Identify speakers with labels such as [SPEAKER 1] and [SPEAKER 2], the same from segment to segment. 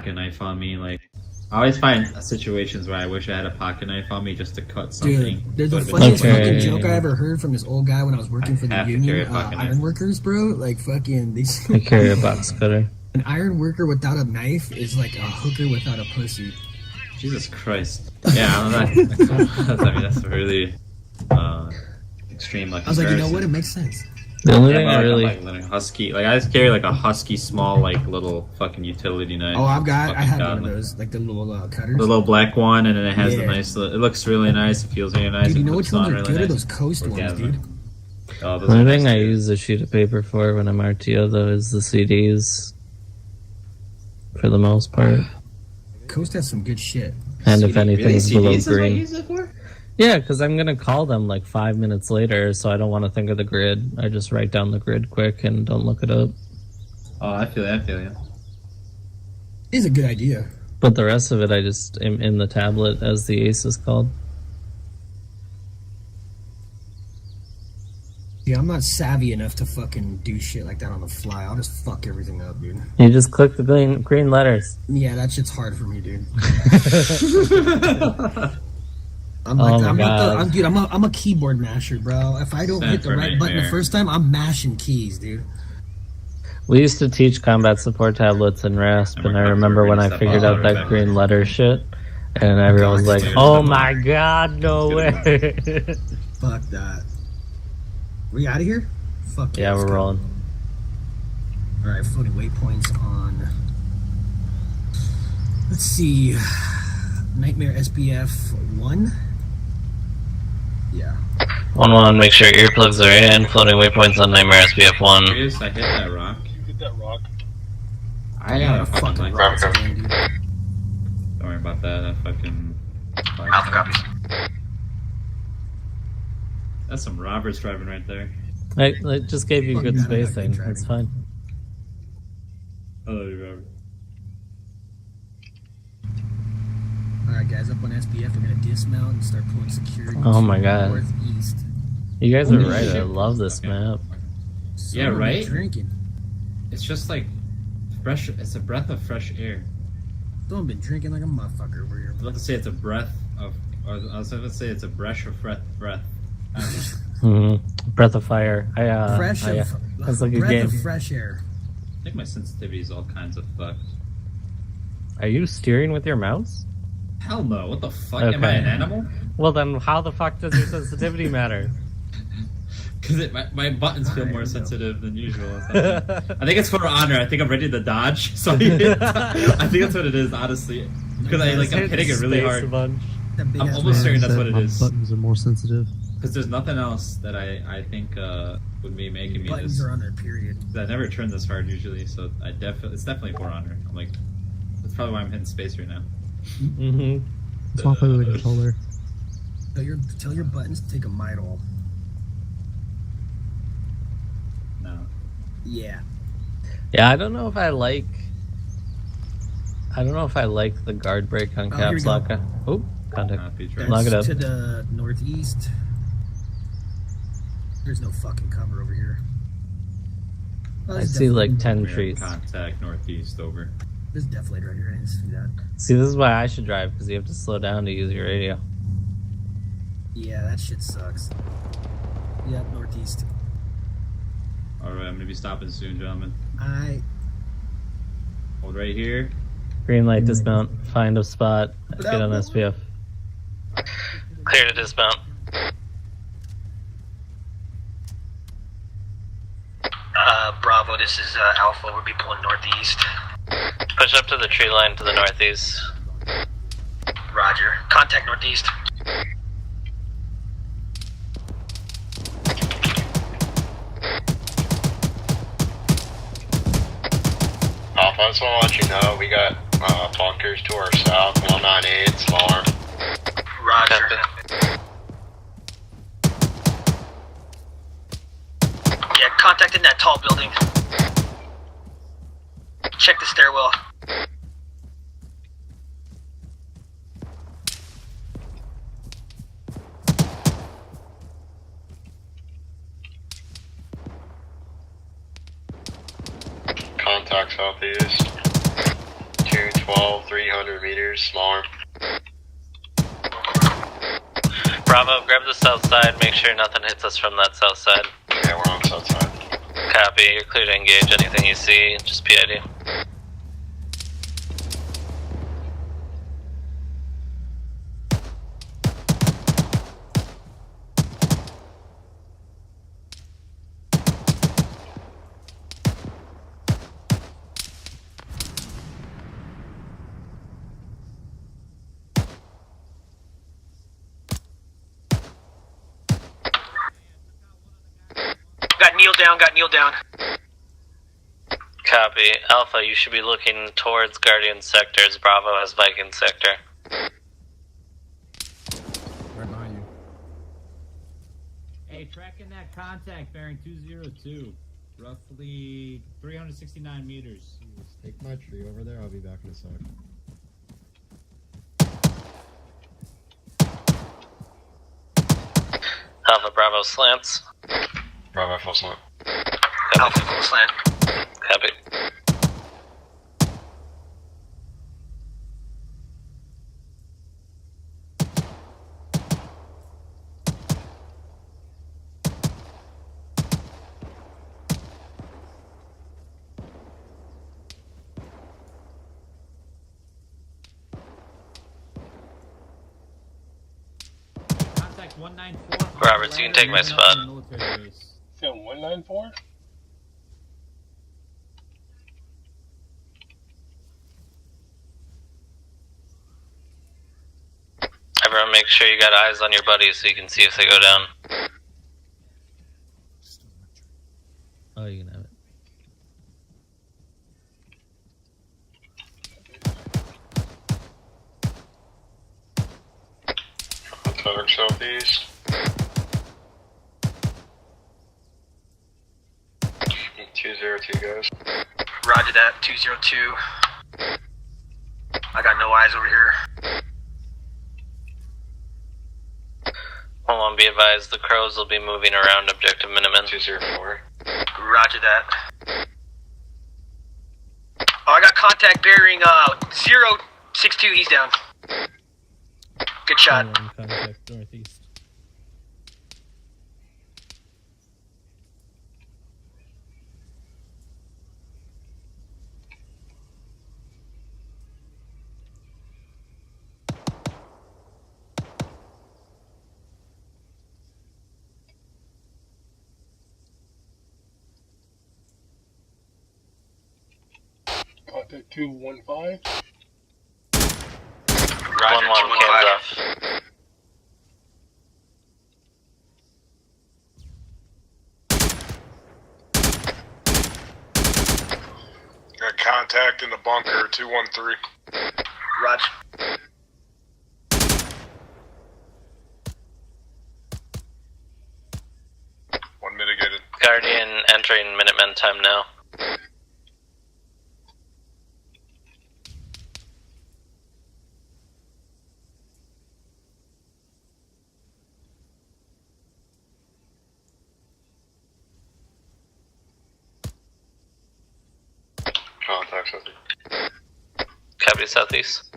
[SPEAKER 1] pocket knife on me. Like, I always find situations where I wish I had a pocket knife on me just to cut something.
[SPEAKER 2] Dude, there's the funniest fucking joke I ever heard from this old guy when I was working for the union iron workers, bro. Like, fucking these.
[SPEAKER 3] I carry a box cutter.
[SPEAKER 2] An iron worker without a knife is like a hooker without a pussy.
[SPEAKER 1] Jesus Christ. Yeah, I mean, that's really extreme. Like,
[SPEAKER 2] I was like, you know what? It makes sense.
[SPEAKER 3] The only thing I really
[SPEAKER 1] like husky, like I just carry like a husky small like little fucking utility knife.
[SPEAKER 2] Oh, I have one of those, like the little cutters.
[SPEAKER 1] The little black one, and then it has the nice. It looks really nice. It feels really nice.
[SPEAKER 2] Dude, you know which ones are really good? Are those Coast ones, dude.
[SPEAKER 1] Oh,
[SPEAKER 3] the only thing I use a sheet of paper for when I'm RTO though is the CDs. For the most part.
[SPEAKER 2] Coast has some good shit.
[SPEAKER 3] And if anything's below
[SPEAKER 1] CDs
[SPEAKER 3] green.
[SPEAKER 1] Is what you use it for?
[SPEAKER 3] Yeah, because I'm going to call them like 5 minutes later, so I don't want to think of the grid. I just write down the grid quick and don't look it up.
[SPEAKER 1] Oh, I feel you.
[SPEAKER 2] It's a good idea.
[SPEAKER 3] But the rest of it, I just am in the tablet, as the ace is called.
[SPEAKER 2] Yeah, I'm not savvy enough to fucking do shit like that on the fly. I'll just fuck everything up, dude.
[SPEAKER 3] You just click the green letters.
[SPEAKER 2] Yeah, that shit's hard for me, dude. I'm a keyboard masher, bro. If I don't hit the right button the first time, I'm mashing keys, dude.
[SPEAKER 3] We used to teach combat support tablets in RASP, and I remember when I figured out that green letter shit, and everyone was like, "Oh my god, no way!"
[SPEAKER 2] Fuck that. We out of here? Fuck
[SPEAKER 3] yeah, we're rolling.
[SPEAKER 2] All right, floating waypoints on. Let's see, Nightmare SPF 1. Yeah.
[SPEAKER 3] 1-1, make sure earplugs are in. Floating waypoints on Nightmare SPF 1.
[SPEAKER 1] I hit that rock.
[SPEAKER 4] You hit that rock.
[SPEAKER 1] I got a fucking
[SPEAKER 2] rock.
[SPEAKER 1] Don't worry about that. I fucking.
[SPEAKER 5] Alpha copies.
[SPEAKER 1] That's some robbers driving right there.
[SPEAKER 3] I just gave you good spacing. That's fine.
[SPEAKER 1] I love you, Robert.
[SPEAKER 2] Alright guys, up on SPF, we're gonna dismount and start pulling security.
[SPEAKER 3] Oh my god.
[SPEAKER 2] Northeast.
[SPEAKER 3] You guys are right, I love this map.
[SPEAKER 1] Yeah, right?
[SPEAKER 2] Drinking.
[SPEAKER 1] It's just like fresh, it's a breath of fresh air.
[SPEAKER 2] Someone been drinking like a motherfucker over here.
[SPEAKER 1] I was about to say it's a breath of, or I was about to say it's a breath of breath.
[SPEAKER 3] Breath of fire. That's like a
[SPEAKER 2] breath
[SPEAKER 3] game.
[SPEAKER 2] of fresh air.
[SPEAKER 1] I think my sensitivity is all kinds of fucked.
[SPEAKER 3] Are you steering with your mouse?
[SPEAKER 1] Hell no, what the fuck?
[SPEAKER 3] Okay.
[SPEAKER 1] Am I an animal?
[SPEAKER 3] Well then, how the fuck does your sensitivity matter?
[SPEAKER 1] Because my buttons feel more sensitive than usual. I think it's for honor. I think I'm ready to dodge. So I think that's what it is, honestly. Because I'm hitting it really hard. I'm almost certain that's what it is.
[SPEAKER 6] Buttons are more sensitive.
[SPEAKER 1] Because there's nothing else that I think would be making me
[SPEAKER 2] buttons
[SPEAKER 1] this.
[SPEAKER 2] Are on there, period.
[SPEAKER 1] I never turn this hard usually, so it's definitely for honor. I'm like, that's probably why I'm hitting space right now.
[SPEAKER 3] Mm-hmm.
[SPEAKER 6] That's why I play with a controller.
[SPEAKER 2] Tell your buttons to take a Midol.
[SPEAKER 1] No.
[SPEAKER 2] Yeah.
[SPEAKER 3] Yeah, I don't know if I like the guard brake on caps lock. Oh, contact. Lock it up.
[SPEAKER 2] To the northeast. There's no fucking cover over here.
[SPEAKER 3] I see like 10 trees.
[SPEAKER 1] Contact northeast over.
[SPEAKER 2] There's Deflate right here. I didn't see that.
[SPEAKER 3] See, this is why I should drive, because you have to slow down to use your radio.
[SPEAKER 2] Yeah, that shit sucks. Yep, northeast.
[SPEAKER 1] Alright, I'm gonna be stopping soon, gentlemen. Hold right here.
[SPEAKER 3] Green light, dismount. Find a spot. Get on SPF. Clear to dismount.
[SPEAKER 5] Bravo, this is Alpha. We'll be pulling northeast.
[SPEAKER 3] Push up to the tree line to the northeast.
[SPEAKER 5] Roger. Contact northeast.
[SPEAKER 7] Alpha, I just want to let you know we got bunkers to our south, 198, smaller.
[SPEAKER 5] Roger. Yeah, contact in that tall building. Check the stairwell.
[SPEAKER 7] Contact southeast. 220. 12, 300 meters, small arm.
[SPEAKER 3] Bravo, grab the south side, make sure nothing hits us from that south side.
[SPEAKER 7] Yeah, we're on the south side.
[SPEAKER 3] Copy, you're clear to engage. Anything you see, just PID.
[SPEAKER 5] Got kneel down.
[SPEAKER 3] Copy. Alpha, you should be looking towards Guardian sectors. Bravo has Viking sector.
[SPEAKER 4] Right behind you.
[SPEAKER 1] Hey, tracking that contact bearing 202. Roughly 369 meters.
[SPEAKER 4] Just take my tree over there. I'll be back in a sec.
[SPEAKER 3] Alpha Bravo slants.
[SPEAKER 7] Bravo, full slant.
[SPEAKER 5] Alpha full slant.
[SPEAKER 3] Copy.
[SPEAKER 1] Contact 194.
[SPEAKER 3] Roberts, you can take my spot.
[SPEAKER 7] So 194?
[SPEAKER 3] Everyone make sure you got eyes on your buddies so you can see if they go down.
[SPEAKER 6] Oh, you can have it.
[SPEAKER 7] Turk southeast. 202 guys.
[SPEAKER 5] Roger that. 202. I got no eyes over here.
[SPEAKER 3] Hold on, be advised, the crows will be moving around objective minimum.
[SPEAKER 7] 204.
[SPEAKER 5] Roger that. Oh, I got contact bearing 062. He's down. Good shot.
[SPEAKER 6] Contact northeast.
[SPEAKER 7] Contact 215.
[SPEAKER 5] Roger,
[SPEAKER 3] 1-1, cans off.
[SPEAKER 7] Got contact in the bunker, 213.
[SPEAKER 5] Roger.
[SPEAKER 7] One mitigated.
[SPEAKER 3] Guardian entering Minutemen time now.
[SPEAKER 7] Contact southeast.
[SPEAKER 3] Copy southeast.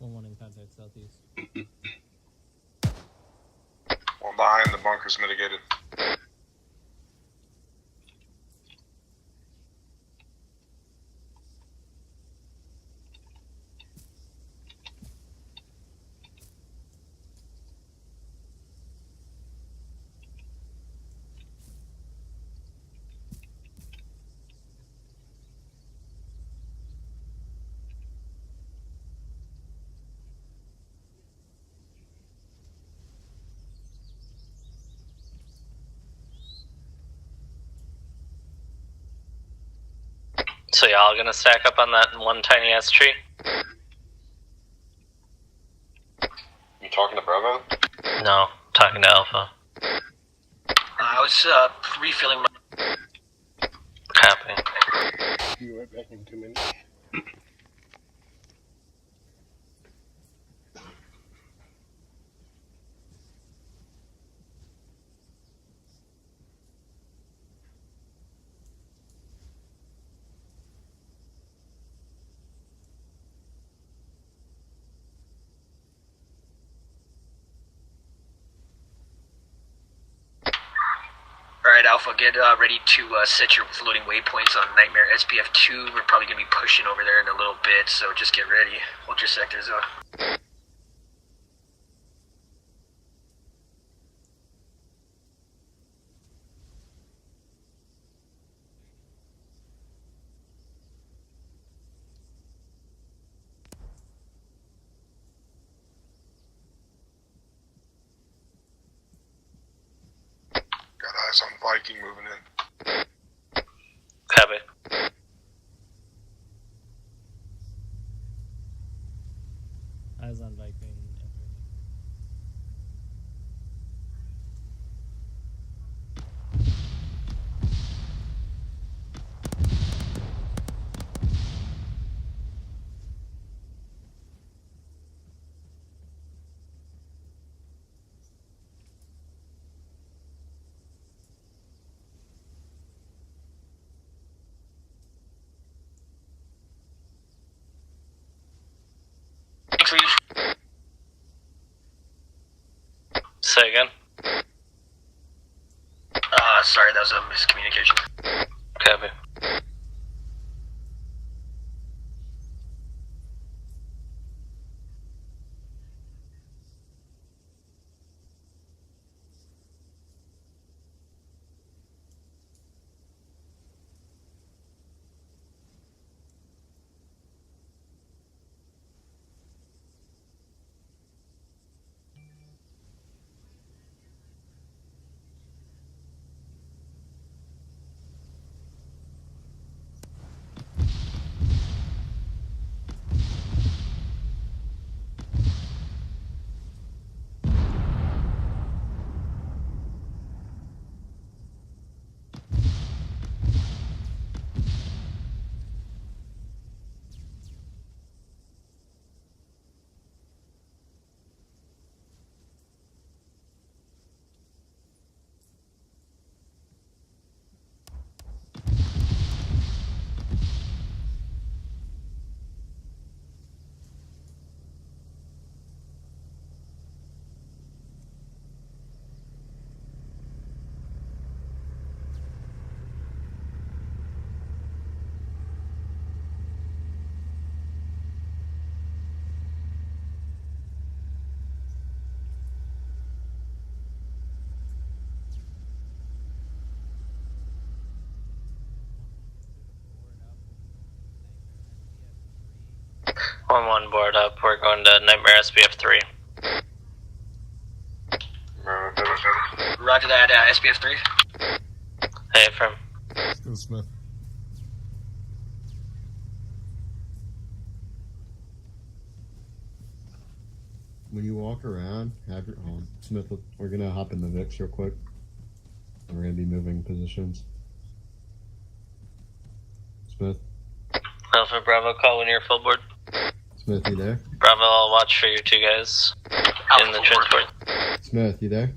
[SPEAKER 6] 1-1 in contact southeast.
[SPEAKER 7] One behind the bunker's mitigated.
[SPEAKER 3] So y'all gonna stack up on that one tiny ass tree?
[SPEAKER 7] You talking to Bravo?
[SPEAKER 3] No, talking to Alpha.
[SPEAKER 5] I was refilling my.
[SPEAKER 3] Copy.
[SPEAKER 7] Be right back in 2 minutes.
[SPEAKER 5] Alright, Alpha, get ready to set your floating waypoints on Nightmare SPF 2. We're probably going to be pushing over there in a little bit, so just get ready. Hold your sectors up.
[SPEAKER 7] Got eyes on Viking moving in.
[SPEAKER 3] Copy.
[SPEAKER 6] Eyes on Viking.
[SPEAKER 3] Say again.
[SPEAKER 5] Sorry, that was a miscommunication.
[SPEAKER 3] Copy. On board up. We're going to Nightmare SPF 3.
[SPEAKER 5] Roger that, SPF 3.
[SPEAKER 3] Hey, from.
[SPEAKER 4] Still Smith. When you walk around, have your Smith. We're gonna hop in the VIX real quick. And we're gonna be moving positions. Smith.
[SPEAKER 3] Alpha Bravo, call when you're full board.
[SPEAKER 4] Smith, you there?
[SPEAKER 3] Bravo, I'll watch for your two guys in the transport.
[SPEAKER 4] Smith, you there?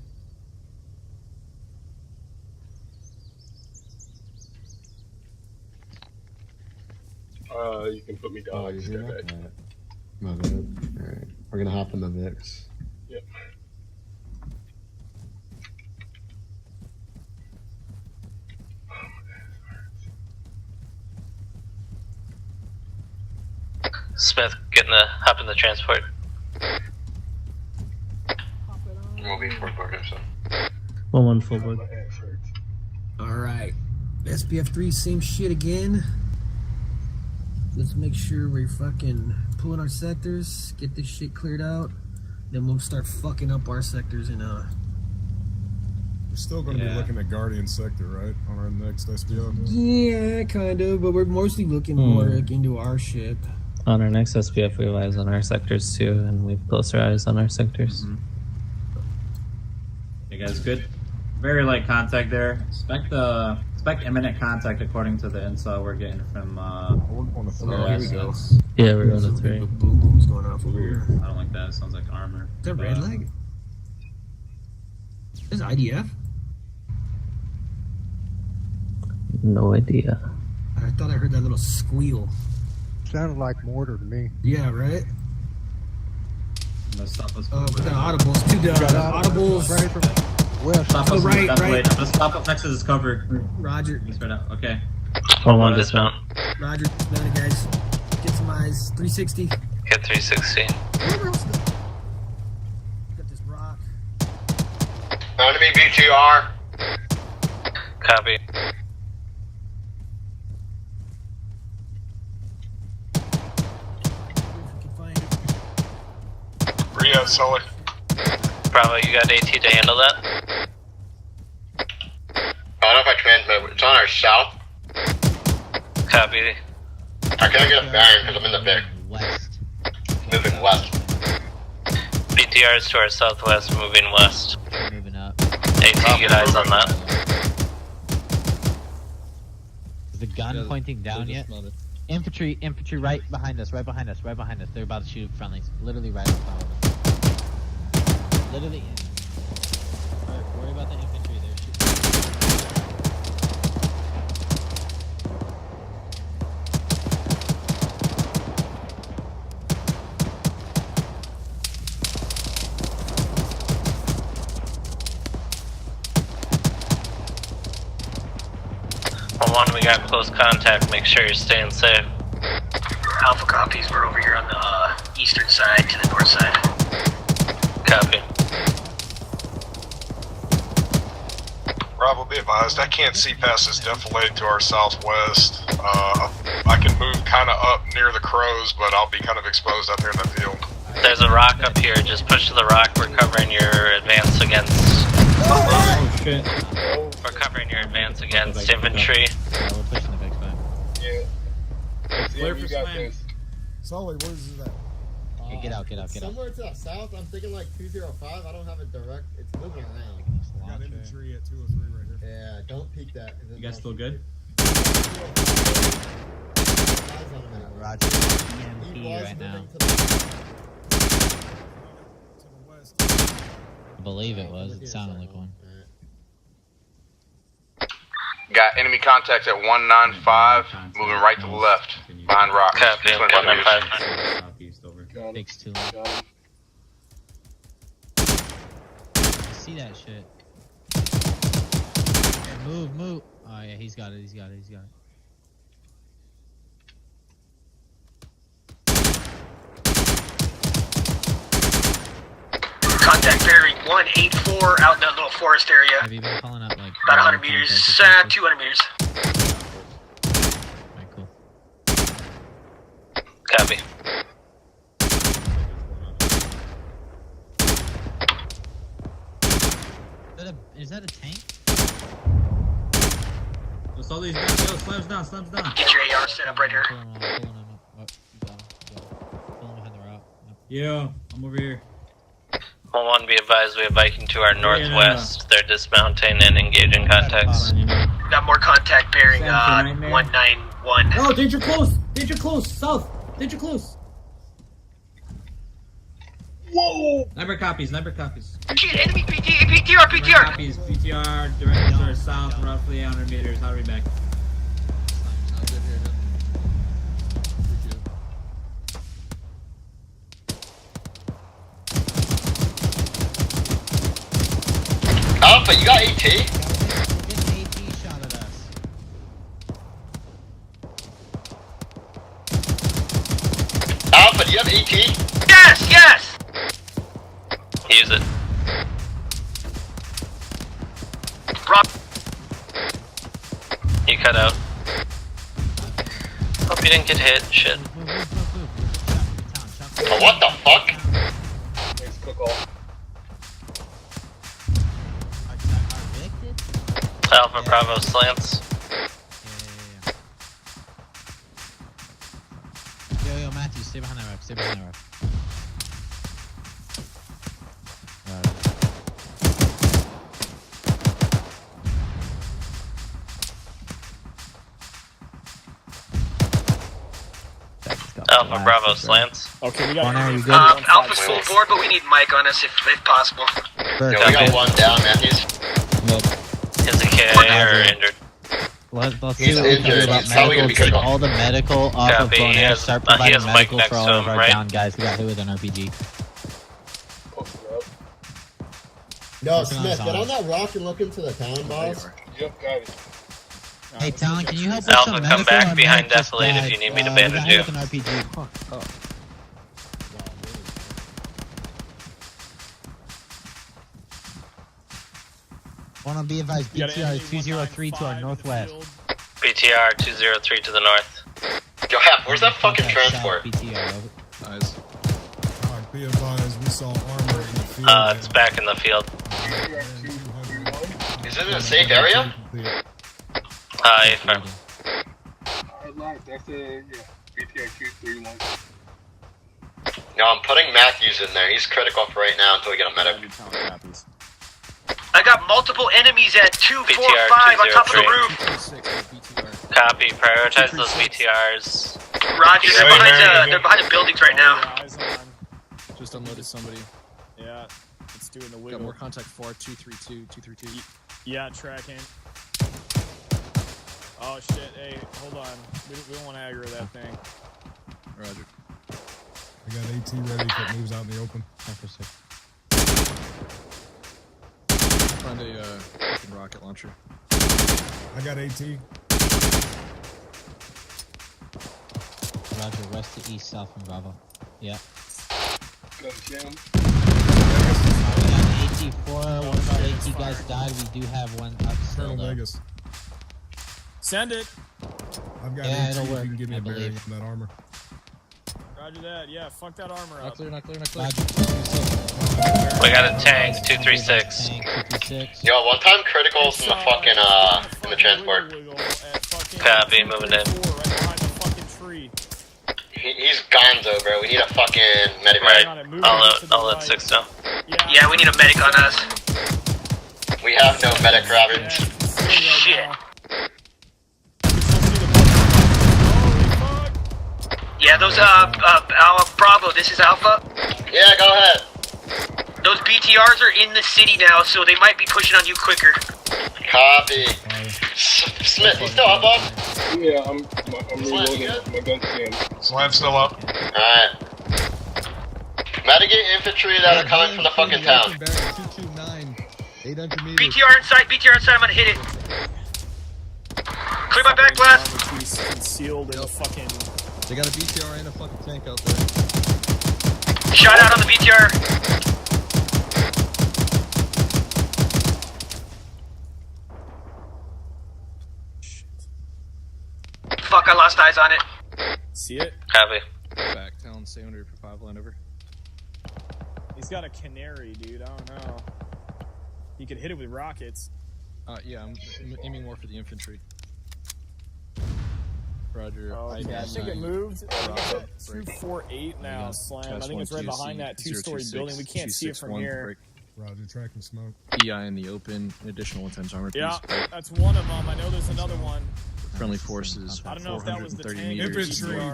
[SPEAKER 7] You can put me down.
[SPEAKER 4] Oh, you hear that? Alright. My bad. Alright. We're gonna hop in the VIX.
[SPEAKER 7] Yep.
[SPEAKER 3] Smith, hop in the transport.
[SPEAKER 7] We'll be forward board, so.
[SPEAKER 6] 1-1 full board.
[SPEAKER 2] Alright. SPF 3, same shit again. Let's make sure we're fucking pulling our sectors, get this shit cleared out. Then we'll start fucking up our sectors in
[SPEAKER 4] We're still going to be looking at Guardian Sector, right? On our next SPO?
[SPEAKER 2] Yeah, kind of, but we're mostly looking more like into our ship.
[SPEAKER 3] On our next SPF, we have eyes on our sectors too, and we have closer eyes on our sectors.
[SPEAKER 1] Mm-hmm. You guys good? Very light contact there. Expect imminent contact according to the intel we're getting from
[SPEAKER 4] On the floor.
[SPEAKER 2] Here we go.
[SPEAKER 3] Yeah, we're going to 3.
[SPEAKER 2] Boom boom's going off over here.
[SPEAKER 1] I don't like that. It sounds like armor.
[SPEAKER 2] Is that red leg? Is IDF?
[SPEAKER 3] No idea.
[SPEAKER 2] I thought I heard that little squeal.
[SPEAKER 8] Sounded like mortar to me.
[SPEAKER 2] Yeah, right?
[SPEAKER 1] No, stop us.
[SPEAKER 2] We got audibles. Two audibles.
[SPEAKER 8] Ready for West.
[SPEAKER 1] Stop
[SPEAKER 2] Oh,
[SPEAKER 1] us,
[SPEAKER 2] right,
[SPEAKER 1] that's
[SPEAKER 2] right.
[SPEAKER 1] wait. I'm gonna stop up next to this cover.
[SPEAKER 2] Roger.
[SPEAKER 1] Let me spread out. Okay.
[SPEAKER 3] 1-1 dismount.
[SPEAKER 2] Roger. Dismounted, guys. Get some eyes. 360.
[SPEAKER 9] Get 360.
[SPEAKER 2] Whatever else go. Got this rock.
[SPEAKER 7] Enemy BTR.
[SPEAKER 9] Copy.
[SPEAKER 2] If we can find it.
[SPEAKER 7] Rio, Sully.
[SPEAKER 9] Bravo, you got AT to handle that?
[SPEAKER 7] I don't know if I transmit. It's on our south.
[SPEAKER 9] Copy.
[SPEAKER 7] I can't get a bearing because I'm in the Vic.
[SPEAKER 10] West.
[SPEAKER 7] Moving west.
[SPEAKER 9] BTR is to our southwest, moving west.
[SPEAKER 10] Moving up.
[SPEAKER 9] AT, get eyes on that.
[SPEAKER 10] Is the gun pointing down yet? Infantry right behind us, right behind us, right behind us. They're about to shoot friendlies. Literally right in front of us. Literally. Worry about the infantry. They're shooting.
[SPEAKER 9] One, we got close contact. Make sure you're staying safe.
[SPEAKER 5] Alpha copies. We're over here on the eastern side to the north side.
[SPEAKER 9] Copy.
[SPEAKER 11] Bravo, be advised, I can't see past this defilade to our southwest. I can move kind of up near the crows, but I'll be kind of exposed out there in the field.
[SPEAKER 9] There's a rock up here. Just push to the rock. We're covering your advance against.
[SPEAKER 1] Oh shit.
[SPEAKER 9] We're covering your advance against infantry.
[SPEAKER 10] Yeah, we're pushing the Vex back.
[SPEAKER 1] Clear for slam.
[SPEAKER 8] Sully, where's that?
[SPEAKER 10] Okay, get out.
[SPEAKER 4] Somewhere to the south, I'm thinking like 205. I don't have it direct. It's moving around.
[SPEAKER 8] I got infantry at 203 right here.
[SPEAKER 4] Yeah, don't peek that.
[SPEAKER 1] You guys still good?
[SPEAKER 10] Roger. EMP right now. I believe it was. It sounded like one.
[SPEAKER 7] Got enemy contacts at 195, moving right to the left, behind rocks.
[SPEAKER 9] Copy. 195.
[SPEAKER 1] Southeast over.
[SPEAKER 10] Takes too long. I see that shit. Hey, move. Oh yeah, he's got it.
[SPEAKER 5] Contact bearing 184 out in that little forest area.
[SPEAKER 10] Have you been calling up like
[SPEAKER 5] About 100 meters, 200 meters.
[SPEAKER 10] Alright, cool.
[SPEAKER 9] Copy.
[SPEAKER 10] Is that a tank?
[SPEAKER 1] Let's all these down. Yo, slams down.
[SPEAKER 5] Get your AR set up right here.
[SPEAKER 10] Pulling him up. Oh, you got him. Pull him behind the rock. Yep.
[SPEAKER 1] Yeah, I'm over here.
[SPEAKER 9] 1-1, be advised, we have Viking to our northwest. They're dismounting and engaging contacts.
[SPEAKER 5] Got more contact bearing
[SPEAKER 1] Same for
[SPEAKER 5] 191.
[SPEAKER 1] Oh, danger close, south, danger close.
[SPEAKER 11] Whoa!
[SPEAKER 1] Number copies.
[SPEAKER 5] Shit, enemy PTR.
[SPEAKER 1] Copies, PTR, directed to our south, roughly 100 meters. How are we back?
[SPEAKER 7] Alpha, you got AT?
[SPEAKER 10] We're getting AT shot at us.
[SPEAKER 7] Alpha, do you have AT?
[SPEAKER 5] Yes.
[SPEAKER 9] Use it.
[SPEAKER 5] Rob.
[SPEAKER 9] You cut out. Hope you didn't get hit. Shit.
[SPEAKER 10] Move. We're shot from the town.
[SPEAKER 7] Oh, what the fuck?
[SPEAKER 11] Thanks, cook all.
[SPEAKER 10] Our Vic did?
[SPEAKER 9] Alpha Bravo slants.
[SPEAKER 10] Yeah. Yo, Matthew, stay behind that rock.
[SPEAKER 9] Alpha Bravo slants.
[SPEAKER 11] Okay, we got
[SPEAKER 10] Corner, you good?
[SPEAKER 5] Alpha's full board, but we need Mike on us if possible.
[SPEAKER 7] Yeah, we got one down, Matthews.
[SPEAKER 9] Is he KA or injured?
[SPEAKER 10] Let's
[SPEAKER 7] He's
[SPEAKER 10] see what we can do
[SPEAKER 7] injured.
[SPEAKER 10] about
[SPEAKER 7] He's probably
[SPEAKER 10] medical.
[SPEAKER 7] gonna be
[SPEAKER 10] Take
[SPEAKER 7] critical.
[SPEAKER 10] all the medical off of
[SPEAKER 9] Copy. He
[SPEAKER 10] Bonaire.
[SPEAKER 9] has-
[SPEAKER 10] Start
[SPEAKER 9] he
[SPEAKER 10] providing
[SPEAKER 9] has Mike
[SPEAKER 10] medical
[SPEAKER 9] next
[SPEAKER 10] for all
[SPEAKER 9] to
[SPEAKER 10] of
[SPEAKER 9] him,
[SPEAKER 10] our
[SPEAKER 9] right?
[SPEAKER 10] down guys. We got hit with an RPG.
[SPEAKER 4] No, Smith, get on that rock and look into the town, boss.
[SPEAKER 8] Yep, got it.
[SPEAKER 10] Hey, Talon, can you help with
[SPEAKER 9] Alpha,
[SPEAKER 10] some
[SPEAKER 9] come
[SPEAKER 10] medical?
[SPEAKER 9] back
[SPEAKER 10] Our
[SPEAKER 9] behind
[SPEAKER 10] Mac just
[SPEAKER 9] Defilade if
[SPEAKER 10] died.
[SPEAKER 9] you need me to
[SPEAKER 10] We
[SPEAKER 9] bandage
[SPEAKER 10] got hit
[SPEAKER 9] you.
[SPEAKER 10] with an RPG. Wanna be advised, BTR is 203 to our northwest.
[SPEAKER 9] BTR 203 to the north.
[SPEAKER 7] Yo, Hap, where's that fucking
[SPEAKER 10] Contact
[SPEAKER 7] transport?
[SPEAKER 10] south, BTR, over.
[SPEAKER 8] Nice. Alright, be advised, we saw armor in the field.
[SPEAKER 9] It's back in the field.
[SPEAKER 7] Is it in a safe area?
[SPEAKER 9] Affirm.
[SPEAKER 8] That's BTR 231.
[SPEAKER 7] No, I'm putting Matthews in there. He's critical for right now until we get a medic.
[SPEAKER 5] I got multiple enemies at 245 on top of the roof.
[SPEAKER 9] Copy. Prioritize those BTRs.
[SPEAKER 5] Roger, they're behind the buildings right now.
[SPEAKER 8] Just unloaded somebody. Yeah, it's doing the wiggle. Got more contact for 232. Yeah, tracking. Oh shit, hey, hold on. We don't want to aggro that thing. Roger. I got AT ready if it moves out in the open. Find a fucking rocket launcher. I got AT.
[SPEAKER 10] Roger, west to east, south from Bravo. Yeah.
[SPEAKER 8] Good jam.
[SPEAKER 10] We got AT4, one of our AT guys died, we do have one up still though.
[SPEAKER 8] Vegas. Send it. I've got
[SPEAKER 10] Yeah,
[SPEAKER 8] AT,
[SPEAKER 10] it'll
[SPEAKER 8] if
[SPEAKER 10] work,
[SPEAKER 8] you can give me
[SPEAKER 10] I
[SPEAKER 8] a bearing
[SPEAKER 10] believe.
[SPEAKER 8] from that armor. Roger that, yeah, fuck that armor up. Not clear.
[SPEAKER 10] Roger,
[SPEAKER 9] We got a tank, 236.
[SPEAKER 10] tank, 236.
[SPEAKER 7] Yo, one time criticals in the fucking, in the transport.
[SPEAKER 9] Copy, moving in.
[SPEAKER 7] He's gonzo, bro. We need a fucking medic.
[SPEAKER 9] Right. I'll let 6 know.
[SPEAKER 5] Yeah, we need a medic on us.
[SPEAKER 7] We have no medic, Robert.
[SPEAKER 5] Shit. Yeah, those, Bravo, this is Alpha.
[SPEAKER 7] Yeah, go ahead.
[SPEAKER 5] Those BTRs are in the city now, so they might be pushing on you quicker.
[SPEAKER 7] Copy. Smith, you still up, Bob?
[SPEAKER 8] Yeah, I'm reloading my gun scan.
[SPEAKER 11] Slam's still up.
[SPEAKER 7] Alright. Mitigate infantry that are coming from the fucking town.
[SPEAKER 8] 229, 800 meters.
[SPEAKER 5] BTR inside, I'm gonna hit it. Clear my back blast.
[SPEAKER 8] He's concealed in a fucking... They got a BTR and a fucking tank out there.
[SPEAKER 5] Shot out on the BTR. Fuck, I lost eyes on it.
[SPEAKER 8] See it?
[SPEAKER 9] Copy.
[SPEAKER 8] Back, Talon, stay under for 5 line over. He's got a canary, dude, I don't know. He could hit it with rockets. Yeah, I'm aiming more for the infantry. Roger. Oh, okay. I think it moved. I think it's at 248 now, Slam. I think it's right behind that 2-story building. We can't see it from here. Roger, tracking smoke. EI in the open, an additional 1 times armor piece. Yeah, that's one of them. I know there's another one. Friendly forces, I don't know if that was the tank meters. Infantry,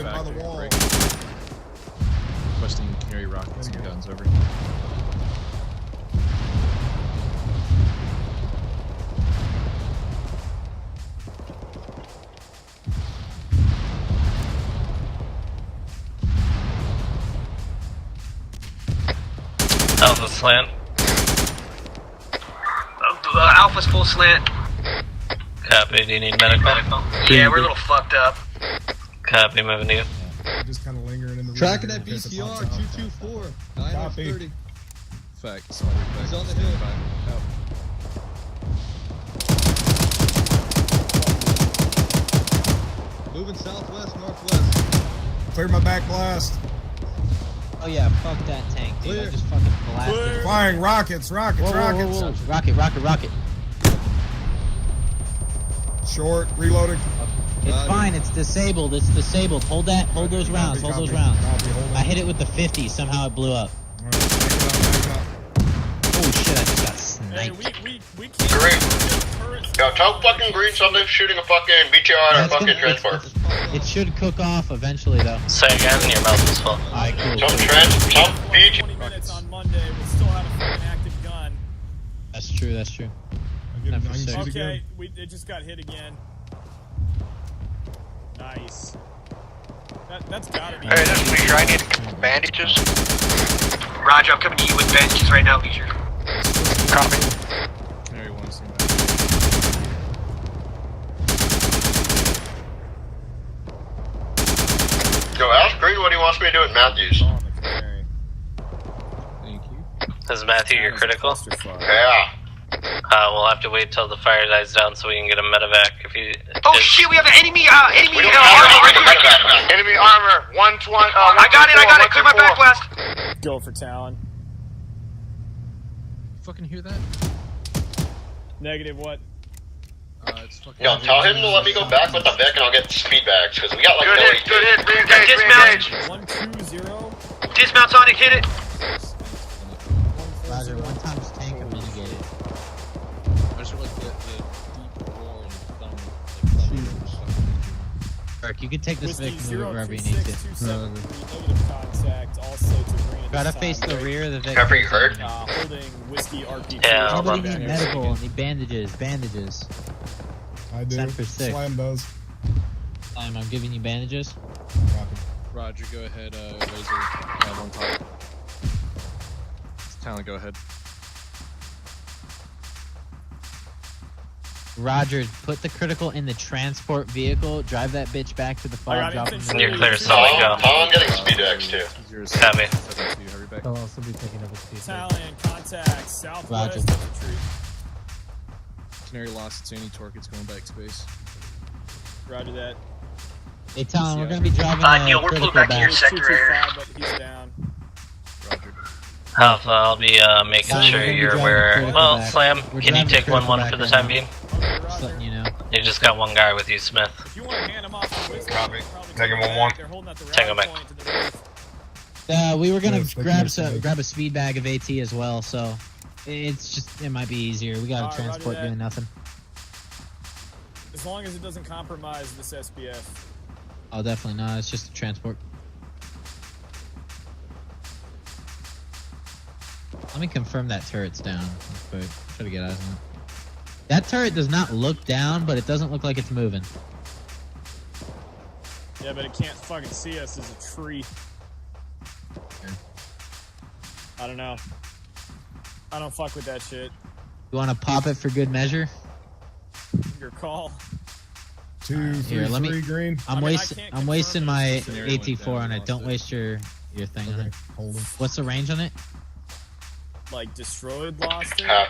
[SPEAKER 8] by the wall. Requesting canary rockets and guns, over.
[SPEAKER 9] Alpha slant.
[SPEAKER 5] Alpha's full slant.
[SPEAKER 9] Copy, do you need medical?
[SPEAKER 5] Yeah, we're a little fucked up.
[SPEAKER 9] Copy, moving to you.
[SPEAKER 8] Just kind of lingering in the
[SPEAKER 12] Tracking that BCR 224. 930.
[SPEAKER 8] Facts. He's on the hill.
[SPEAKER 12] Moving southwest, northwest.
[SPEAKER 8] Clear my back blast.
[SPEAKER 10] Oh yeah, fuck that tank, dude.
[SPEAKER 8] Clear.
[SPEAKER 10] I just fucking blasted it.
[SPEAKER 8] Firing rockets.
[SPEAKER 10] Whoa. Rocket.
[SPEAKER 8] Short, reloading.
[SPEAKER 10] It's fine, it's disabled. Hold those rounds. I hit it with the 50, somehow it blew up.
[SPEAKER 8] Alright, back it up.
[SPEAKER 10] Oh shit, I just got sniped.
[SPEAKER 8] We can't.
[SPEAKER 7] Great. Yo, tell fucking Green something shooting a fucking BTR or a fucking transport.
[SPEAKER 10] It should cook off eventually though.
[SPEAKER 9] Say again, your mouth is full.
[SPEAKER 10] Alright, cool.
[SPEAKER 7] Some beach.
[SPEAKER 8] 20 minutes on Monday, we'll still have a fucking active gun.
[SPEAKER 10] That's true.
[SPEAKER 8] Okay, it just got hit again. Nice. That's gotta be.
[SPEAKER 13] Hey, this is Leisure. I need bandages.
[SPEAKER 5] Roger, I'm coming to you with bandages right now, Leisure. Copy.
[SPEAKER 8] Canary 1, stand by.
[SPEAKER 7] Yo, ask Green what he wants me to do with Matthews.
[SPEAKER 8] Thank you.
[SPEAKER 9] Is Matthew your critical?
[SPEAKER 7] Yeah.
[SPEAKER 9] We'll have to wait till the fire dies down so we can get a medevac. If he.
[SPEAKER 5] Oh shit, we have an enemy armor.
[SPEAKER 7] Enemy armor, 120.
[SPEAKER 5] I got it. Clear my backblast.
[SPEAKER 8] Go for Talon. Fucking hear that? Negative what?
[SPEAKER 7] It's fucking. Yo, tell him to let me go back with the Vic and I'll get speed bags, because we got like
[SPEAKER 5] Good
[SPEAKER 7] no
[SPEAKER 5] hit, good hit. Dismount.
[SPEAKER 8] 120.
[SPEAKER 5] Dismount's on it, hit it.
[SPEAKER 10] Roger, one time's tank and mitigate it.
[SPEAKER 8] I just like the deep roar and thumb.
[SPEAKER 10] Mark, you can take this
[SPEAKER 8] Whiskey
[SPEAKER 10] Vic and move it wherever you need to.
[SPEAKER 8] 02623, contact, also to green.
[SPEAKER 10] Gotta face the rear of the Vic.
[SPEAKER 7] Pepper, you hurt?
[SPEAKER 8] Holding Whiskey RP2.
[SPEAKER 9] Yeah, hold on.
[SPEAKER 10] Anybody need medical? Need bandages.
[SPEAKER 12] I do.
[SPEAKER 10] 10 for 6.
[SPEAKER 12] Slam those.
[SPEAKER 10] I'm giving you bandages.
[SPEAKER 12] Copy.
[SPEAKER 8] Roger, go ahead, Razor. On top. Talon, go ahead.
[SPEAKER 10] Roger, put the critical in the transport vehicle, drive that bitch back to the fire, drop him.
[SPEAKER 9] You're clear, solid, go.
[SPEAKER 7] I'm getting speed X too.
[SPEAKER 9] Copy.
[SPEAKER 6] I'll also be picking up a speed.
[SPEAKER 8] Talon, contact, southwest
[SPEAKER 10] Roger.
[SPEAKER 8] infantry. Canary lost its anti-torque, it's going back space. Roger that.
[SPEAKER 10] Hey, Talon, we're gonna be driving
[SPEAKER 5] Neil, we're
[SPEAKER 10] critical
[SPEAKER 5] pulling back in your
[SPEAKER 10] back.
[SPEAKER 5] sector here.
[SPEAKER 8] But he's down. Roger.
[SPEAKER 9] Alpha, I'll be making
[SPEAKER 10] Talon,
[SPEAKER 9] sure
[SPEAKER 10] we're gonna be
[SPEAKER 9] you're
[SPEAKER 10] driving
[SPEAKER 9] aware.
[SPEAKER 10] critical
[SPEAKER 9] Well,
[SPEAKER 10] back.
[SPEAKER 9] Slam,
[SPEAKER 10] We're
[SPEAKER 9] can you
[SPEAKER 10] driving
[SPEAKER 9] take
[SPEAKER 10] critical
[SPEAKER 9] 1-1
[SPEAKER 10] back
[SPEAKER 9] for the
[SPEAKER 10] right
[SPEAKER 9] time
[SPEAKER 10] now.
[SPEAKER 9] being?
[SPEAKER 10] Just letting you know.
[SPEAKER 9] You just got one guy with you, Smith.
[SPEAKER 8] If you want to hand him off to Whiskey,
[SPEAKER 11] Copy.
[SPEAKER 8] probably
[SPEAKER 11] Take him
[SPEAKER 8] take
[SPEAKER 11] 1-1.
[SPEAKER 8] They're holding at the
[SPEAKER 9] Tango
[SPEAKER 8] rally
[SPEAKER 9] back.
[SPEAKER 8] point to the north.
[SPEAKER 10] We were gonna
[SPEAKER 12] Yes, they
[SPEAKER 10] grab
[SPEAKER 12] can.
[SPEAKER 10] grab a speed bag of AT as well, so it might be easier. We got a
[SPEAKER 8] Alright,
[SPEAKER 10] transport
[SPEAKER 8] roger that.
[SPEAKER 10] doing nothing.
[SPEAKER 8] As long as it doesn't compromise this SPF.
[SPEAKER 10] Oh, definitely not. It's just a transport. Let me confirm that turret's down real quick. Try to get eyes on it. That turret does not look down, but it doesn't look like it's moving.
[SPEAKER 8] Yeah, but it can't fucking see us as a tree. I don't know. I don't fuck with that shit.
[SPEAKER 10] You want to pop it for good measure?
[SPEAKER 8] Your call.
[SPEAKER 12] 2, 3,
[SPEAKER 10] Here, let me-
[SPEAKER 12] 3 green.
[SPEAKER 10] I'm
[SPEAKER 8] can't
[SPEAKER 10] wasting my
[SPEAKER 8] confirm
[SPEAKER 12] it.
[SPEAKER 10] AT4 on it. Don't waste your thing on
[SPEAKER 12] Okay,
[SPEAKER 10] it.
[SPEAKER 12] hold him.
[SPEAKER 10] What's the range on it?
[SPEAKER 8] Like destroyed, lost it.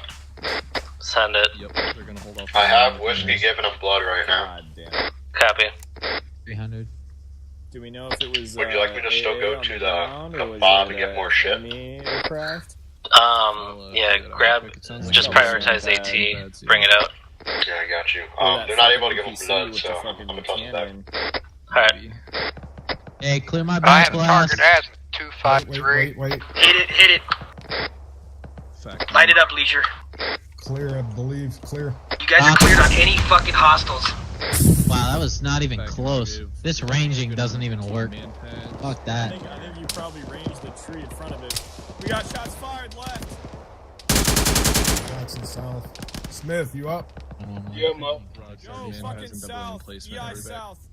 [SPEAKER 9] Send it.
[SPEAKER 8] Yep, they're gonna hold off.
[SPEAKER 7] I have Whiskey giving him blood right now.
[SPEAKER 8] God damn.
[SPEAKER 9] Copy.
[SPEAKER 10] 300.
[SPEAKER 8] Do we know if it was?
[SPEAKER 7] Would you like me to still
[SPEAKER 8] AA
[SPEAKER 7] go
[SPEAKER 8] on
[SPEAKER 7] to the
[SPEAKER 8] ground, or was
[SPEAKER 7] fob
[SPEAKER 8] it,
[SPEAKER 7] and get more shit?
[SPEAKER 8] enemy aircraft?
[SPEAKER 9] Yeah, grab, just prioritize AT, bring it out.
[SPEAKER 7] Yeah, I got you.
[SPEAKER 8] Or that
[SPEAKER 7] They're not able to
[SPEAKER 8] fucking
[SPEAKER 7] give him
[SPEAKER 8] PC
[SPEAKER 7] blood,
[SPEAKER 8] with
[SPEAKER 7] so
[SPEAKER 8] the
[SPEAKER 7] I'm
[SPEAKER 8] fucking
[SPEAKER 7] gonna toss it back.
[SPEAKER 8] cannon.
[SPEAKER 9] Alright.
[SPEAKER 10] Hey, clear my
[SPEAKER 5] I
[SPEAKER 10] bounce
[SPEAKER 5] have
[SPEAKER 10] blast.
[SPEAKER 5] target as
[SPEAKER 12] Wait,
[SPEAKER 5] 253.
[SPEAKER 12] wait.
[SPEAKER 5] Hit it. Light it up, Leisure.
[SPEAKER 12] Clear, I believe. Clear.
[SPEAKER 5] You guys are cleared on any fucking hostiles.
[SPEAKER 10] Wow, that was not even
[SPEAKER 8] Back
[SPEAKER 10] close.
[SPEAKER 8] negative.
[SPEAKER 10] This ranging doesn't even work.
[SPEAKER 8] Man pad.
[SPEAKER 10] Fuck
[SPEAKER 8] I
[SPEAKER 10] that.
[SPEAKER 8] think you probably ranged the tree in front of it. We got shots fired left.
[SPEAKER 12] Jackson south. Smith, you up?
[SPEAKER 11] Yeah, I'm up.
[SPEAKER 8] Yo,
[SPEAKER 7] Man
[SPEAKER 8] fucking
[SPEAKER 7] has in double
[SPEAKER 8] south.
[SPEAKER 7] emplacement.
[SPEAKER 8] EI
[SPEAKER 7] Hurry back.
[SPEAKER 8] south.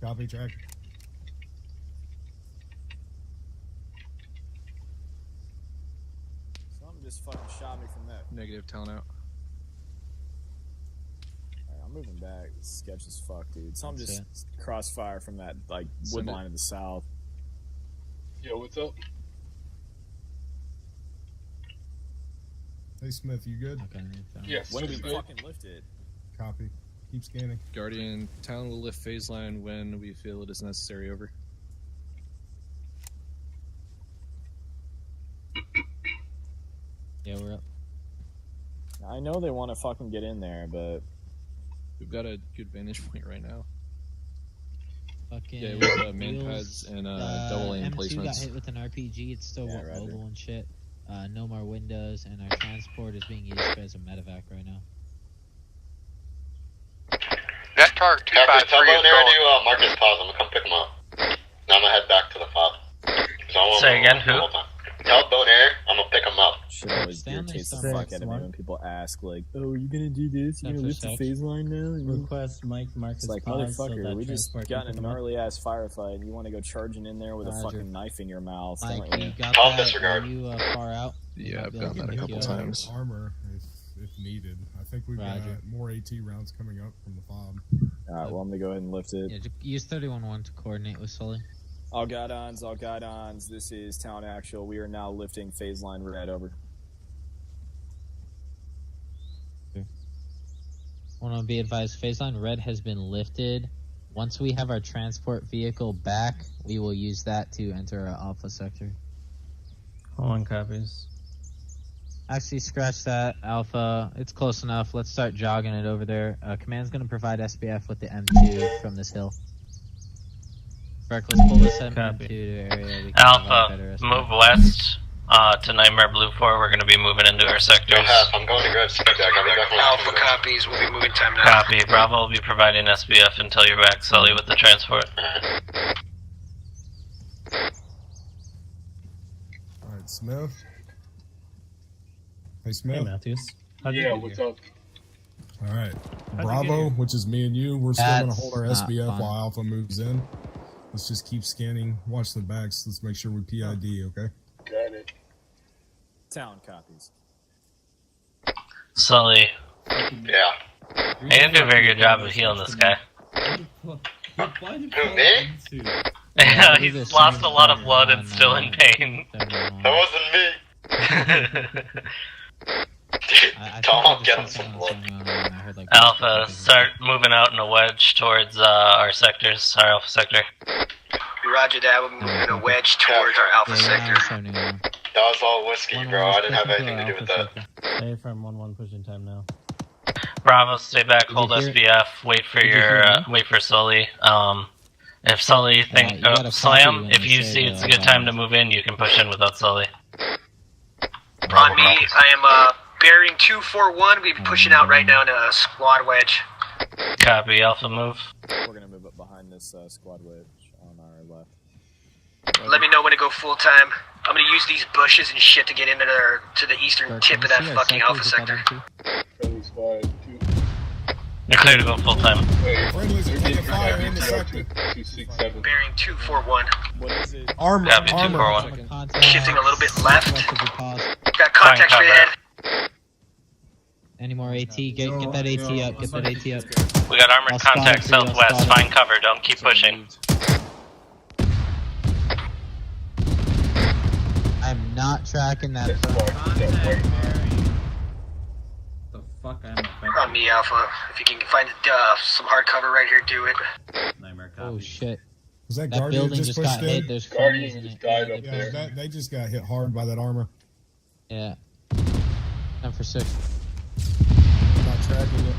[SPEAKER 12] Copy, track.
[SPEAKER 8] Something just fucking shot me from that.
[SPEAKER 7] Negative, Talon out.
[SPEAKER 8] Alright, I'm moving back. This is sketch as fuck, dude. Something
[SPEAKER 10] That's
[SPEAKER 8] just crossfire from that like
[SPEAKER 7] Send
[SPEAKER 8] wood line to the south.
[SPEAKER 11] Yo, what's up?
[SPEAKER 12] Hey, Smith, you good?
[SPEAKER 10] Okay,
[SPEAKER 11] Yes.
[SPEAKER 8] When do we
[SPEAKER 11] good.
[SPEAKER 8] fucking lift it?
[SPEAKER 12] Copy. Keep scanning.
[SPEAKER 7] Guardian, Talon will lift phase line when we feel it is necessary. Over.
[SPEAKER 10] Yeah, we're up.
[SPEAKER 8] I know they want to fucking get in there, but
[SPEAKER 7] We've got a good vantage point right now.
[SPEAKER 10] Fucking
[SPEAKER 7] Yeah, with man
[SPEAKER 10] wheels,
[SPEAKER 7] pads and double aim
[SPEAKER 10] M2
[SPEAKER 7] placements.
[SPEAKER 10] got hit with an RPG. It's still
[SPEAKER 8] Yeah, roger.
[SPEAKER 10] mobile and shit. No more windows, and our transport is being used as a medevac right now.
[SPEAKER 5] That target
[SPEAKER 7] Tell
[SPEAKER 5] 253
[SPEAKER 7] Bo
[SPEAKER 5] is
[SPEAKER 7] there
[SPEAKER 5] going.
[SPEAKER 7] to mark his pause. I'm gonna come pick him up. Now I'm gonna head back to the fob.
[SPEAKER 9] Say again, who?
[SPEAKER 7] Tell Bonaire I'm gonna pick him up.
[SPEAKER 8] shit always irritates the fuck out of me when people ask, like, "Oh, are you gonna do this? You gonna lift the phase line now?"
[SPEAKER 6] Request Mike Marcus.
[SPEAKER 8] It's like,
[SPEAKER 6] pause
[SPEAKER 8] motherfucker,
[SPEAKER 6] so
[SPEAKER 8] we just got in a gnarly ass firefight, and you want to go charging in there with a fucking knife in your mouth?
[SPEAKER 10] Mike,
[SPEAKER 8] Don't
[SPEAKER 10] you
[SPEAKER 8] you?
[SPEAKER 10] got
[SPEAKER 7] I'll
[SPEAKER 10] that?
[SPEAKER 7] disregard.
[SPEAKER 10] Are you far out?
[SPEAKER 11] Yeah, I've
[SPEAKER 10] Might be
[SPEAKER 11] done
[SPEAKER 10] able
[SPEAKER 11] that a
[SPEAKER 10] to
[SPEAKER 11] couple
[SPEAKER 10] pick you up.
[SPEAKER 11] times.
[SPEAKER 12] Armor if needed. I think we've got more AT rounds coming up from the fob.
[SPEAKER 8] Alright, well, I'm gonna go ahead and lift it.
[SPEAKER 10] Yeah, use 31-1 to coordinate with Sully.
[SPEAKER 8] All guidons, this is Town Actual. We are now lifting phase line red, over.
[SPEAKER 10] Want to be advised, phase line red has been lifted. Once we have our transport vehicle back, we will use that to enter our alpha sector.
[SPEAKER 3] Hold on, copies.
[SPEAKER 10] Actually, scratch that, Alpha. It's close enough. Let's start jogging it over there. Command's going to provide SBF with the M2 from this hill. Breck, let's pull this M2 to area. We can
[SPEAKER 9] Alpha, move west to Nightmare Blue 4. We're going to be moving into our sectors.
[SPEAKER 7] I'm going to grab feedback. I'll be back in
[SPEAKER 5] Alpha copies. We'll be moving time now.
[SPEAKER 9] Copy. Bravo will be providing SBF until you're back, Sully, with the transport.
[SPEAKER 12] Alright, Smith. Hey, Smith.
[SPEAKER 3] Hey, Matthews.
[SPEAKER 13] Yeah, what's up?
[SPEAKER 12] Alright. Bravo, which is me and you, we're still going to hold our SBF while Alpha moves in. Let's just keep scanning. Watch the backs. Let's make sure we PID, okay?
[SPEAKER 13] Got it.
[SPEAKER 8] Town copies.
[SPEAKER 9] Sully.
[SPEAKER 7] Yeah.
[SPEAKER 9] You didn't do a very good job of healing this guy.
[SPEAKER 7] Who, me?
[SPEAKER 9] Yeah, he's lost a lot of blood and still in pain.
[SPEAKER 7] That wasn't me. Tom, get him some blood.
[SPEAKER 9] Alpha, start moving out in a wedge towards our sectors, our alpha sector.
[SPEAKER 5] Roger that, we're moving in a wedge towards our alpha sector.
[SPEAKER 7] That was all whiskey, bro. I didn't have anything to do with that.
[SPEAKER 3] Stay from 1-1 pushing time now.
[SPEAKER 9] Bravo, stay back, hold SBF, wait for wait for Sully. If Sully Slam, if you see it's a good time to move in, you can push in without Sully.
[SPEAKER 5] On me, I am bearing 241. We'll be pushing out right now in a squad wedge.
[SPEAKER 9] Copy, Alpha move.
[SPEAKER 8] We're gonna move up behind this squad wedge on our left.
[SPEAKER 5] Let me know when to go full time. I'm gonna use these bushes and shit to get into to the eastern tip of that fucking alpha sector.
[SPEAKER 13] Friendly squad, 2.
[SPEAKER 9] You're clear to go full time.
[SPEAKER 12] Friendlies are taking fire in the sector.
[SPEAKER 13] 267.
[SPEAKER 5] Bearing 241.
[SPEAKER 8] What is it?
[SPEAKER 12] Armor.
[SPEAKER 9] Copy, 241.
[SPEAKER 5] Shifting a little bit left. Got contact straight ahead.
[SPEAKER 10] Any more AT? Get that AT up. Get that AT up.
[SPEAKER 9] We got armored contact southwest. Find cover. Don't keep pushing.
[SPEAKER 10] I'm not tracking that.
[SPEAKER 1] The fuck I am
[SPEAKER 5] On me, Alpha. If you can find some hard cover right here, do it.
[SPEAKER 1] Nightmare copy.
[SPEAKER 10] Oh shit.
[SPEAKER 12] Was that
[SPEAKER 10] That
[SPEAKER 12] Guardian
[SPEAKER 10] building
[SPEAKER 12] just
[SPEAKER 10] just got
[SPEAKER 12] pushed
[SPEAKER 10] hit.
[SPEAKER 12] in?
[SPEAKER 10] There's
[SPEAKER 13] Guardian
[SPEAKER 10] in
[SPEAKER 13] just
[SPEAKER 10] it.
[SPEAKER 13] died up
[SPEAKER 12] Yeah,
[SPEAKER 13] there.
[SPEAKER 12] they just got hit hard by that armor.
[SPEAKER 10] Yeah. 10 for 6.
[SPEAKER 12] I'm not tracking it.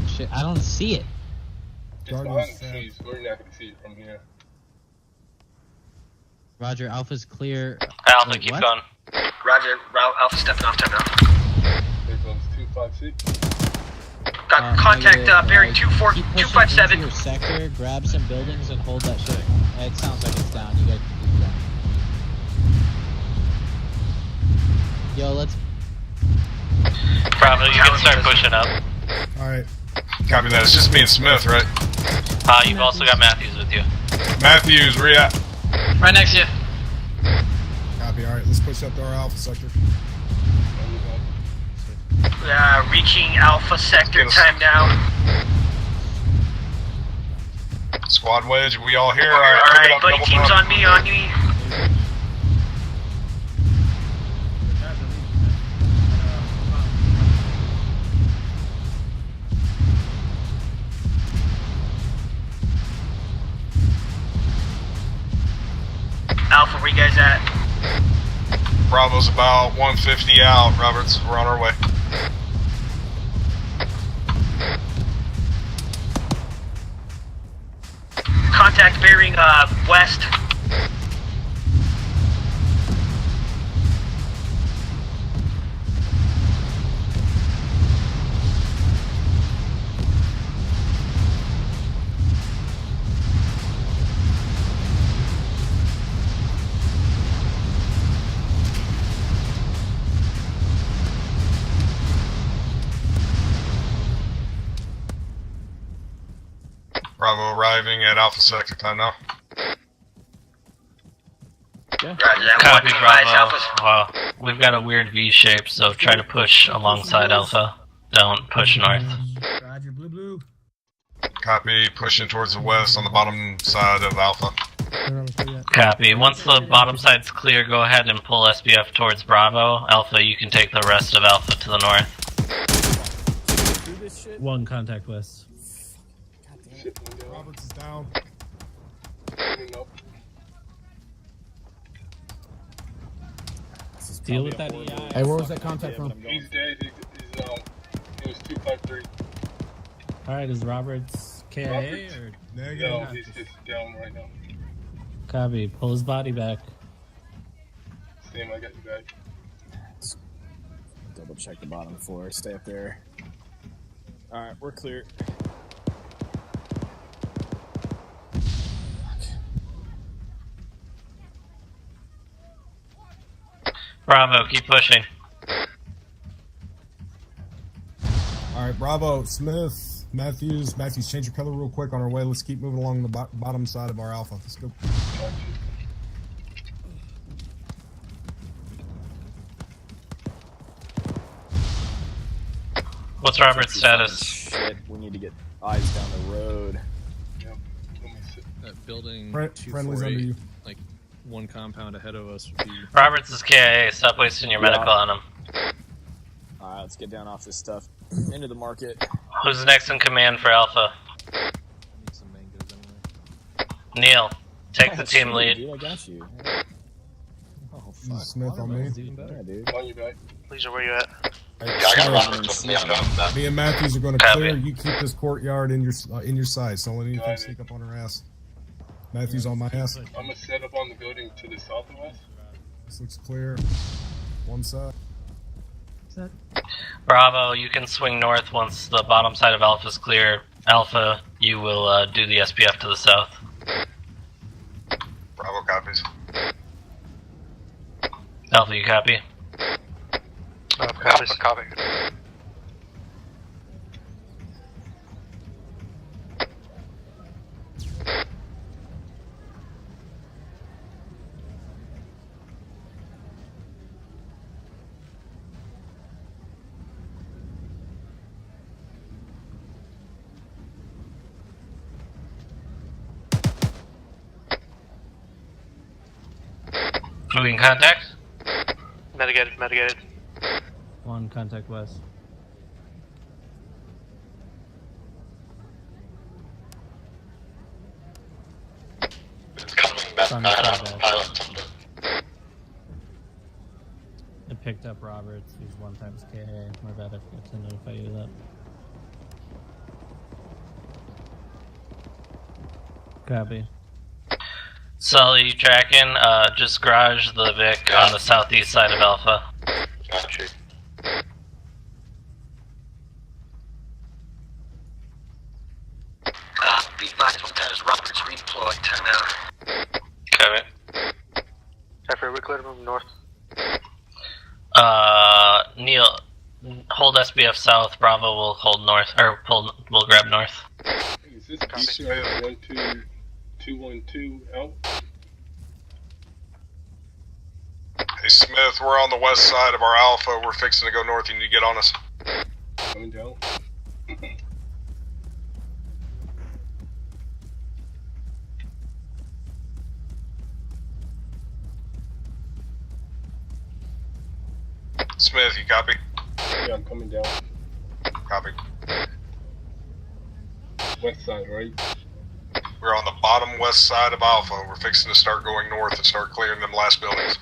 [SPEAKER 10] Shit, I don't see it.
[SPEAKER 13] It's
[SPEAKER 12] Guardian's
[SPEAKER 13] behind the
[SPEAKER 12] sad.
[SPEAKER 13] trees. We're not gonna see it from here.
[SPEAKER 10] Roger, Alpha's clear.
[SPEAKER 9] Alpha,
[SPEAKER 10] Wait,
[SPEAKER 9] keep
[SPEAKER 10] what?
[SPEAKER 9] going.
[SPEAKER 5] Roger, Alpha stepping off time now.
[SPEAKER 13] This one's 256.
[SPEAKER 5] Got contact bearing
[SPEAKER 10] keep pushing
[SPEAKER 5] 257.
[SPEAKER 10] into your sector, grab some buildings and hold that shit. It sounds like it's down. You guys can keep going. Yo, let's.
[SPEAKER 9] Bravo, you can start pushing up.
[SPEAKER 12] Alright.
[SPEAKER 11] Copy that. It's just me and Smith, right?
[SPEAKER 9] You've also got Matthews with you.
[SPEAKER 11] Matthews, where you at?
[SPEAKER 9] Right next to you.
[SPEAKER 12] Copy. Alright, let's push up to our alpha sector.
[SPEAKER 5] Reaching alpha sector time now.
[SPEAKER 11] Squad wedge, we all here?
[SPEAKER 5] Alright, buddy, team's on me, Alpha, where you guys at?
[SPEAKER 11] Bravo's about 150 out. Roberts, we're on our way.
[SPEAKER 5] Contact bearing west.
[SPEAKER 11] Bravo arriving at Alpha Sector time now.
[SPEAKER 8] Yeah.
[SPEAKER 5] Roger that.
[SPEAKER 9] Copy,
[SPEAKER 5] One advise
[SPEAKER 9] Bravo.
[SPEAKER 5] Alpha.
[SPEAKER 9] We've got a weird V shape, so try to push alongside Alpha. Don't push north.
[SPEAKER 2] Roger, blue.
[SPEAKER 11] Copy, pushing towards the west on the bottom side of Alpha.
[SPEAKER 9] Copy. Once the bottom side's clear, go ahead and pull SBF towards Bravo. Alpha, you can take the rest of Alpha to the north.
[SPEAKER 6] One contact west.
[SPEAKER 12] Roberts is down.
[SPEAKER 6] Deal with that EI.
[SPEAKER 2] Hey, where was that contact from?
[SPEAKER 13] He's dead. He was 253.
[SPEAKER 6] Alright, is Roberts KIA or
[SPEAKER 12] Negative.
[SPEAKER 13] No, he's just down right now.
[SPEAKER 6] copy? Pull his body back.
[SPEAKER 13] Sam, I got you back.
[SPEAKER 8] Double check the bottom floor. Stay up there. Alright, we're clear.
[SPEAKER 9] Bravo, keep pushing.
[SPEAKER 12] Alright, Bravo, Smith, Matthews, change your color real quick on our way. Let's keep moving along the bottom side of our Alpha. Let's go.
[SPEAKER 9] What's Robert's status?
[SPEAKER 8] Shit, we need to get eyes down the road.
[SPEAKER 13] Yep. Let me see.
[SPEAKER 8] Building
[SPEAKER 12] Friendly's under you.
[SPEAKER 8] like one compound ahead of us would be...
[SPEAKER 9] Roberts is KIA. Stop wasting your medical on him.
[SPEAKER 8] Alright, let's get down off this stuff. Into the market.
[SPEAKER 9] Who's next in command for Alpha?
[SPEAKER 8] Need some mangoes anyway.
[SPEAKER 9] Neil, take the team
[SPEAKER 8] Sweet,
[SPEAKER 9] lead.
[SPEAKER 8] Dude, I got you. Oh,
[SPEAKER 12] This is
[SPEAKER 8] fuck.
[SPEAKER 12] Smith on me.
[SPEAKER 8] Yeah, dude.
[SPEAKER 13] On you back.
[SPEAKER 9] Please, where you at?
[SPEAKER 7] Yeah, I got Roberts with me. I'm done with that.
[SPEAKER 12] Me and Matthews are going to
[SPEAKER 9] Copy.
[SPEAKER 12] clear. You keep this courtyard in your sights. Don't let anything sneak up on our ass. Matthews on my ass.
[SPEAKER 13] I'm gonna set up on the building to the south of us.
[SPEAKER 12] This looks clear. One side.
[SPEAKER 9] Bravo, you can swing north once the bottom side of Alpha is clear. Alpha, you will do the SPF to the south.
[SPEAKER 11] Bravo copies.
[SPEAKER 9] Alpha, you copy?
[SPEAKER 7] Alpha copy.
[SPEAKER 9] Moving contact?
[SPEAKER 7] Mitigated.
[SPEAKER 6] One contact west.
[SPEAKER 7] It's coming back.
[SPEAKER 6] Sun
[SPEAKER 7] I
[SPEAKER 6] side
[SPEAKER 7] don't
[SPEAKER 6] back.
[SPEAKER 7] pilot.
[SPEAKER 6] It picked up Roberts, who's 1 times KIA. My bad, I forgot to notify you of that. Copy.
[SPEAKER 9] Sully, you tracking? Just garage the Vic on the southeast side of Alpha.
[SPEAKER 7] Gotcha.
[SPEAKER 5] Be advised 1 times Roberts redeployed. Time out.
[SPEAKER 9] Copy.
[SPEAKER 7] Jeffrey, we clear to move north.
[SPEAKER 9] Neil, hold SBF south. Bravo will hold north, or we'll grab north.
[SPEAKER 13] Is this B-Smith 12212 out?
[SPEAKER 11] Hey Smith, we're on the west side of our Alpha. We're fixing to go north. You need to get on us.
[SPEAKER 13] Coming down.
[SPEAKER 11] Smith, you copy?
[SPEAKER 13] Yeah, I'm coming down.
[SPEAKER 11] Copy.
[SPEAKER 13] West side, right?
[SPEAKER 11] We're on the bottom west side of Alpha. We're fixing to start going north and start clearing them last buildings.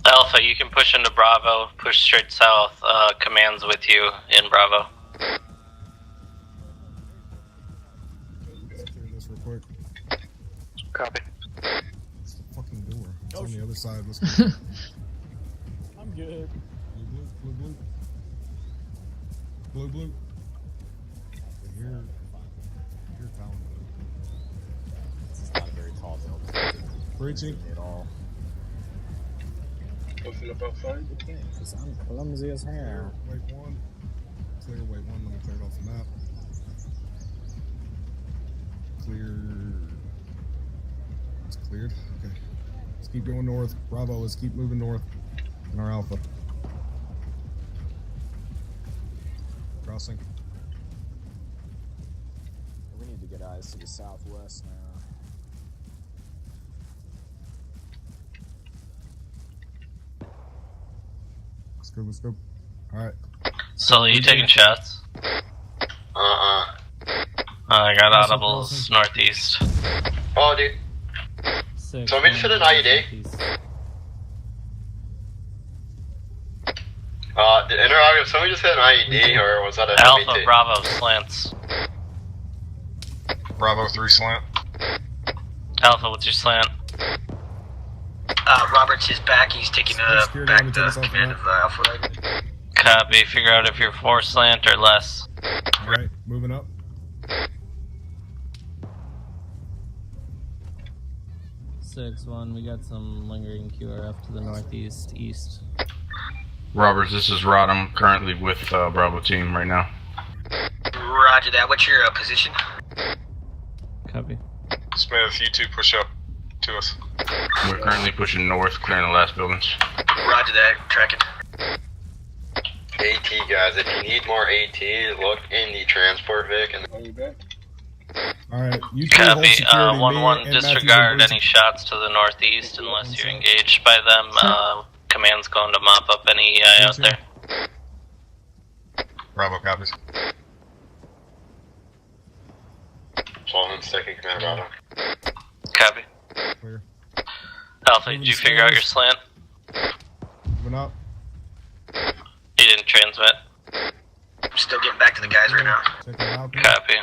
[SPEAKER 9] Alpha, you can push into Bravo. Push straight south. Command's with you in Bravo.
[SPEAKER 12] Let's clear this real quick.
[SPEAKER 7] Copy.
[SPEAKER 12] It's the fucking door. It's on the other side. Let's go.
[SPEAKER 8] I'm good.
[SPEAKER 12] Blue. Here, found.
[SPEAKER 8] This is not a very tall building.
[SPEAKER 12] Preaching.
[SPEAKER 8] At all.
[SPEAKER 13] Posting up outside.
[SPEAKER 8] Good thing, because I'm clumsy as hell.
[SPEAKER 12] Wait one. Clear, wait one. Let me clear it off the map. clear. It's cleared. Okay. Let's keep going north. Bravo, let's keep moving north. In our Alpha. Crossing.
[SPEAKER 8] We need to get eyes to the southwest now.
[SPEAKER 12] Let's go. Alright.
[SPEAKER 9] Sully, you taking shots? I got audibles northeast.
[SPEAKER 7] Oh, dude. So I'm in for the IED. Did Interrog, somebody just hit an IED, or was that a
[SPEAKER 9] Alpha
[SPEAKER 7] MBT?
[SPEAKER 9] Bravo slants.
[SPEAKER 11] Bravo 3 slant.
[SPEAKER 9] Alpha, what's your slant?
[SPEAKER 5] Roberts is back. He's taking back the command of Alpha.
[SPEAKER 9] Copy. Figure out if you're 4 slant or less.
[SPEAKER 12] Alright, moving up.
[SPEAKER 6] Six one. We got some lingering QRF to the northeast, east.
[SPEAKER 14] Roberts, this is Rod. I'm currently with Bravo team right now.
[SPEAKER 5] Roger that. What's your position?
[SPEAKER 6] Copy.
[SPEAKER 11] Smith, you two push up to us.
[SPEAKER 14] We're currently pushing north, clearing the last buildings.
[SPEAKER 5] Roger that. Tracking.
[SPEAKER 7] AT guys, if you need more AT, look in the transport Vic and
[SPEAKER 12] Alright, you two hold
[SPEAKER 9] Copy.
[SPEAKER 12] security.
[SPEAKER 9] 1-1. Disregard any shots to the northeast unless you're engaged by them. Command's going to mop up any EI out there.
[SPEAKER 11] Bravo copies.
[SPEAKER 7] 12 second command Bravo.
[SPEAKER 9] Copy.
[SPEAKER 12] Clear.
[SPEAKER 9] Alpha, did you figure out your slant?
[SPEAKER 12] Moving up.
[SPEAKER 9] You didn't transmit.
[SPEAKER 5] I'm still getting back to the guys right now.
[SPEAKER 12] Check it out.
[SPEAKER 9] Copy.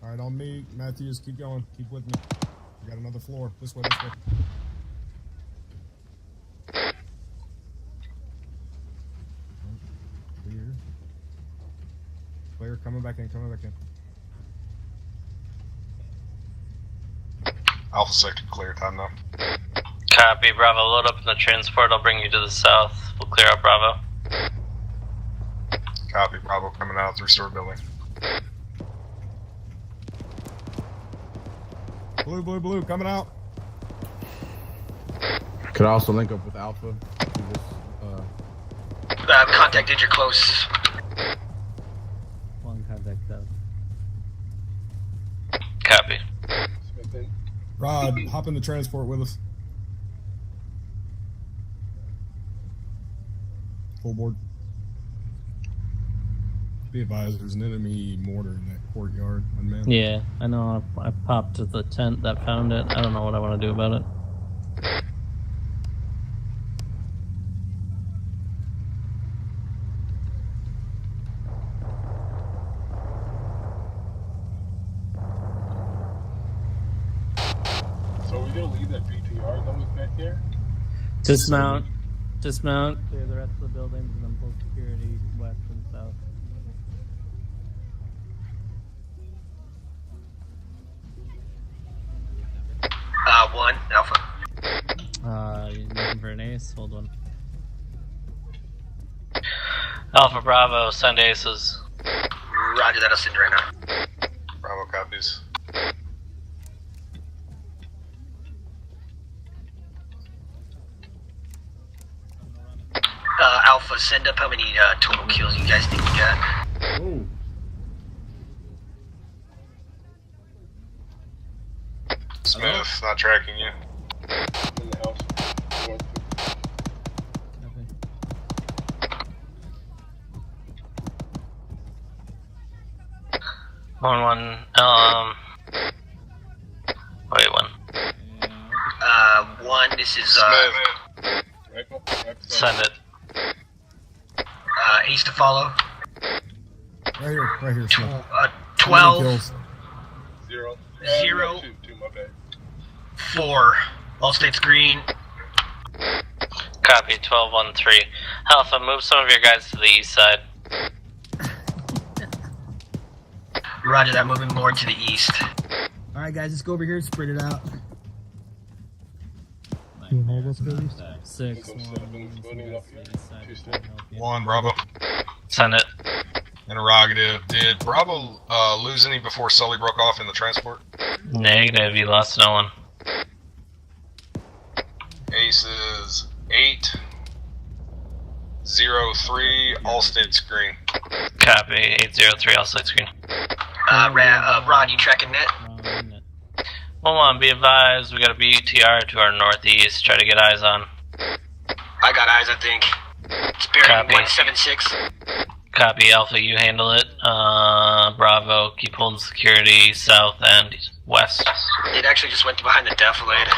[SPEAKER 12] Alright, on me. Matthews, keep going. Keep with me. We got another floor. This way, this way. Clear. Clear, coming back in, coming back in.
[SPEAKER 11] Alpha second clear time now.
[SPEAKER 9] Copy. Bravo, load up in the transport. I'll bring you to the south. We'll clear out Bravo.
[SPEAKER 11] Copy. Bravo coming out through store building.
[SPEAKER 12] Blue, coming out.
[SPEAKER 15] Could also link up with Alpha.
[SPEAKER 5] Contact injured close.
[SPEAKER 6] One contact out.
[SPEAKER 9] Copy.
[SPEAKER 12] Rod, hop in the transport with us. Full board. Be advised, there's an enemy mortar in that courtyard. Unmanned.
[SPEAKER 6] Yeah, I know. I popped to the tent that found it. I don't know what I want to do about it.
[SPEAKER 13] So we're gonna leave that BTR that was back there?
[SPEAKER 6] Dismount. Dismount. Clear the rest of the buildings and then pull security west and south.
[SPEAKER 5] One, Alpha.
[SPEAKER 6] You looking for an ace? Hold on.
[SPEAKER 9] Alpha Bravo, send aces.
[SPEAKER 5] Roger that, I'll send right now.
[SPEAKER 11] Bravo copies.
[SPEAKER 5] Alpha, send up how many total kills you guys think we got.
[SPEAKER 4] Oh.
[SPEAKER 11] Smith, not tracking you.
[SPEAKER 13] In the house.
[SPEAKER 9] 1-1. Wait, 1.
[SPEAKER 5] One, this is,
[SPEAKER 11] Smith.
[SPEAKER 9] Send it.
[SPEAKER 5] Ace to follow.
[SPEAKER 12] Right here, Smith.
[SPEAKER 5] 12.
[SPEAKER 12] Kills.
[SPEAKER 13] 0.
[SPEAKER 5] 0.
[SPEAKER 13] 2, my bad.
[SPEAKER 5] 4. All states green.
[SPEAKER 9] Copy, 12-1-3. Alpha, move some of your guys to the east side.
[SPEAKER 5] Roger that, moving more to the east.
[SPEAKER 2] Alright guys, let's go over here and spread it out. You hold us, please?
[SPEAKER 11] 1, Bravo.
[SPEAKER 9] Send it.
[SPEAKER 11] Interrogative. Did Bravo lose any before Sully broke off in the transport?
[SPEAKER 9] Negative, you lost no one.
[SPEAKER 11] Aces 803, all state screen.
[SPEAKER 9] Copy, 803, all site screen.
[SPEAKER 5] Rod, you tracking net?
[SPEAKER 9] Hold on, be advised, we got a BTR to our northeast, try to get eyes on.
[SPEAKER 5] I got eyes, I think. It's bearing
[SPEAKER 9] Copy.
[SPEAKER 5] 176.
[SPEAKER 9] Copy, Alpha, you handle it. Bravo, keep holding security south and west.
[SPEAKER 5] It actually just went behind the defilade.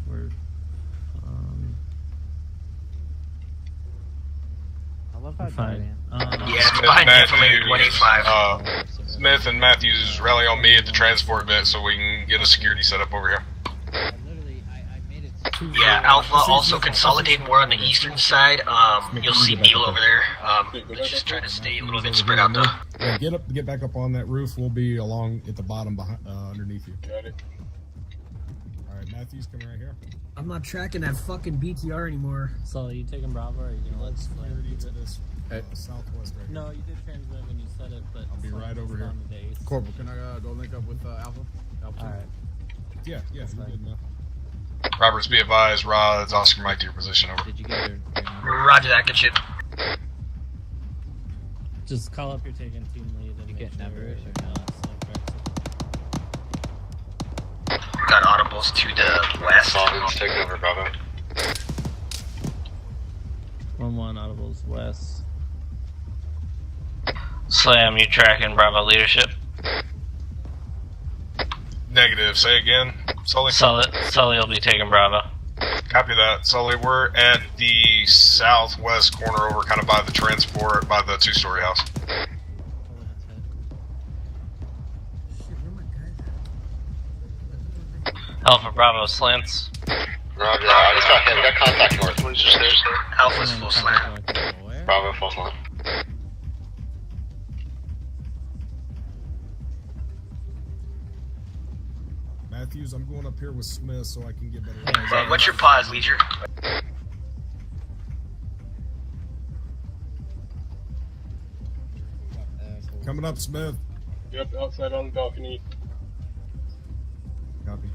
[SPEAKER 6] We're,
[SPEAKER 10] I love how
[SPEAKER 6] fine.
[SPEAKER 5] It's behind defilade 185.
[SPEAKER 11] Smith and Matthews rally on me at the transport bit so we can get a security set up over here.
[SPEAKER 5] Yeah, Alpha also consolidate more on the eastern side. You'll see Neil over there. Let's just try to stay a little bit spread out though.
[SPEAKER 12] Yeah, get back up on that roof. We'll be along at the bottom behind, underneath you.
[SPEAKER 13] Got it.
[SPEAKER 12] Alright, Matthews, come right here.
[SPEAKER 2] I'm not tracking that fucking BTR anymore.
[SPEAKER 6] So, are you taking Bravo or are you gonna let
[SPEAKER 12] security to this southwest right here.
[SPEAKER 6] No, you did transmit when you said it, but
[SPEAKER 12] I'll be right over here.
[SPEAKER 15] Corporal, can I go link up with Alpha?
[SPEAKER 6] Alright.
[SPEAKER 12] Yeah, you're good now.
[SPEAKER 11] Roberts, be advised, Rod's Oscar Mike to your position, over.
[SPEAKER 10] Did you get your
[SPEAKER 5] Roger that, good shit.
[SPEAKER 6] Just call up your taking team lead and
[SPEAKER 10] you get numbers or no?
[SPEAKER 5] Got audibles to the west.
[SPEAKER 7] Solvent's taking over, Bravo.
[SPEAKER 6] 1-1 audibles west.
[SPEAKER 9] Slam, you tracking Bravo leadership?
[SPEAKER 11] Negative, say again, Sully?
[SPEAKER 9] Sully will be taking Bravo.
[SPEAKER 11] Copy that. Sully, we're at the southwest corner over kind of by the transport, by the two-story house.
[SPEAKER 9] Alpha Bravo slants.
[SPEAKER 7] Roger, I just got hit. We got contact north. What is your stairs?
[SPEAKER 5] Alpha's full slam.
[SPEAKER 7] Bravo, full slam.
[SPEAKER 12] Matthews, I'm going up here with Smith so I can get better.
[SPEAKER 5] What's your pause, Leisure?
[SPEAKER 12] Coming up, Smith.
[SPEAKER 13] Yep, outside on the balcony.
[SPEAKER 12] Copy.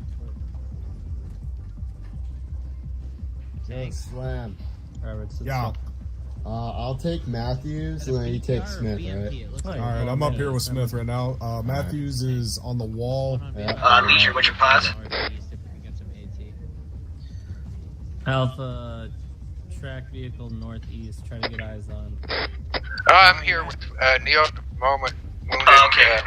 [SPEAKER 4] Slam.
[SPEAKER 12] Yeah.
[SPEAKER 4] I'll take Matthews and then you take Smith, right?
[SPEAKER 12] Alright, I'm up here with Smith right now. Matthews is on the wall.
[SPEAKER 5] Leisure, what's your pause?
[SPEAKER 6] Alpha, track vehicle northeast, try to get eyes on.
[SPEAKER 16] I'm here with Neil at the moment. Wounded.
[SPEAKER 5] Okay.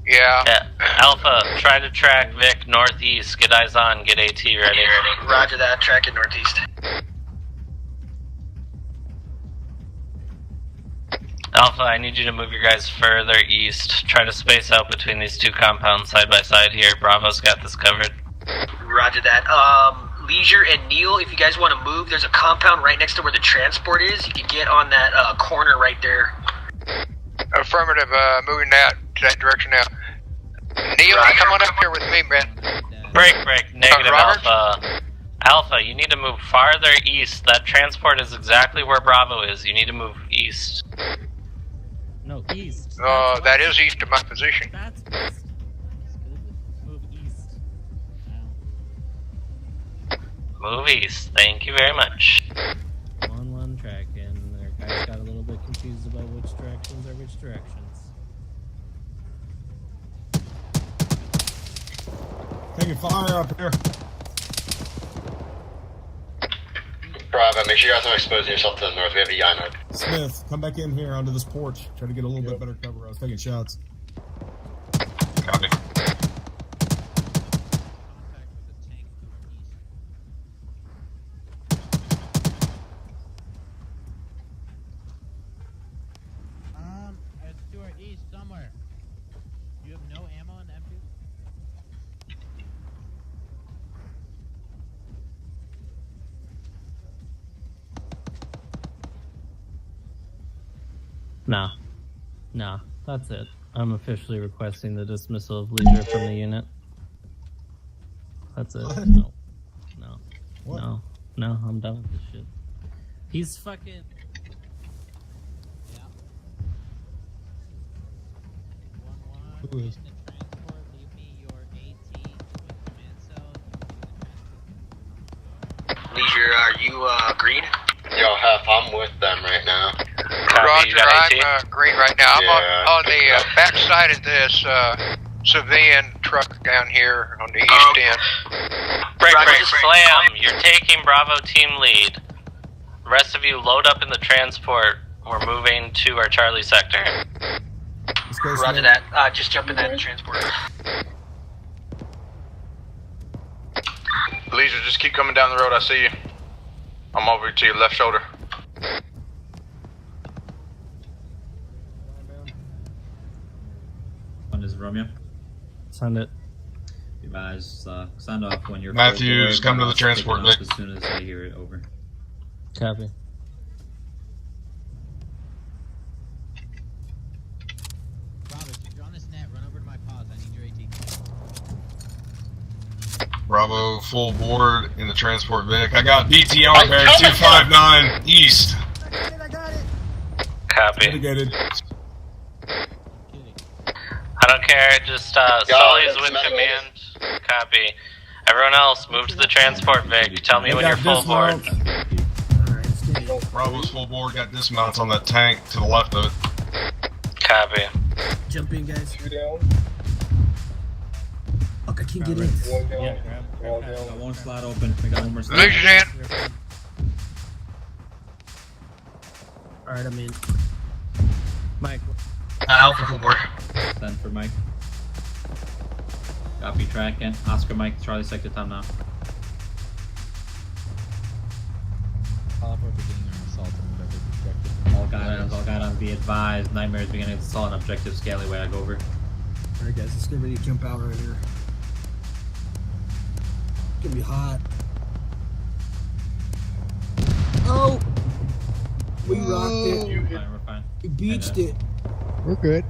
[SPEAKER 16] Yeah.
[SPEAKER 9] Alpha, try to track Vic northeast, get eyes on, get AT ready.
[SPEAKER 5] Roger that, track it northeast.
[SPEAKER 9] Alpha, I need you to move your guys further east. Try to space out between these two compounds side by side here. Bravo's got this covered.
[SPEAKER 5] Roger that. Leisure and Neil, if you guys want to move, there's a compound right next to where the transport is. You can get on that corner right there.
[SPEAKER 16] Affirmative, moving out to that direction now. Neil, come on up here with me, man.
[SPEAKER 9] Break, negative
[SPEAKER 16] Roberts?
[SPEAKER 9] Alpha. Alpha, you need to move farther east. That transport is exactly where Bravo is. You need to move east.
[SPEAKER 6] No, east.
[SPEAKER 16] That is east of my position.
[SPEAKER 6] That's west. Move east.
[SPEAKER 9] Move east. Thank you very much.
[SPEAKER 6] 1-1 tracking. Their guys got a little bit confused about which directions are which directions.
[SPEAKER 12] Taking fire up here.
[SPEAKER 7] Bravo, make sure you guys aren't exposing yourself to the north. We have a Yanard.
[SPEAKER 12] Smith, come back in here onto this porch. Try to get a little bit better cover. I was taking shots.
[SPEAKER 11] Copy.
[SPEAKER 10] It's to our east somewhere. You have no ammo in the M2?
[SPEAKER 6] No, that's it. I'm officially requesting the dismissal of Leisure from the unit. That's it.
[SPEAKER 12] What?
[SPEAKER 6] No. No.
[SPEAKER 12] What?
[SPEAKER 6] No. No, I'm done with this shit. He's fucking...
[SPEAKER 12] Who is?
[SPEAKER 5] Leisure, are you green?
[SPEAKER 7] Yo, Hef, I'm with them right now.
[SPEAKER 16] Roger, I'm green right now. I'm on the back side of this civilian truck down here on the east end.
[SPEAKER 9] Break, Slam, you're taking Bravo team lead. The rest of you load up in the transport. We're moving to our Charlie sector.
[SPEAKER 5] Roger that. Just jump in that transport.
[SPEAKER 14] Leisure, just keep coming down the road. I see you. I'm over to your left shoulder.
[SPEAKER 1] One is Romeo.
[SPEAKER 6] Send it.
[SPEAKER 1] You guys send off when you're.
[SPEAKER 11] Matthews, come to the transport, Vic.
[SPEAKER 1] As soon as I hear it, over.
[SPEAKER 6] Copy.
[SPEAKER 11] Bravo, full board in the transport Vic. I got BTR bearing 259 east.
[SPEAKER 9] Copy.
[SPEAKER 12] Mitigated.
[SPEAKER 9] I don't care, just Sully's with command. Copy. Everyone else, move to the transport, Vic. Tell me when you're full board.
[SPEAKER 11] Bravo's full board, got dismounts on that tank to the left of it.
[SPEAKER 9] Copy.
[SPEAKER 2] Jump in, guys.
[SPEAKER 13] 2 down.
[SPEAKER 2] Fuck, I can't get in.
[SPEAKER 13] 1 down.
[SPEAKER 1] Yeah,
[SPEAKER 13] All
[SPEAKER 1] I
[SPEAKER 13] down.
[SPEAKER 1] got one slot open. I got one more slot.
[SPEAKER 16] Leisure's in.
[SPEAKER 2] Alright, I'm in.
[SPEAKER 6] Mike.
[SPEAKER 5] Alpha full board.
[SPEAKER 1] Send for Mike. Copy tracking. Oscar Mike, Charlie sector time now. All guidance, be advised. Nightmares beginning to assault an objective scallywag over.
[SPEAKER 2] Alright guys, let's get ready to jump out right here. It's gonna be hot. Oh! We rocked it.
[SPEAKER 1] We're fine, we're fine.
[SPEAKER 2] We beached it.
[SPEAKER 4] We're good.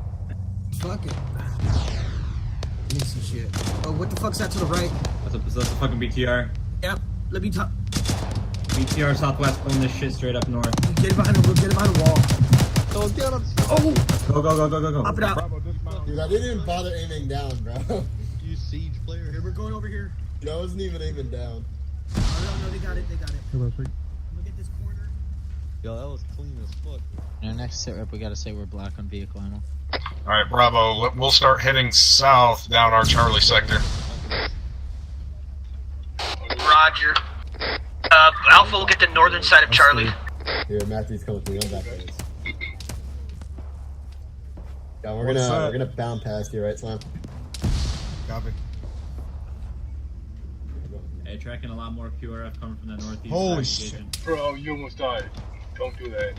[SPEAKER 2] Fuck it. Let me see shit. Oh, what the fuck's that to the right?
[SPEAKER 1] That's a fucking BTR.
[SPEAKER 2] Yep. Let me talk.
[SPEAKER 1] BTR southwest, pulling this shit straight up north.
[SPEAKER 2] Get it behind the wall. Get it behind the wall.
[SPEAKER 4] Oh, get him!
[SPEAKER 2] Oh!
[SPEAKER 1] Go.
[SPEAKER 2] Up it out.
[SPEAKER 4] Dude, I didn't even bother aiming down, bro.
[SPEAKER 15] You siege player.
[SPEAKER 2] Here, we're going over here.
[SPEAKER 4] Dude, I wasn't even aiming down.
[SPEAKER 2] Oh, no, they got it. Look at this corner.
[SPEAKER 15] Yo, that was clean as fuck.
[SPEAKER 10] In our next sit rep, we gotta say we're black on vehicle ammo.
[SPEAKER 11] Alright, Bravo, we'll start heading south down our Charlie sector.
[SPEAKER 5] Roger. Alpha will get the northern side of Charlie.
[SPEAKER 4] Here, Matthew's coming through. I'm back there. Yeah, we're gonna bound past you, right, Slam?
[SPEAKER 11] Copy.
[SPEAKER 1] Hey, tracking a lot more QRF coming from the northeast.
[SPEAKER 12] Holy
[SPEAKER 1] shit.
[SPEAKER 13] Bro, you almost died. Don't do that.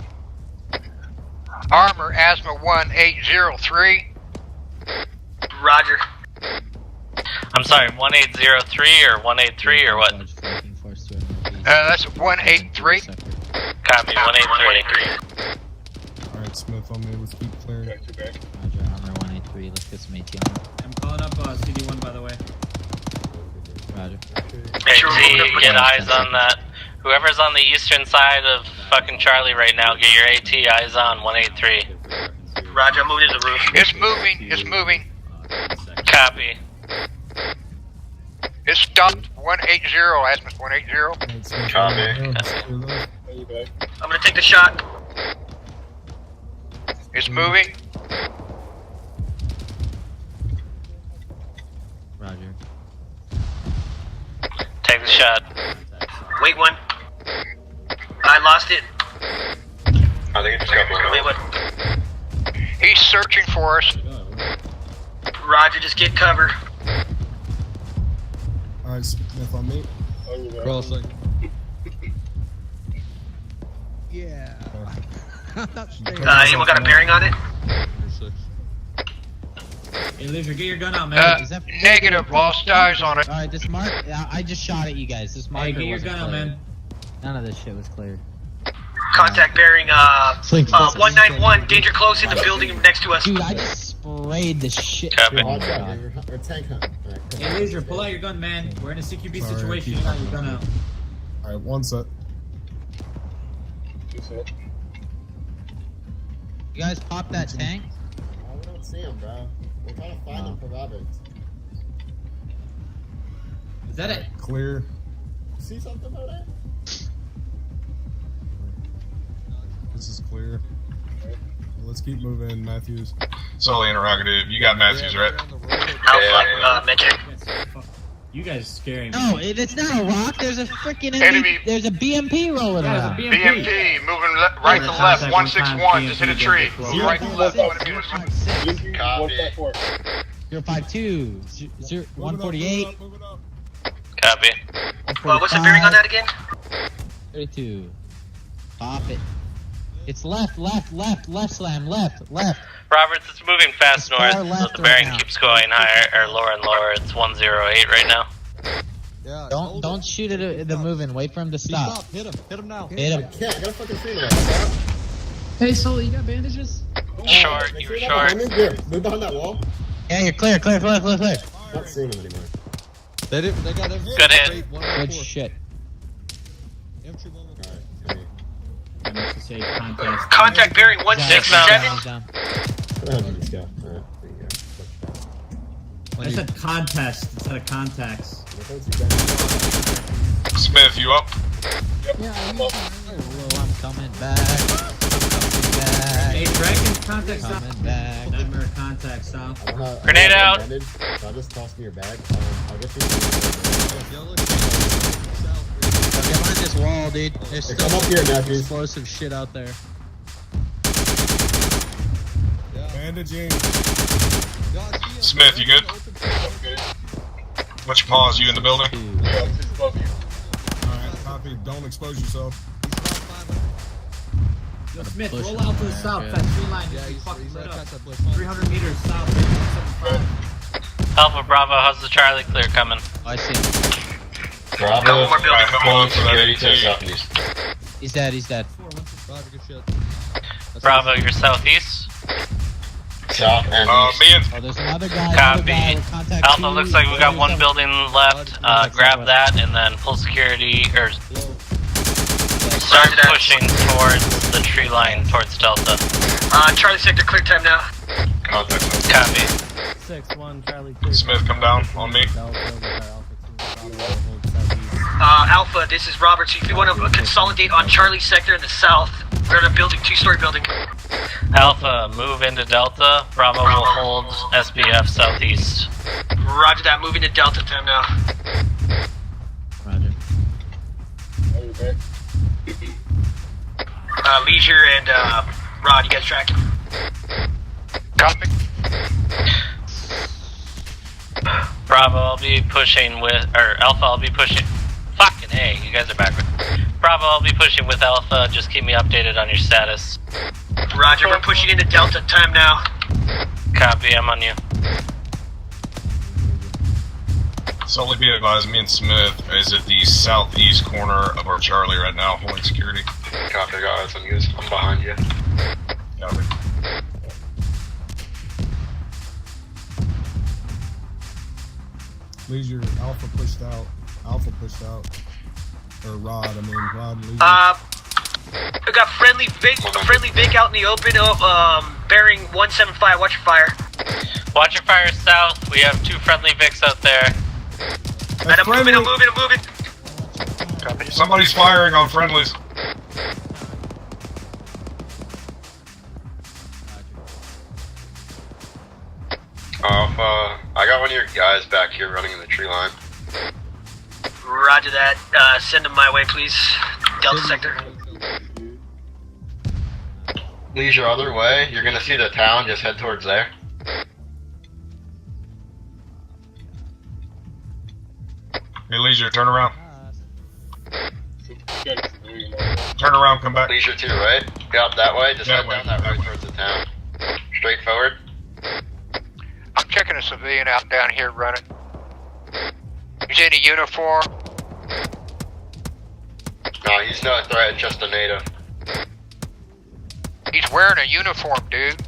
[SPEAKER 16] Armor Asthma 1803.
[SPEAKER 5] Roger.
[SPEAKER 9] I'm sorry, 1803 or 183 or what?
[SPEAKER 16] That's 183.
[SPEAKER 9] Copy, 183.
[SPEAKER 12] Alright, Smith on me with keep clearing.
[SPEAKER 13] Got you back.
[SPEAKER 10] Roger, armor 183. Let's get some AT armor.
[SPEAKER 1] I'm calling up CD1, by the way.
[SPEAKER 10] Roger.
[SPEAKER 9] Hey, T, get eyes on that. Whoever's on the eastern side of fucking Charlie right now, get your AT eyes on 183.
[SPEAKER 5] Roger, I'm moving to the roof.
[SPEAKER 16] It's moving.
[SPEAKER 9] Copy.
[SPEAKER 16] It's stopped. 180. Asthma's 180.
[SPEAKER 11] Copy.
[SPEAKER 5] I'm gonna take the shot.
[SPEAKER 16] It's moving.
[SPEAKER 10] Roger.
[SPEAKER 9] Take the shot.
[SPEAKER 5] Wait one. I lost it.
[SPEAKER 7] I think it just got blown
[SPEAKER 5] Wait
[SPEAKER 7] up.
[SPEAKER 5] one.
[SPEAKER 16] He's searching for us.
[SPEAKER 5] Roger, just get cover.
[SPEAKER 12] Alright, Smith on me.
[SPEAKER 15] Cross like.
[SPEAKER 10] Yeah.
[SPEAKER 5] Anyone got a bearing on it?
[SPEAKER 1] Hey, Leisure, get your gun out, man.
[SPEAKER 16] Negative. Lost eyes on it.
[SPEAKER 10] Alright, this mark. I just shot at you guys. This marker
[SPEAKER 1] Hey, get your
[SPEAKER 10] wasn't
[SPEAKER 1] gun out,
[SPEAKER 10] clear.
[SPEAKER 1] man.
[SPEAKER 10] None of this shit was clear.
[SPEAKER 5] Contact bearing 191. Danger close in the building next to us.
[SPEAKER 10] Dude, I just sprayed the shit.
[SPEAKER 9] Copy.
[SPEAKER 10] Oh my
[SPEAKER 4] Watch out,
[SPEAKER 10] God.
[SPEAKER 4] dude. Or tank hunt. Alright, come
[SPEAKER 1] Hey,
[SPEAKER 4] on.
[SPEAKER 1] Laser, pull out your gun, man. We're in a CQB
[SPEAKER 12] Sorry,
[SPEAKER 1] situation.
[SPEAKER 12] keep
[SPEAKER 1] You got your gun out.
[SPEAKER 12] Alright, one set.
[SPEAKER 10] You guys pop that tank?
[SPEAKER 4] Oh, we don't see him, bro. We're trying to find him for Roberts.
[SPEAKER 1] Is that it?
[SPEAKER 12] Clear.
[SPEAKER 4] See something about it?
[SPEAKER 12] This is clear. Let's keep moving, Matthews.
[SPEAKER 11] Solely interrogative. You got Matthews, right?
[SPEAKER 5] Alpha, mention.
[SPEAKER 1] You guys are scaring me.
[SPEAKER 10] No, it's not a rock. There's a freaking
[SPEAKER 7] Enemy.
[SPEAKER 10] There's a BMP rolling
[SPEAKER 1] Yeah,
[SPEAKER 10] around.
[SPEAKER 1] there's a BMP.
[SPEAKER 7] BMP, moving right to left, 161, just hit a tree. Move right to left,
[SPEAKER 10] 056,
[SPEAKER 7] copy.
[SPEAKER 10] 052, 148,
[SPEAKER 9] Copy.
[SPEAKER 5] What's the bearing on that again?
[SPEAKER 10] 32. Pop it. It's left slam, left.
[SPEAKER 9] Roberts, it's moving fast
[SPEAKER 10] It's far
[SPEAKER 9] north, so
[SPEAKER 10] left
[SPEAKER 9] the
[SPEAKER 10] right
[SPEAKER 9] bearing
[SPEAKER 10] now.
[SPEAKER 9] keeps going higher, or lower and lower. It's 108 right now.
[SPEAKER 15] Yeah,
[SPEAKER 10] Don't shoot at the moving. Wait for him to stop.
[SPEAKER 15] Hit him now.
[SPEAKER 10] Hit him.
[SPEAKER 4] I can't. I got a fucking free right.
[SPEAKER 6] Hey, Sully, you got bandages?
[SPEAKER 9] Short, you were short.
[SPEAKER 4] Move behind that wall.
[SPEAKER 10] Yeah, you're clear.
[SPEAKER 4] Not seeing him anymore.
[SPEAKER 15] They got him.
[SPEAKER 9] Good hit.
[SPEAKER 10] Good shit.
[SPEAKER 15] Infantry one.
[SPEAKER 1] I meant to say contest.
[SPEAKER 5] Contact bearing
[SPEAKER 10] Down,
[SPEAKER 5] 167.
[SPEAKER 10] down.
[SPEAKER 4] Let's go. Alright, there you go.
[SPEAKER 1] I said contest instead of contacts.
[SPEAKER 11] Smith, you up?
[SPEAKER 10] Oh, I'm coming back.
[SPEAKER 1] Hey, Dragon, contact south.
[SPEAKER 10] Coming back.
[SPEAKER 1] Nightmare, contact south.
[SPEAKER 9] Grenade out.
[SPEAKER 4] So I'll just toss me your bag. I'll get
[SPEAKER 10] Get behind this wall, dude. There's
[SPEAKER 4] Come up here, Matthews.
[SPEAKER 10] explosive shit out there.
[SPEAKER 12] Bandaging.
[SPEAKER 11] Smith, you good? What's your pause? You in the building?
[SPEAKER 12] Alright, copy. Don't expose yourself.
[SPEAKER 1] Yo, Smith,
[SPEAKER 10] push
[SPEAKER 1] roll
[SPEAKER 10] him
[SPEAKER 1] out to the
[SPEAKER 10] back,
[SPEAKER 1] south.
[SPEAKER 10] yeah.
[SPEAKER 1] That tree line just be fucking lit up. 300 meters south. 175.
[SPEAKER 9] Alpha Bravo, how's the Charlie clear coming?
[SPEAKER 10] I see him.
[SPEAKER 5] Couple more buildings.
[SPEAKER 7] Pulling security to the southeast.
[SPEAKER 10] He's dead.
[SPEAKER 15] Roger, good shit.
[SPEAKER 9] Bravo, you're southeast.
[SPEAKER 7] South and east.
[SPEAKER 11] Me and
[SPEAKER 10] Oh, there's another guy.
[SPEAKER 9] Copy.
[SPEAKER 10] With contact
[SPEAKER 9] Alpha,
[SPEAKER 10] two.
[SPEAKER 9] looks like we got one
[SPEAKER 10] There's
[SPEAKER 9] building left. Grab that and then pull security, or start pushing towards the tree line, towards Delta.
[SPEAKER 5] Charlie sector, clear time now.
[SPEAKER 7] Contact.
[SPEAKER 9] Copy.
[SPEAKER 6] 6-1, Charlie, clear.
[SPEAKER 11] Smith, come down on me.
[SPEAKER 5] Alpha, this is Robert. So if you want to consolidate on Charlie sector in the south, we're in a building, two-story building.
[SPEAKER 9] Alpha, move into Delta. Bravo will hold SBF southeast.
[SPEAKER 5] Roger that. Moving to Delta time now.
[SPEAKER 10] Roger.
[SPEAKER 5] Leisure and Rod, you guys tracking?
[SPEAKER 16] Copy.
[SPEAKER 9] Bravo, I'll be pushing with, or Alpha, I'll be pushing. Fucking A, you guys are backward. Bravo, I'll be pushing with Alpha. Just keep me updated on your status.
[SPEAKER 5] Roger, we're pushing into Delta time now.
[SPEAKER 9] Copy, I'm on you.
[SPEAKER 11] Solely be advised, me and Smith is at the southeast corner of our Charlie right now, holding security.
[SPEAKER 7] Copy, guys. I'm behind you.
[SPEAKER 11] Copy.
[SPEAKER 12] Leisure, Alpha pushed out. Or Rod and Leisure.
[SPEAKER 5] We got friendly Vic out in the open. Bearing 175. Watch your fire.
[SPEAKER 9] Watch your fire south. We have two friendly Vics out there.
[SPEAKER 5] And I'm moving.
[SPEAKER 11] Copy. Somebody's firing on friendlies.
[SPEAKER 7] I got one of your guys back here running in the tree line.
[SPEAKER 5] Roger that. Send them my way, please. Delta sector.
[SPEAKER 7] Leisure, other way. You're gonna see the town. Just head towards there.
[SPEAKER 11] Hey, Leisure, turn around. Turn around, come back.
[SPEAKER 7] Leisure to your right. Go up that way. Just
[SPEAKER 11] That
[SPEAKER 7] head
[SPEAKER 11] way,
[SPEAKER 7] down that
[SPEAKER 11] that
[SPEAKER 7] road
[SPEAKER 11] way.
[SPEAKER 7] towards the town. Straight forward.
[SPEAKER 16] I'm checking a civilian out down here running. He's in a uniform.
[SPEAKER 7] No, he's no threat. Just a native.
[SPEAKER 16] He's wearing a uniform, dude.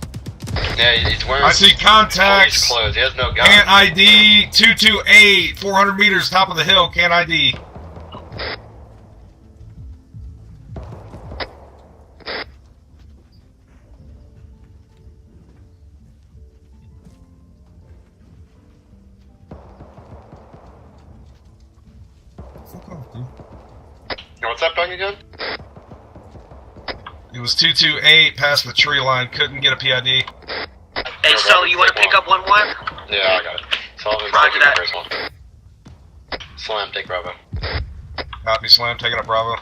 [SPEAKER 7] Yeah, he's wearing.
[SPEAKER 11] I see contacts.
[SPEAKER 7] Police clothes. He has no gun.
[SPEAKER 11] Can't ID 228, 400 meters, top of the hill. Can't ID.
[SPEAKER 12] Fuck off, dude.
[SPEAKER 7] What's that bug again?
[SPEAKER 11] It was 228 past the tree line. Couldn't get a PID.
[SPEAKER 5] Hey, Sully, you want to pick up 1-1?
[SPEAKER 7] Yeah, I got it. Sullivan's
[SPEAKER 5] Roger
[SPEAKER 7] taking
[SPEAKER 5] that.
[SPEAKER 7] the first one. Slam, take Bravo.
[SPEAKER 11] Copy, Slam, taking up Bravo.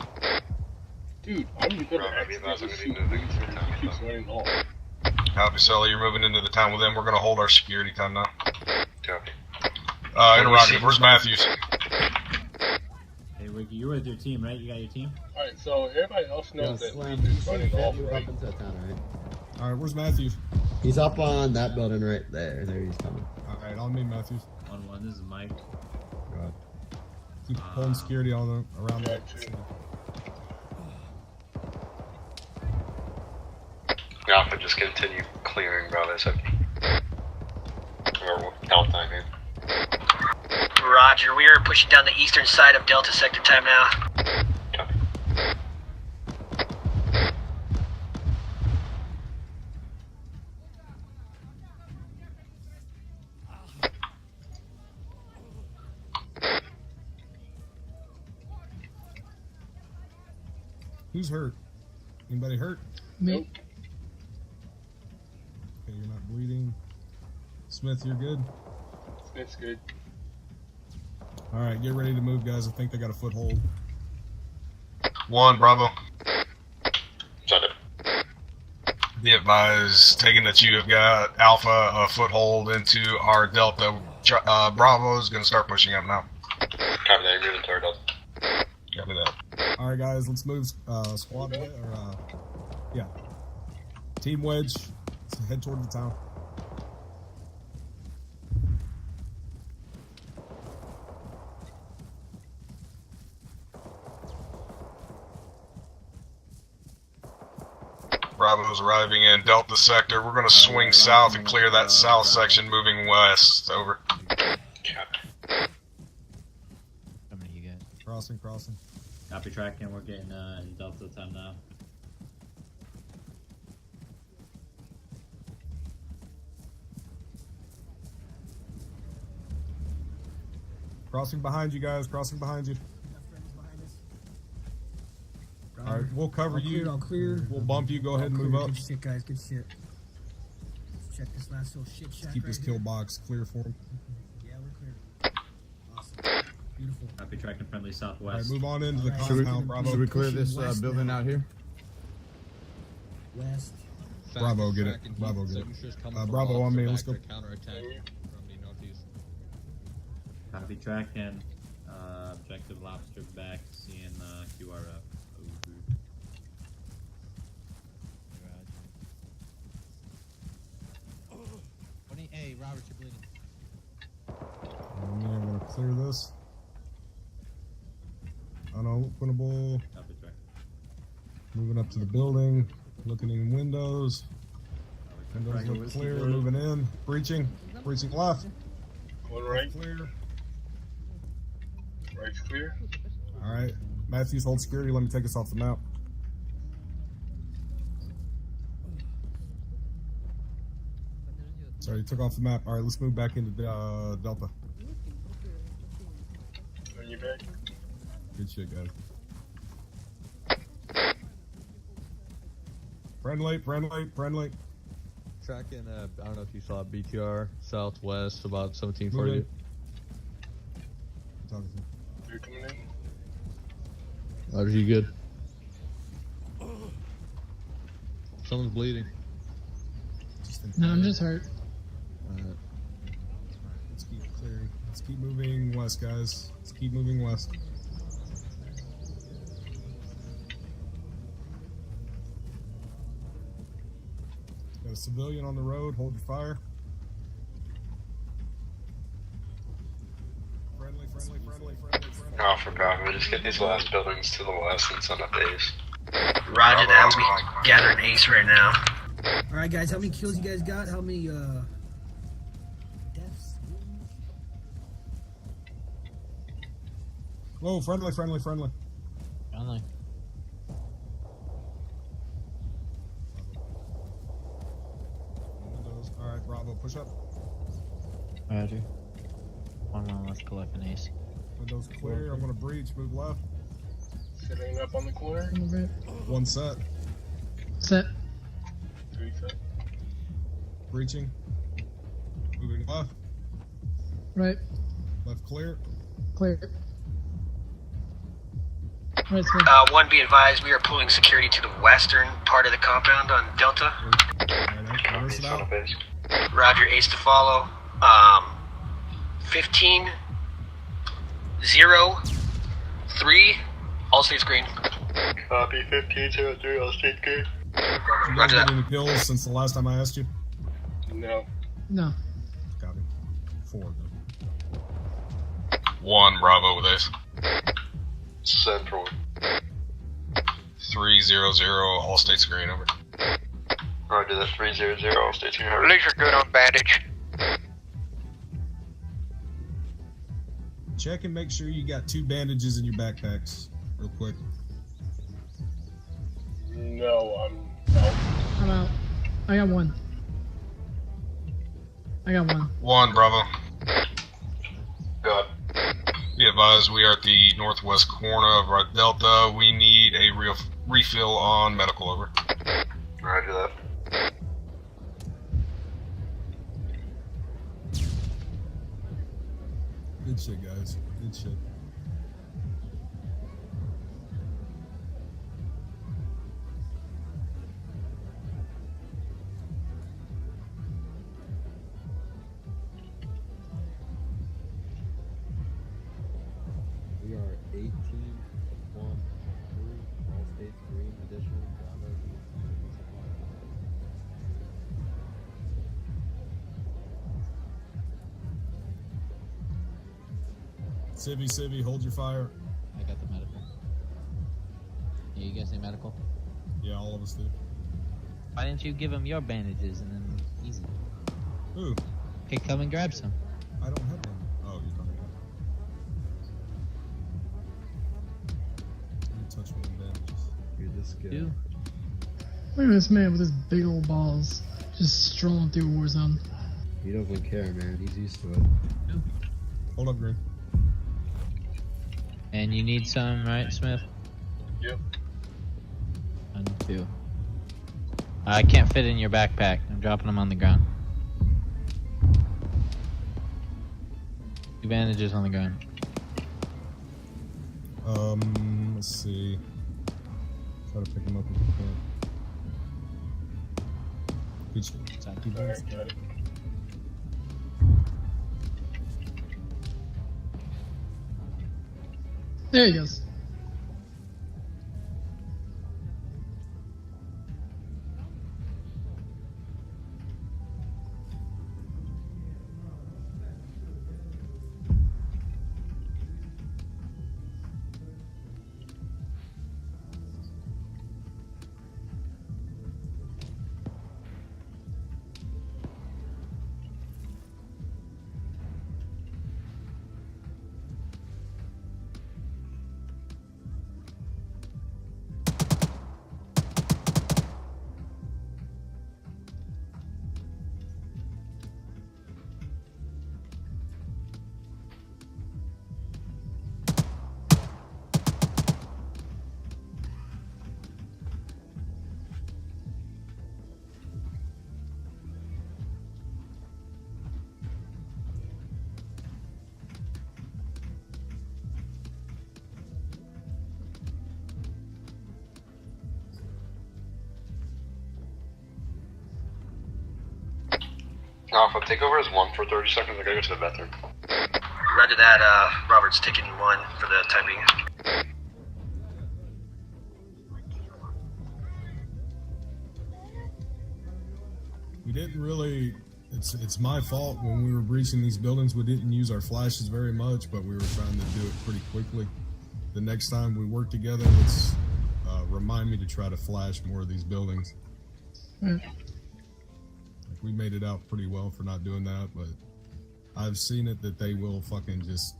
[SPEAKER 13] Dude, I'm gonna accidentally shoot the he keeps running off.
[SPEAKER 11] Copy, Sully, you're moving into the town with them. We're gonna hold our security time now.
[SPEAKER 7] Copy.
[SPEAKER 11] Interrogative, where's Matthews?
[SPEAKER 1] Hey, Wiggy, you're with your team, right? You got your team?
[SPEAKER 13] Alright, so everybody else knows that
[SPEAKER 4] Slam,
[SPEAKER 13] Leaf
[SPEAKER 4] you
[SPEAKER 13] is
[SPEAKER 4] see
[SPEAKER 13] running
[SPEAKER 4] that
[SPEAKER 13] off,
[SPEAKER 4] move
[SPEAKER 13] right?
[SPEAKER 4] up into the town, right?
[SPEAKER 12] Alright, where's Matthews?
[SPEAKER 4] He's up on that building right there. There he's coming.
[SPEAKER 12] Alright, on me, Matthews.
[SPEAKER 1] 1-1, this is Mike.
[SPEAKER 4] God.
[SPEAKER 12] Keep pulling security on them around that.
[SPEAKER 7] Alpha, just continue clearing Bravo sector. Or Alpha, here.
[SPEAKER 5] Roger, we are pushing down the eastern side of Delta sector time now.
[SPEAKER 7] Copy.
[SPEAKER 12] Who's hurt? Anybody hurt?
[SPEAKER 13] Nope.
[SPEAKER 12] Okay, you're not bleeding. Smith, you're good?
[SPEAKER 13] Smith's good.
[SPEAKER 12] Alright, get ready to move, guys. I think they got a foothold.
[SPEAKER 11] 1, Bravo.
[SPEAKER 7] Shut it.
[SPEAKER 11] Be advised, taking that you have got Alpha a foothold into our Delta. Bravo is going to start pushing up now.
[SPEAKER 7] Copy that, you're moving toward Delta.
[SPEAKER 11] Copy that.
[SPEAKER 12] Alright, guys, let's move squad or yeah. Team Wedge. Let's head toward the town.
[SPEAKER 11] Bravo's arriving in Delta sector. We're going to swing south and clear that south section, moving west. Over.
[SPEAKER 10] How many you got?
[SPEAKER 12] Crossing.
[SPEAKER 1] Copy tracking, we're getting in Delta time now.
[SPEAKER 12] Crossing behind you guys, crossing behind you. Alright, we'll cover you.
[SPEAKER 2] All clear.
[SPEAKER 12] We'll bump you, go ahead and move up.
[SPEAKER 2] Good shit, guys, good shit. Let's check this last little shit shack.
[SPEAKER 12] Keep this kill box clear for him.
[SPEAKER 2] Yeah, we're clear. Awesome. Beautiful.
[SPEAKER 1] Copy tracking friendly southwest.
[SPEAKER 12] Alright, move on into the
[SPEAKER 2] Alright.
[SPEAKER 12] compound, Bravo.
[SPEAKER 15] Should we clear this
[SPEAKER 2] West
[SPEAKER 15] building
[SPEAKER 2] now.
[SPEAKER 15] out here?
[SPEAKER 2] West.
[SPEAKER 12] Bravo, get it. Bravo, get it. Bravo on me, let's go.
[SPEAKER 15] Counterattack from the northeast.
[SPEAKER 1] Copy tracking. Objective lobster back, seeing QRF.
[SPEAKER 10] Hey, Robert, you're bleeding.
[SPEAKER 12] I'm gonna clear this. Unopenable.
[SPEAKER 1] Copy track.
[SPEAKER 12] Moving up to the building. Looking in windows. Windows look clear. Moving in. Breaching. Breaching left.
[SPEAKER 13] Going right.
[SPEAKER 12] Clear.
[SPEAKER 13] Right's clear.
[SPEAKER 12] Alright. Matthews, hold security. Let me take us off the map. Sorry, you took off the map. Alright, let's move back into Delta.
[SPEAKER 13] On your back.
[SPEAKER 12] Good shit, guys. Friendly.
[SPEAKER 15] Tracking, I don't know if you saw BTR, southwest, about 1740.
[SPEAKER 12] Moving. Talking to you.
[SPEAKER 13] You're coming in.
[SPEAKER 15] Are you good? Someone's bleeding.
[SPEAKER 17] No, I'm just hurt.
[SPEAKER 12] Let's keep clearing. Let's keep moving west, guys. Let's keep moving west. Got a civilian on the road. Hold your fire. Friendly.
[SPEAKER 7] Alpha Bravo, just get these last buildings to the west and send up Ace.
[SPEAKER 5] Roger that, we gathering Ace right now.
[SPEAKER 2] Alright, guys, how many kills you guys got? How many, deaths?
[SPEAKER 12] Whoa, friendly.
[SPEAKER 10] Friendly.
[SPEAKER 12] Alright, Bravo, push up.
[SPEAKER 10] Roger. One, let's collect an ace.
[SPEAKER 12] Windows clear, I'm gonna breach, move left.
[SPEAKER 13] Setting up on the corner.
[SPEAKER 12] One set.
[SPEAKER 17] Set.
[SPEAKER 13] 3 set.
[SPEAKER 12] Breaching. Moving left.
[SPEAKER 17] Right.
[SPEAKER 12] Left clear.
[SPEAKER 17] Clear. Right, Smith.
[SPEAKER 5] One, be advised, we are pulling security to the western part of the compound on Delta.
[SPEAKER 12] Reverse it out.
[SPEAKER 5] Roger, ace to follow. 15 0 3, all states green.
[SPEAKER 7] Copy 1503, all states green.
[SPEAKER 12] You guys get any kills since the last time I asked you?
[SPEAKER 13] No.
[SPEAKER 17] No.
[SPEAKER 12] Copy. 4 then.
[SPEAKER 11] 1 Bravo with ace.
[SPEAKER 7] Central.
[SPEAKER 11] 300, all states green, over.
[SPEAKER 7] Roger that, 300, all states green, over.
[SPEAKER 16] Leisure good on bandage.
[SPEAKER 12] Check and make sure you got 2 bandages in your backpacks, real quick.
[SPEAKER 13] No, I'm out.
[SPEAKER 17] I'm out. I got 1. I got 1.
[SPEAKER 11] 1 Bravo.
[SPEAKER 7] God.
[SPEAKER 11] Be advised, we are at the northwest corner of our Delta. We need a refill on medical, over.
[SPEAKER 7] Roger that.
[SPEAKER 12] Good shit, guys. Good shit.
[SPEAKER 4] We are 18, 1, 3, all states green, additional Bravo.
[SPEAKER 12] Civvy, hold your fire.
[SPEAKER 10] I got the medical. Yeah, you guys need medical?
[SPEAKER 12] Yeah, all of us do.
[SPEAKER 10] Why didn't you give him your bandages and then easy?
[SPEAKER 12] Who?
[SPEAKER 10] Okay, come and grab some.
[SPEAKER 12] I don't have one. Oh, you're talking about. Let me touch one of the bandages.
[SPEAKER 4] You're this good.
[SPEAKER 10] Two.
[SPEAKER 17] Look at this man with his big old balls just strolling through Warzone.
[SPEAKER 4] He doesn't care, man. He's used to it.
[SPEAKER 12] Hold up, Green.
[SPEAKER 10] And you need some, right, Smith?
[SPEAKER 13] Yep.
[SPEAKER 10] 1, 2. I can't fit in your backpack. I'm dropping them on the ground. 2 bandages on the ground.
[SPEAKER 12] Let's see. Try to pick him up if we can. Good shit. Keep going.
[SPEAKER 13] Alright, got it.
[SPEAKER 17] There he goes.
[SPEAKER 7] Alpha, takeover is 1 for 30 seconds. I gotta go to the bathroom.
[SPEAKER 5] Roger that, Robert's taking 1 for the time being.
[SPEAKER 12] We didn't really. It's my fault when we were breaching these buildings. We didn't use our flashes very much, but we were trying to do it pretty quickly. The next time we work together, let's remind me to try to flash more of these buildings.
[SPEAKER 17] Right.
[SPEAKER 12] we made it out pretty well for not doing that, but I've seen it that they will fucking just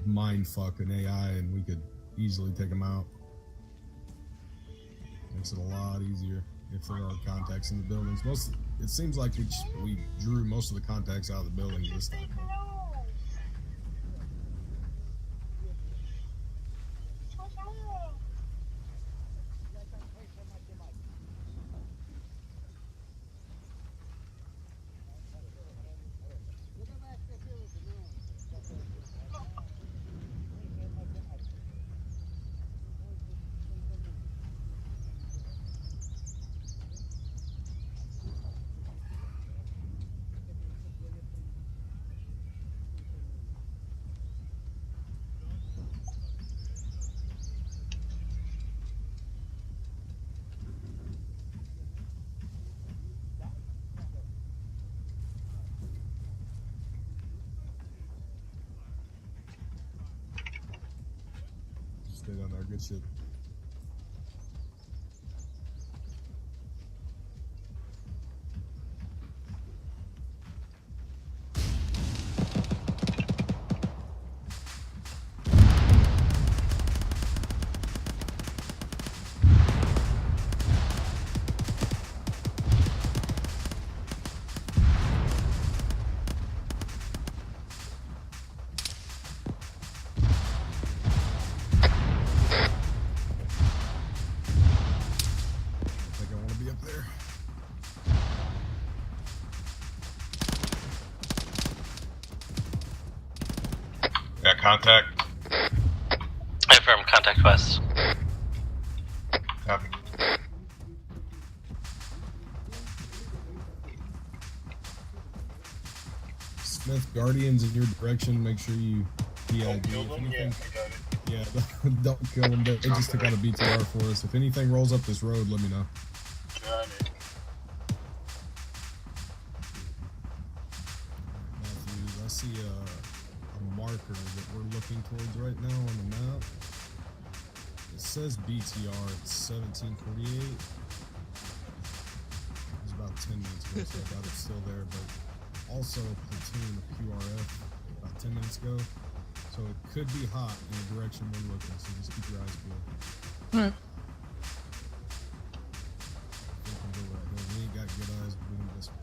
[SPEAKER 12] mind fuck an AI and we could easily take them out. Makes it a lot easier if there are contacts in the buildings. It seems like we drew most of the contacts out of the buildings this time. Stay down there, good shit.
[SPEAKER 11] Got contact.
[SPEAKER 9] Affirm, contact west.
[SPEAKER 11] Copy.
[SPEAKER 12] Smith, Guardians in your direction, make sure you PID. Yeah, don't kill them. They just took out a BTR for us. If anything rolls up this road, let me know.
[SPEAKER 13] Got it.
[SPEAKER 12] Matthews, I see a marker that we're looking towards right now on the map. It says BTR, it's 1748. It was about 10 minutes ago, so I doubt it's still there, but also a platoon of QRF about 10 minutes ago. So it could be hot in the direction we're looking, so just keep your eyes peeled.
[SPEAKER 17] Alright.
[SPEAKER 12] We ain't got good eyes, but we need this one.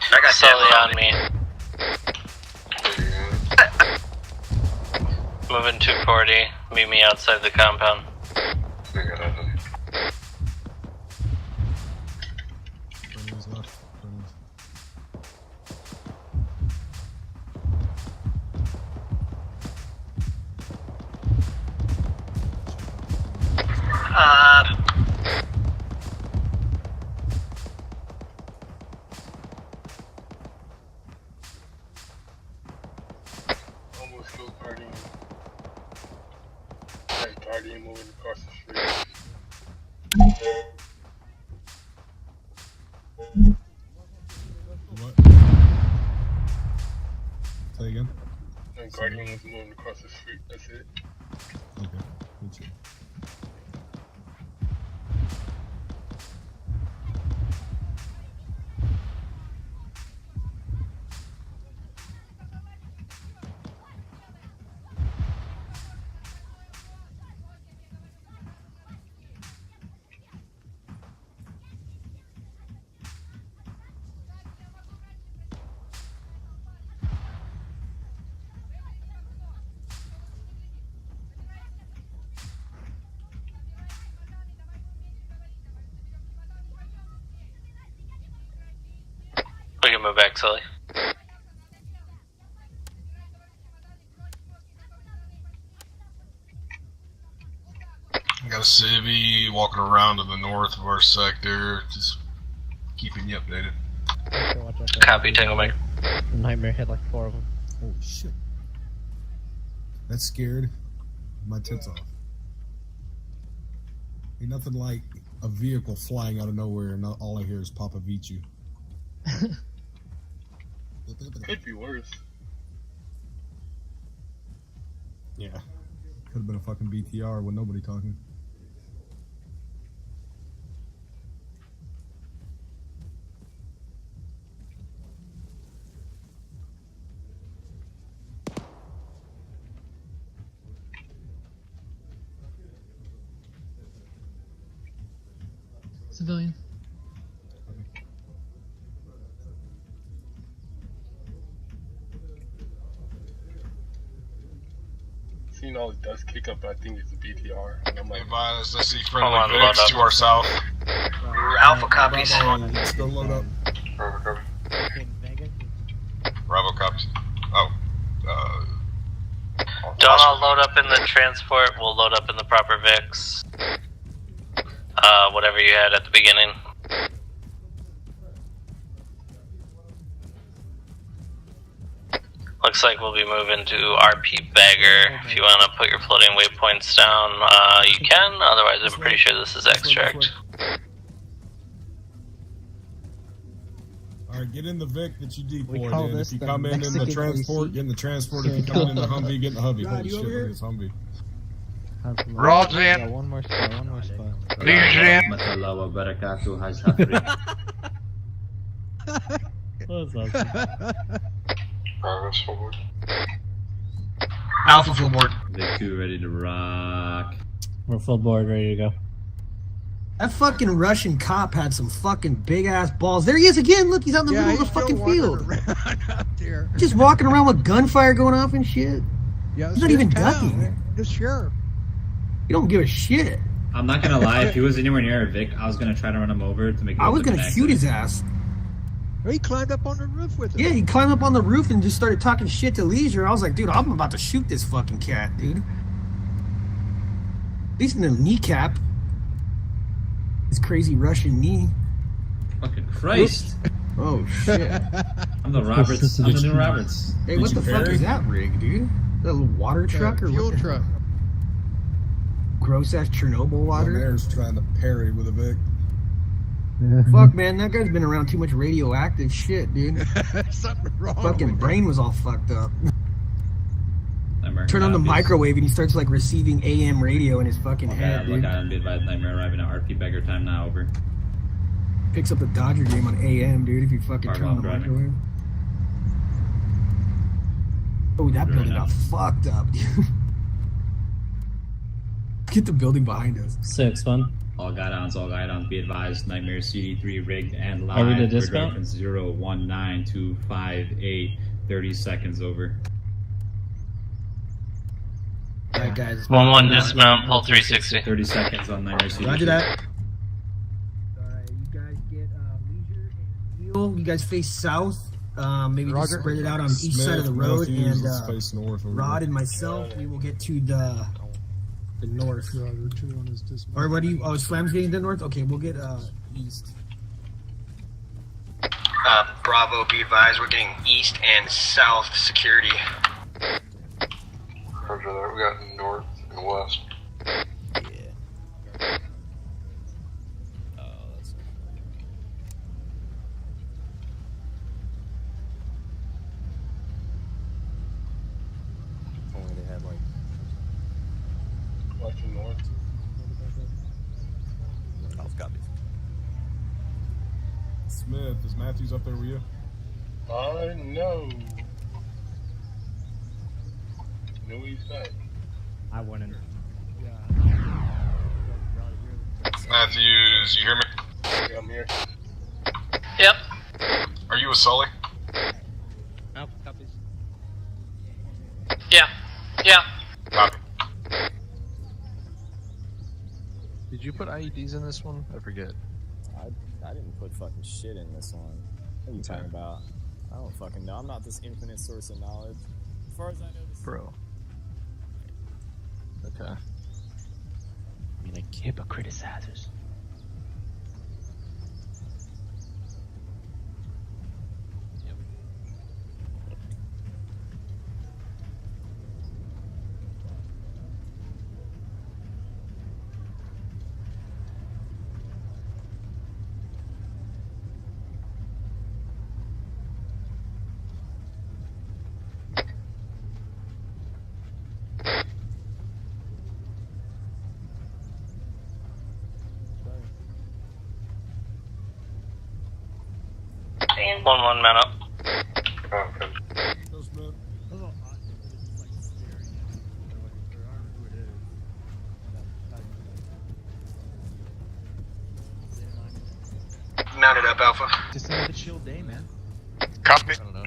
[SPEAKER 9] I got Sully on me. Moving 240. Meet me outside the compound.
[SPEAKER 13] Almost killed Guardian. Right, Guardian moving across the street.
[SPEAKER 12] What? Say again?
[SPEAKER 13] And Guardian was moving across the street, that's it.
[SPEAKER 12] Okay, good shit.
[SPEAKER 9] We can move back, Sully.
[SPEAKER 11] civvy walking around to the north of our sector. Just keeping you updated.
[SPEAKER 9] Copy, Tango Mike.
[SPEAKER 10] Nightmare hit like 4 of them.
[SPEAKER 12] Holy shit. That scared my tits off. Ain't nothing like a vehicle flying out of nowhere and all I hear is Papa Vichu.
[SPEAKER 13] Could be worse.
[SPEAKER 12] Yeah. Could have been a fucking BTR with nobody talking.
[SPEAKER 17] Civilian.
[SPEAKER 13] Seeing all the dust kick up, I think it's a BTR. And I'm like,
[SPEAKER 11] advised, I see friendly Vics to our south.
[SPEAKER 5] Alpha copies.
[SPEAKER 12] Still load up.
[SPEAKER 11] Bravo copy. Bravo copies. Oh,
[SPEAKER 9] Don't all load up in the transport, we'll load up in the proper VIX. Whatever you had at the beginning. Looks like we'll be moving to RP Bagger. If you want to put your floating waypoints down, you can. Otherwise, I'm pretty sure this is extract.
[SPEAKER 12] Alright, get in the Vic that you depoyed in. If you come in the transport, get in the transport. If you come in the Humvee, get in the Humvee. Holy shit, look at this Humvee.
[SPEAKER 10] Rod's in. One more spot.
[SPEAKER 14] Leader's in.
[SPEAKER 3] Mashallah wa barakatuh, Hajj Hafri.
[SPEAKER 6] That's awesome.
[SPEAKER 7] Progress forward.
[SPEAKER 1] Alpha full board. Big 2 ready to rock.
[SPEAKER 6] We're full board, ready to go.
[SPEAKER 2] That fucking Russian cop had some fucking big ass balls. There he is again. Look, he's out in the middle of the fucking field. Just walking around with gunfire going off and shit.
[SPEAKER 18] Yeah,
[SPEAKER 2] he's not even ducking.
[SPEAKER 18] The sheriff.
[SPEAKER 2] You don't give a shit.
[SPEAKER 1] I'm not gonna lie, if he was anywhere near a Vic, I was gonna try to run him over to make it.
[SPEAKER 2] I was gonna shoot his ass.
[SPEAKER 18] He climbed up on the roof with him.
[SPEAKER 2] Yeah, he climbed up on the roof and just started talking shit to Leisure. I was like, dude, I'm about to shoot this fucking cat, dude. At least in the kneecap. His crazy Russian knee.
[SPEAKER 1] Fucking Christ.
[SPEAKER 2] Oh, shit.
[SPEAKER 1] I'm the Roberts. I'm the new Roberts.
[SPEAKER 2] Hey, what the fuck is that rig, dude? That little water truck or
[SPEAKER 18] fuel
[SPEAKER 2] what?
[SPEAKER 18] Truck.
[SPEAKER 2] Gross ass Chernobyl water?
[SPEAKER 12] Mayor's trying to parry with a Vic.
[SPEAKER 2] Fuck, man, that guy's been around too much radioactive shit, dude.
[SPEAKER 18] Something wrong.
[SPEAKER 2] Fucking brain was all fucked up. Turn on the microwave and he starts like receiving AM radio in his fucking head, dude.
[SPEAKER 1] Look at him, be advised, Nightmare arriving at RP Beggar time now, over.
[SPEAKER 2] Picks up the Dodger game on AM, dude, if you fucking turn on the microwave. Oh, that building got fucked up, dude. Get the building behind us.
[SPEAKER 6] 6-1.
[SPEAKER 1] All guidons, be advised, Nightmare CD3 rigged and live.
[SPEAKER 6] Are we to dismount?
[SPEAKER 1] 019258, 30 seconds over.
[SPEAKER 2] Alright, guys.
[SPEAKER 9] 1-1 dismount, pull 360.
[SPEAKER 1] 30 seconds on Nightmare CD3.
[SPEAKER 2] Roger that. Alright, you guys get Leisure and Heal. You guys face south. Maybe just spread it out on each side of the road. And Rod and myself, we will get to the north. Or what do you? Oh, Slam's getting the north. Okay, we'll get east.
[SPEAKER 5] Bravo, be advised, we're getting east and south security.
[SPEAKER 7] Roger that. We got north and west.
[SPEAKER 13] watching north.
[SPEAKER 19] Alpha copies.
[SPEAKER 12] Smith, is Matthews up there with you?
[SPEAKER 13] No. No, he's not.
[SPEAKER 10] I went in.
[SPEAKER 11] Matthews, you hear me?
[SPEAKER 13] Yeah, I'm here.
[SPEAKER 9] Yep.
[SPEAKER 11] Are you with Sully?
[SPEAKER 10] Alpha copies.
[SPEAKER 9] Yeah. Yeah.
[SPEAKER 11] Copy.
[SPEAKER 8] Did you put IEDs in this one? I forget.
[SPEAKER 19] I didn't put fucking shit in this one. What are you talking about? I don't fucking know. I'm not this infinite source of knowledge. As far as I know, this
[SPEAKER 8] Bro. Okay.
[SPEAKER 10] I mean, like hypocriticizers.
[SPEAKER 9] One man up.
[SPEAKER 5] Mounted up, Alpha.
[SPEAKER 10] Just another chill day, man.
[SPEAKER 11] Copy.
[SPEAKER 15] I don't know.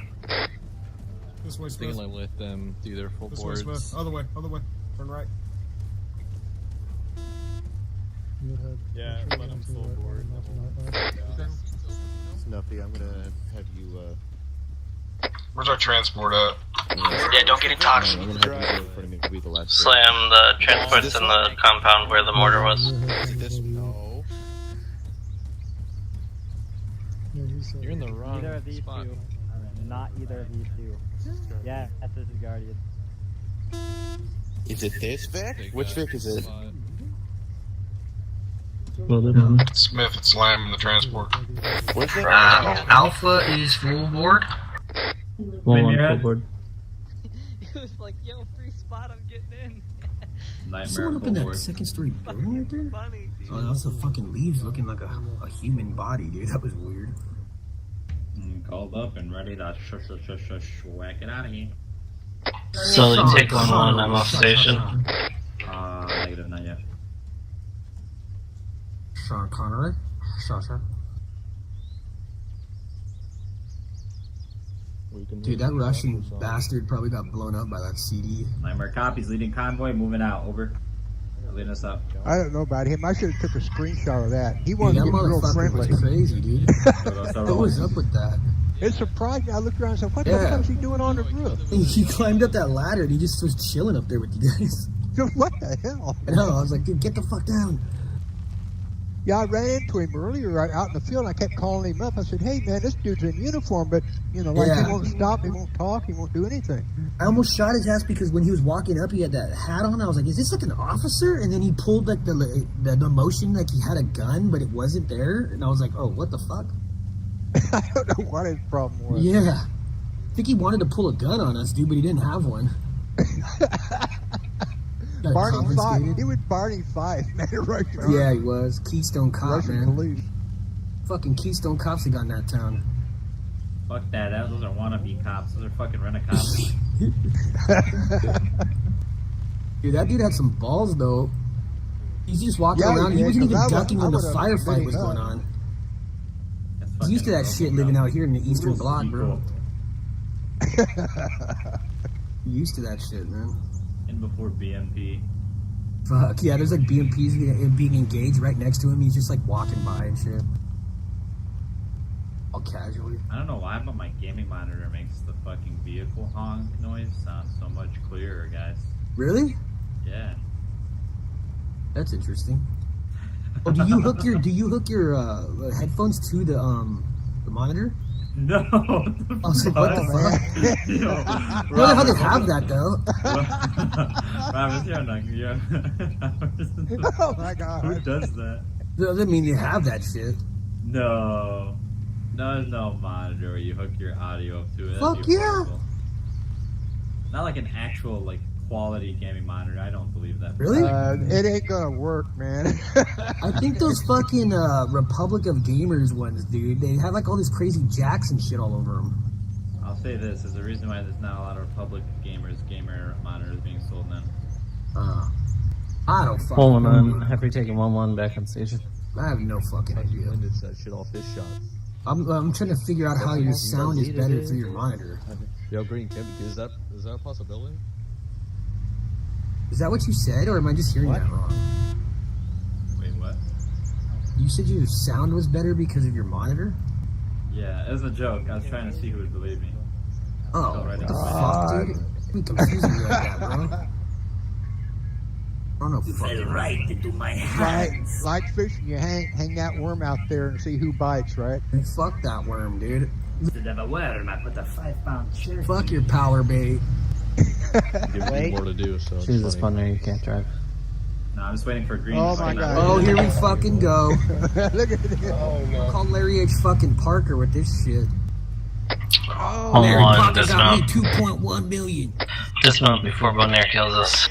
[SPEAKER 12] This way,
[SPEAKER 15] I
[SPEAKER 12] Smith.
[SPEAKER 15] think I'll let them do their full
[SPEAKER 12] This
[SPEAKER 15] boards.
[SPEAKER 12] way, Smith. Other way. Turn right.
[SPEAKER 8] Yeah, let him full board.
[SPEAKER 4] Snuffy, I'm gonna have you.
[SPEAKER 11] Where's our transport at?
[SPEAKER 5] Yeah, don't get intoxicated.
[SPEAKER 4] I'm gonna have you go in front of me. Be the last.
[SPEAKER 9] Slam, the transport's in the compound where the mortar was.
[SPEAKER 15] No. You're in the wrong
[SPEAKER 6] Either of these
[SPEAKER 15] spot.
[SPEAKER 6] two. Not either of these two. Yeah, this is Guardian.
[SPEAKER 4] Is it this Vic? Which Vic is it?
[SPEAKER 11] Smith, it's Lamb in the transport.
[SPEAKER 4] What's it?
[SPEAKER 5] Alpha is full board.
[SPEAKER 3] One full board.
[SPEAKER 6] It was like, yo, free spot, I'm getting in.
[SPEAKER 1] Nightmare
[SPEAKER 2] Someone up in
[SPEAKER 1] forward.
[SPEAKER 2] that second story building right there?
[SPEAKER 6] Funny, dude.
[SPEAKER 2] Oh, that's the fucking leaves looking like a human body, dude. That was weird.
[SPEAKER 1] Called up and ready to whack it out of here.
[SPEAKER 9] Sully, take 1-1, I'm off station.
[SPEAKER 1] Negative, not yet.
[SPEAKER 2] Sean Connery? Sasha? Dude, that Russian bastard probably got blown up by that CD.
[SPEAKER 1] Nightmare copies, leading convoy, moving out, over. Leading us up.
[SPEAKER 18] I don't know about him. I should have took a screenshot of that. He
[SPEAKER 2] Dude,
[SPEAKER 18] wanted
[SPEAKER 2] that
[SPEAKER 18] to get real
[SPEAKER 2] motherfucker
[SPEAKER 18] friendly.
[SPEAKER 2] was crazy, dude. What was up with that?
[SPEAKER 18] It surprised me. I looked around and said, what the hell is he doing on the roof?
[SPEAKER 2] He climbed up that ladder and he just was chilling up there with you guys.
[SPEAKER 18] What the hell?
[SPEAKER 2] I know, I was like, dude, get the fuck down.
[SPEAKER 18] Yeah, I ran into him earlier right out in the field. I kept calling him up. I said, hey, man, this dude's in uniform, but, you know, like
[SPEAKER 2] Yeah.
[SPEAKER 18] he won't stop, he won't talk, he won't do anything.
[SPEAKER 2] I almost shot his ass because when he was walking up, he had that hat on. I was like, is this like an officer? And then he pulled like the motion like he had a gun, but it wasn't there. And I was like, oh, what the fuck?
[SPEAKER 18] I don't know what his problem was.
[SPEAKER 2] Yeah. I think he wanted to pull a gun on us, dude, but he didn't have one. Got
[SPEAKER 18] Barney Fife.
[SPEAKER 2] confiscated.
[SPEAKER 18] He was Barney Fife, man. Right.
[SPEAKER 2] Yeah, he was. Keystone Cop,
[SPEAKER 18] Russian
[SPEAKER 2] man.
[SPEAKER 18] police.
[SPEAKER 2] Fucking Keystone Cops that got in that town.
[SPEAKER 1] Fuck that. Those are wannabe cops. Those are fucking rent-a-cops.
[SPEAKER 2] Dude, that dude had some balls, though. He's just walking
[SPEAKER 18] Yeah,
[SPEAKER 2] around. He
[SPEAKER 18] yeah,
[SPEAKER 2] wasn't even
[SPEAKER 18] 'cause
[SPEAKER 2] ducking
[SPEAKER 18] I
[SPEAKER 2] when the
[SPEAKER 18] would've
[SPEAKER 2] firefight
[SPEAKER 18] been
[SPEAKER 2] was going
[SPEAKER 18] up.
[SPEAKER 2] on. He's used to that shit living out here in the Eastern Bloc, bro. Used to that shit, man.
[SPEAKER 1] And before BMP.
[SPEAKER 2] Fuck, yeah, there's like BMPs being engaged right next to him. He's just like walking by and shit. All casually.
[SPEAKER 1] I don't know why, but my gaming monitor makes the fucking vehicle honk noise sound so much clearer, guys.
[SPEAKER 2] Really?
[SPEAKER 1] Yeah.
[SPEAKER 2] That's interesting. Oh, do you hook your headphones to the monitor?
[SPEAKER 1] No.
[SPEAKER 2] I was like, what the fuck?
[SPEAKER 1] Yo,
[SPEAKER 2] I don't know how they have that though.
[SPEAKER 1] Robert, you're not.
[SPEAKER 18] Oh my god.
[SPEAKER 1] Who does that?
[SPEAKER 2] Doesn't mean you have that shit.
[SPEAKER 1] No. No, there's no monitor where you hook your audio up to it.
[SPEAKER 2] Fuck
[SPEAKER 1] That'd be
[SPEAKER 2] yeah.
[SPEAKER 1] horrible. Not like an actual like quality gaming monitor. I don't believe that.
[SPEAKER 2] Really?
[SPEAKER 18] It ain't gonna work, man.
[SPEAKER 2] I think those fucking Republic of Gamers ones, dude, they have like all these crazy jacks and shit all over them.
[SPEAKER 1] I'll say this: there's a reason why there's not a lot of Republic gamer monitors being sold now.
[SPEAKER 2] I don't fucking
[SPEAKER 3] Pulling
[SPEAKER 2] know.
[SPEAKER 3] on. After taking 1-1 back on station.
[SPEAKER 2] I have no fucking idea.
[SPEAKER 15] It's that shit off his shot.
[SPEAKER 2] I'm trying to figure out how your sound is better through your monitor.
[SPEAKER 15] Yo, Green, is that a possibility?
[SPEAKER 2] Is that what you said, or am I just hearing that wrong?
[SPEAKER 1] Wait, what?
[SPEAKER 2] You said your sound was better because of your monitor?
[SPEAKER 1] Yeah, it was a joke. I was trying to see who would believe me.
[SPEAKER 2] Oh, what the fuck, dude? You're confusing me like that, bro.
[SPEAKER 18] don't know.
[SPEAKER 2] You fell right into my
[SPEAKER 18] Like,
[SPEAKER 2] hands.
[SPEAKER 18] like fishing, you hang that worm out there and see who bites, right?
[SPEAKER 2] Fuck that worm, dude.
[SPEAKER 13] Instead of a worm, I put a 5-pound cherry.
[SPEAKER 2] Fuck your power bait.
[SPEAKER 15] Give me more to do, so it's
[SPEAKER 3] Choose this
[SPEAKER 15] funny.
[SPEAKER 3] one there, you can't drive.
[SPEAKER 1] No, I was waiting for green.
[SPEAKER 18] Oh my god.
[SPEAKER 2] Oh, here we fucking go.
[SPEAKER 18] Look at this.
[SPEAKER 13] Oh no.
[SPEAKER 2] Call Larry H. fucking Parker with this shit.
[SPEAKER 9] Hold
[SPEAKER 2] Larry
[SPEAKER 9] on,
[SPEAKER 2] Parker got me
[SPEAKER 9] dismount.
[SPEAKER 2] 2.1 million.
[SPEAKER 9] Dismount before Bonaire kills us.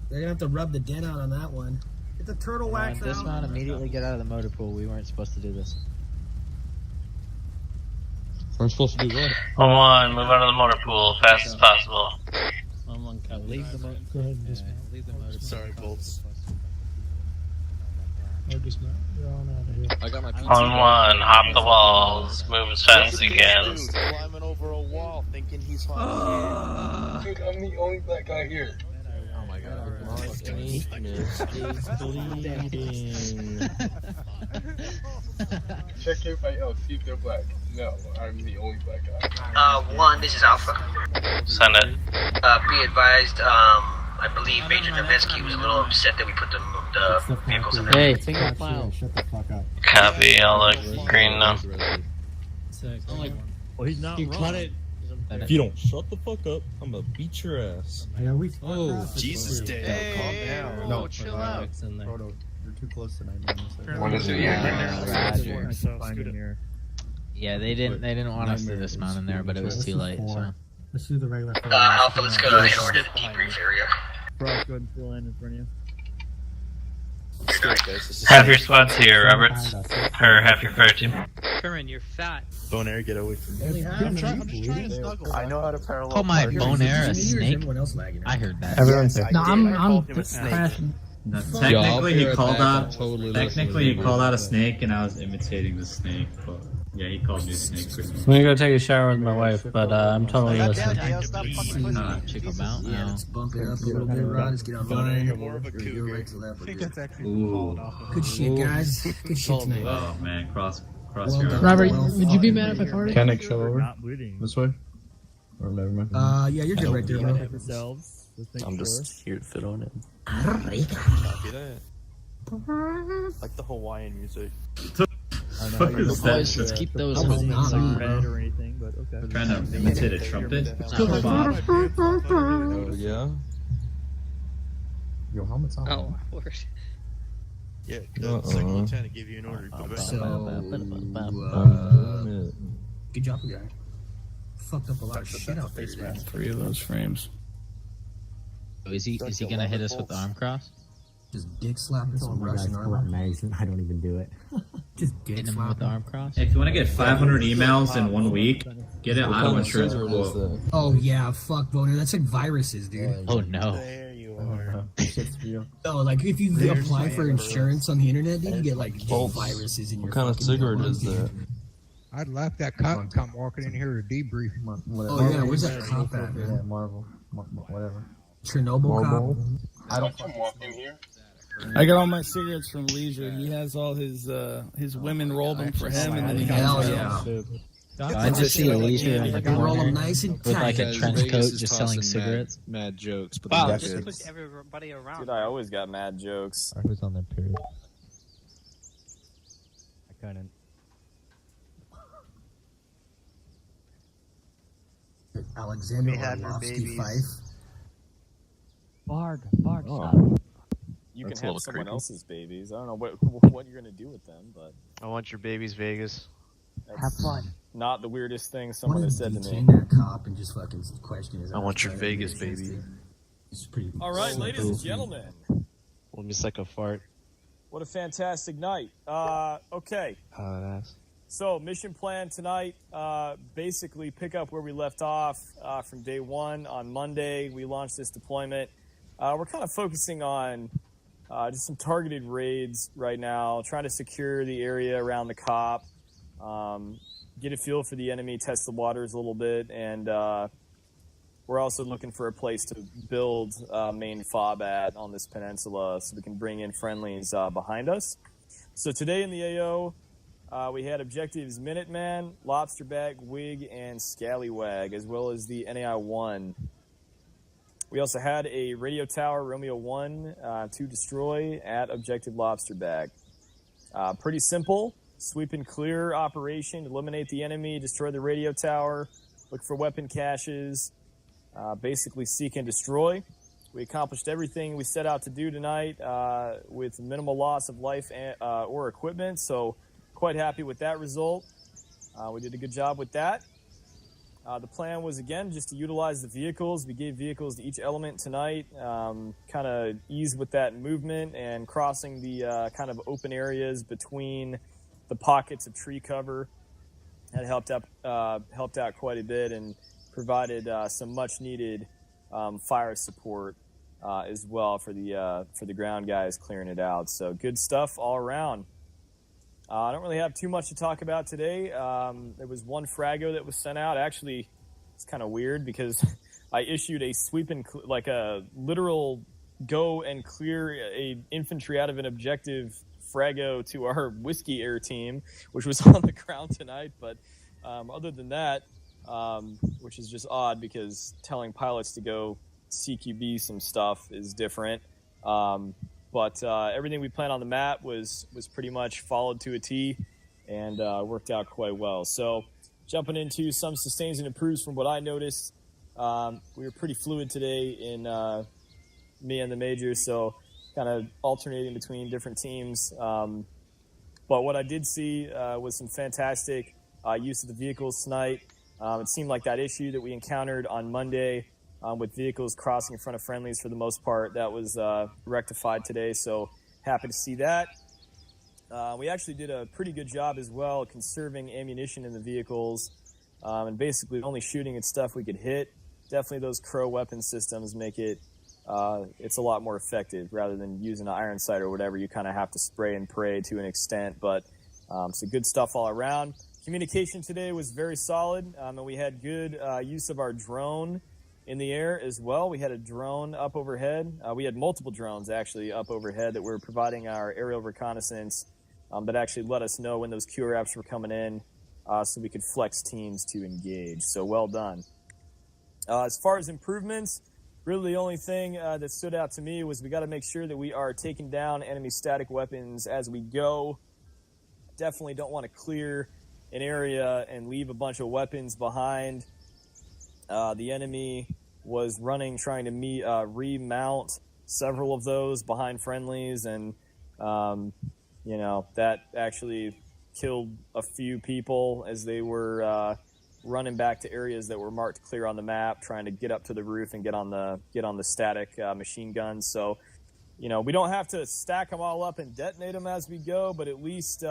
[SPEAKER 2] They're gonna have to rub the dent out on that one. Get the turtle wax out.
[SPEAKER 10] Dismount, immediately get out of the motor pool. We weren't supposed to do this.
[SPEAKER 15] We're supposed to do what?
[SPEAKER 9] Hold on, move out of the motor pool as fast as possible.
[SPEAKER 6] Someone cut
[SPEAKER 10] Leave the motor.
[SPEAKER 6] Go ahead and dismount.
[SPEAKER 10] Leave the motor.
[SPEAKER 6] Sorry, Bolts. Or dismount. You're on out of here.
[SPEAKER 15] I got my
[SPEAKER 9] On one, hop the walls, move as fast as you can.
[SPEAKER 13] Climbing over a wall, thinking he's hot. Dude, I'm the only black guy here.
[SPEAKER 15] Oh my god. My
[SPEAKER 6] Is bleeding.
[SPEAKER 13] Check everybody else, see if they're black. No, I'm the only black guy.
[SPEAKER 5] 1, this is Alpha.
[SPEAKER 9] Send it.
[SPEAKER 5] Be advised, I believe Major Novinsky was a little upset that we put the vehicles in there.
[SPEAKER 3] Hey,
[SPEAKER 4] Shut the fuck up.
[SPEAKER 9] Copy, I'll look green now.
[SPEAKER 6] Well, he's not wrong.
[SPEAKER 15] If you don't shut the fuck up, I'm gonna beat your ass.
[SPEAKER 4] Hey, are we?
[SPEAKER 15] Oh,
[SPEAKER 6] Jesus Day.
[SPEAKER 10] Hey,
[SPEAKER 6] calm down.
[SPEAKER 4] No,
[SPEAKER 10] chill out.
[SPEAKER 4] Proto, you're too close tonight.
[SPEAKER 7] When is it?
[SPEAKER 10] Yeah, they didn't want us to dismount in there, but it was too late. So.
[SPEAKER 4] Let's do the regular.
[SPEAKER 5] Alpha, let's go head over to the debrief area.
[SPEAKER 6] Bro, go ahead and fill in front of you.
[SPEAKER 9] Half your squad's here, Roberts. Or half your fire team.
[SPEAKER 20] Curran, you're fat.
[SPEAKER 6] Bonaire, get away from me.
[SPEAKER 20] I'm just trying to snuggle.
[SPEAKER 6] I know how to parallel.
[SPEAKER 10] Oh my, Bonaire, a
[SPEAKER 2] Here's
[SPEAKER 10] snake?
[SPEAKER 2] everyone else lagging.
[SPEAKER 10] I heard that.
[SPEAKER 3] Everyone's here.
[SPEAKER 17] No, I'm
[SPEAKER 6] called him a snake.
[SPEAKER 17] crashing.
[SPEAKER 1] No,
[SPEAKER 15] Yo,
[SPEAKER 1] technically, he
[SPEAKER 15] I'll
[SPEAKER 1] called
[SPEAKER 15] be right
[SPEAKER 1] out.
[SPEAKER 15] back. I'm totally
[SPEAKER 1] Technically, he
[SPEAKER 15] listening.
[SPEAKER 1] called out a snake, and I was imitating the snake. But yeah, he called me a snake.
[SPEAKER 3] I'm gonna go take a shower with my wife, but I'm totally listening.
[SPEAKER 10] Check them out
[SPEAKER 2] Yeah,
[SPEAKER 10] now.
[SPEAKER 2] let's bump it up a little bit, Rod. Let's get online. You're right to that.
[SPEAKER 13] I think that's actually
[SPEAKER 1] Ooh.
[SPEAKER 2] Good shit, guys. Good shit tonight.
[SPEAKER 1] Oh man, cross
[SPEAKER 2] Well
[SPEAKER 1] your
[SPEAKER 2] done.
[SPEAKER 1] arms.
[SPEAKER 17] Robert,
[SPEAKER 2] Well
[SPEAKER 17] would you be mad if I farted?
[SPEAKER 15] Can I show over?
[SPEAKER 6] Not bleeding.
[SPEAKER 15] This way? Or never mind.
[SPEAKER 2] Yeah, you're good right there, bro.
[SPEAKER 6] Check yourselves. Let's make
[SPEAKER 21] I'm
[SPEAKER 6] sure.
[SPEAKER 21] just here to fit on it.
[SPEAKER 6] Copy that. Like the Hawaiian music.
[SPEAKER 1] I know how you're
[SPEAKER 10] Boys,
[SPEAKER 1] that,
[SPEAKER 10] let's keep those
[SPEAKER 2] I was
[SPEAKER 10] homies
[SPEAKER 2] not
[SPEAKER 10] on.
[SPEAKER 6] Red or anything, but okay.
[SPEAKER 1] trying to imitate a trumpet.
[SPEAKER 15] Oh, yeah?
[SPEAKER 4] Your helmet's on.
[SPEAKER 20] Oh, word.
[SPEAKER 21] Yeah, the second lieutenant gave you an order.
[SPEAKER 2] Good job, guy. Fucked up a lot of shit out there, man.
[SPEAKER 6] 3 of those frames.
[SPEAKER 10] Is he gonna hit us with the arm cross?
[SPEAKER 2] Just dick slapping some
[SPEAKER 4] my
[SPEAKER 2] Russian
[SPEAKER 4] guys
[SPEAKER 2] armor.
[SPEAKER 4] amazing. I don't even do it.
[SPEAKER 2] Just dick
[SPEAKER 10] Hitting him with the
[SPEAKER 2] slapping.
[SPEAKER 10] arm cross?
[SPEAKER 1] If you want to get 500 emails in 1 week, get an
[SPEAKER 15] What
[SPEAKER 1] auto
[SPEAKER 15] kind of
[SPEAKER 1] insurance
[SPEAKER 15] scissor is
[SPEAKER 1] quote.
[SPEAKER 15] that?
[SPEAKER 2] Oh yeah, fuck Boner. That's like viruses, dude.
[SPEAKER 10] Oh no.
[SPEAKER 21] There you are.
[SPEAKER 2] Oh, like if you apply for insurance on the internet, dude, you get like
[SPEAKER 15] Bolts.
[SPEAKER 2] viruses in your.
[SPEAKER 15] What kind of
[SPEAKER 2] fucking
[SPEAKER 15] cigarette
[SPEAKER 2] mailbox,
[SPEAKER 15] is
[SPEAKER 2] dude.
[SPEAKER 15] that?
[SPEAKER 18] I'd laugh that cop come walking in here to debrief.
[SPEAKER 2] Oh yeah, where's that cop at,
[SPEAKER 4] Yeah,
[SPEAKER 2] man?
[SPEAKER 4] Marvel. Whatever.
[SPEAKER 2] Chernobyl cop.
[SPEAKER 4] I don't.
[SPEAKER 13] I'm walking here.
[SPEAKER 6] I got all my cigarettes from Leisure. He has all his women roll them for him, and then he
[SPEAKER 2] Hell
[SPEAKER 6] has
[SPEAKER 2] yeah.
[SPEAKER 10] I just see Alicia in the
[SPEAKER 2] They roll them
[SPEAKER 10] corner
[SPEAKER 2] nice and
[SPEAKER 10] with like
[SPEAKER 2] tight.
[SPEAKER 10] a trench coat
[SPEAKER 15] Vegas is
[SPEAKER 10] just selling
[SPEAKER 15] tossing
[SPEAKER 10] cigarettes.
[SPEAKER 15] Mad jokes, but
[SPEAKER 20] Wow,
[SPEAKER 15] that's
[SPEAKER 20] just
[SPEAKER 15] it.
[SPEAKER 20] push everybody around.
[SPEAKER 19] Dude, I always got mad jokes.
[SPEAKER 15] Who's on that period?
[SPEAKER 10] I couldn't.
[SPEAKER 2] Alexander
[SPEAKER 21] have your
[SPEAKER 2] Orlovsky
[SPEAKER 21] babies.
[SPEAKER 2] Fife.
[SPEAKER 6] Barg, stop.
[SPEAKER 19] You
[SPEAKER 21] That's a
[SPEAKER 19] can
[SPEAKER 21] little
[SPEAKER 19] have someone
[SPEAKER 21] creepy.
[SPEAKER 19] else's babies. I don't know what you're gonna do with them, but
[SPEAKER 21] I want your babies, Vegas.
[SPEAKER 19] that's
[SPEAKER 2] Have fun.
[SPEAKER 19] not the weirdest thing
[SPEAKER 2] What
[SPEAKER 19] someone
[SPEAKER 2] if
[SPEAKER 19] has said to
[SPEAKER 2] detain
[SPEAKER 19] me.
[SPEAKER 2] that cop and just fucking question his
[SPEAKER 21] I want
[SPEAKER 2] ass
[SPEAKER 21] your
[SPEAKER 2] right
[SPEAKER 21] Vegas,
[SPEAKER 2] after he
[SPEAKER 21] baby.
[SPEAKER 2] existed? It's pretty.
[SPEAKER 19] All right, ladies and gentlemen,
[SPEAKER 21] Let me suck a fart.
[SPEAKER 19] what a fantastic night. Okay,
[SPEAKER 21] Ass.
[SPEAKER 19] so mission plan tonight, basically pick up where we left off from day one on Monday. We launched this deployment. We're kind of focusing on just some targeted raids right now, trying to secure the area around the cop, get a feel for the enemy, test the waters a little bit, and we're also looking for a place to build main FOB at on this peninsula so we can bring in friendlies behind us. So today in the AO, we had objectives Minuteman, Lobsterback, Wig, and Scallywag, as well as the NAI-1. We also had a radio tower, Romeo 1, to destroy at Objective Lobster Bag. Pretty simple. Sweep and clear operation. Eliminate the enemy, destroy the radio tower, look for weapon caches, basically seek and destroy. We accomplished everything we set out to do tonight with minimal loss of life or equipment, so quite happy with that result. We did a good job with that. The plan was, again, just to utilize the vehicles. We gave vehicles to each element tonight, kind of ease with that movement and crossing the kind of open areas between the pockets of tree cover. That helped out quite a bit and provided some much-needed fire support as well for the ground guys clearing it out. So good stuff all around. I don't really have too much to talk about today. There was one Frago that was sent out. Actually, it's kind of weird because I issued a sweep and like a literal go and clear a infantry out of an objective Frago to our Whiskey Air team, which was on the ground tonight. But other than that, which is just odd because telling pilots to go CQB some stuff is different. But everything we planned on the map was pretty much followed to a T and worked out quite well. So jumping into some sustains and improves from what I noticed, we were pretty fluid today in me and the major, so kind of alternating between different teams. But what I did see was some fantastic use of the vehicles tonight. It seemed like that issue that we encountered on Monday with vehicles crossing in front of friendlies for the most part, that was rectified today, so happy to see that. We actually did a pretty good job as well conserving ammunition in the vehicles and basically only shooting at stuff we could hit. Definitely those Crow weapon systems make it, it's a lot more effective rather than using an iron sight or whatever. You kind of have to spray and pray to an extent, but so good stuff all around. Communication today was very solid, and we had good use of our drone in the air as well. We had a drone up overhead. We had multiple drones actually up overhead that were providing our aerial reconnaissance that actually let us know when those QRFs were coming in so we could flex teams to engage. So well done. As far as improvements, really the only thing that stood out to me was we got to make sure that we are taking down enemy static weapons as we go. Definitely don't want to clear an area and leave a bunch of weapons behind. The enemy was running, trying to remount several of those behind friendlies, and that actually killed a few people as they were running back to areas that were marked clear on the map, trying to get up to the roof and get on the static machine guns. So, we don't have to stack them all up and detonate them as we go, but at least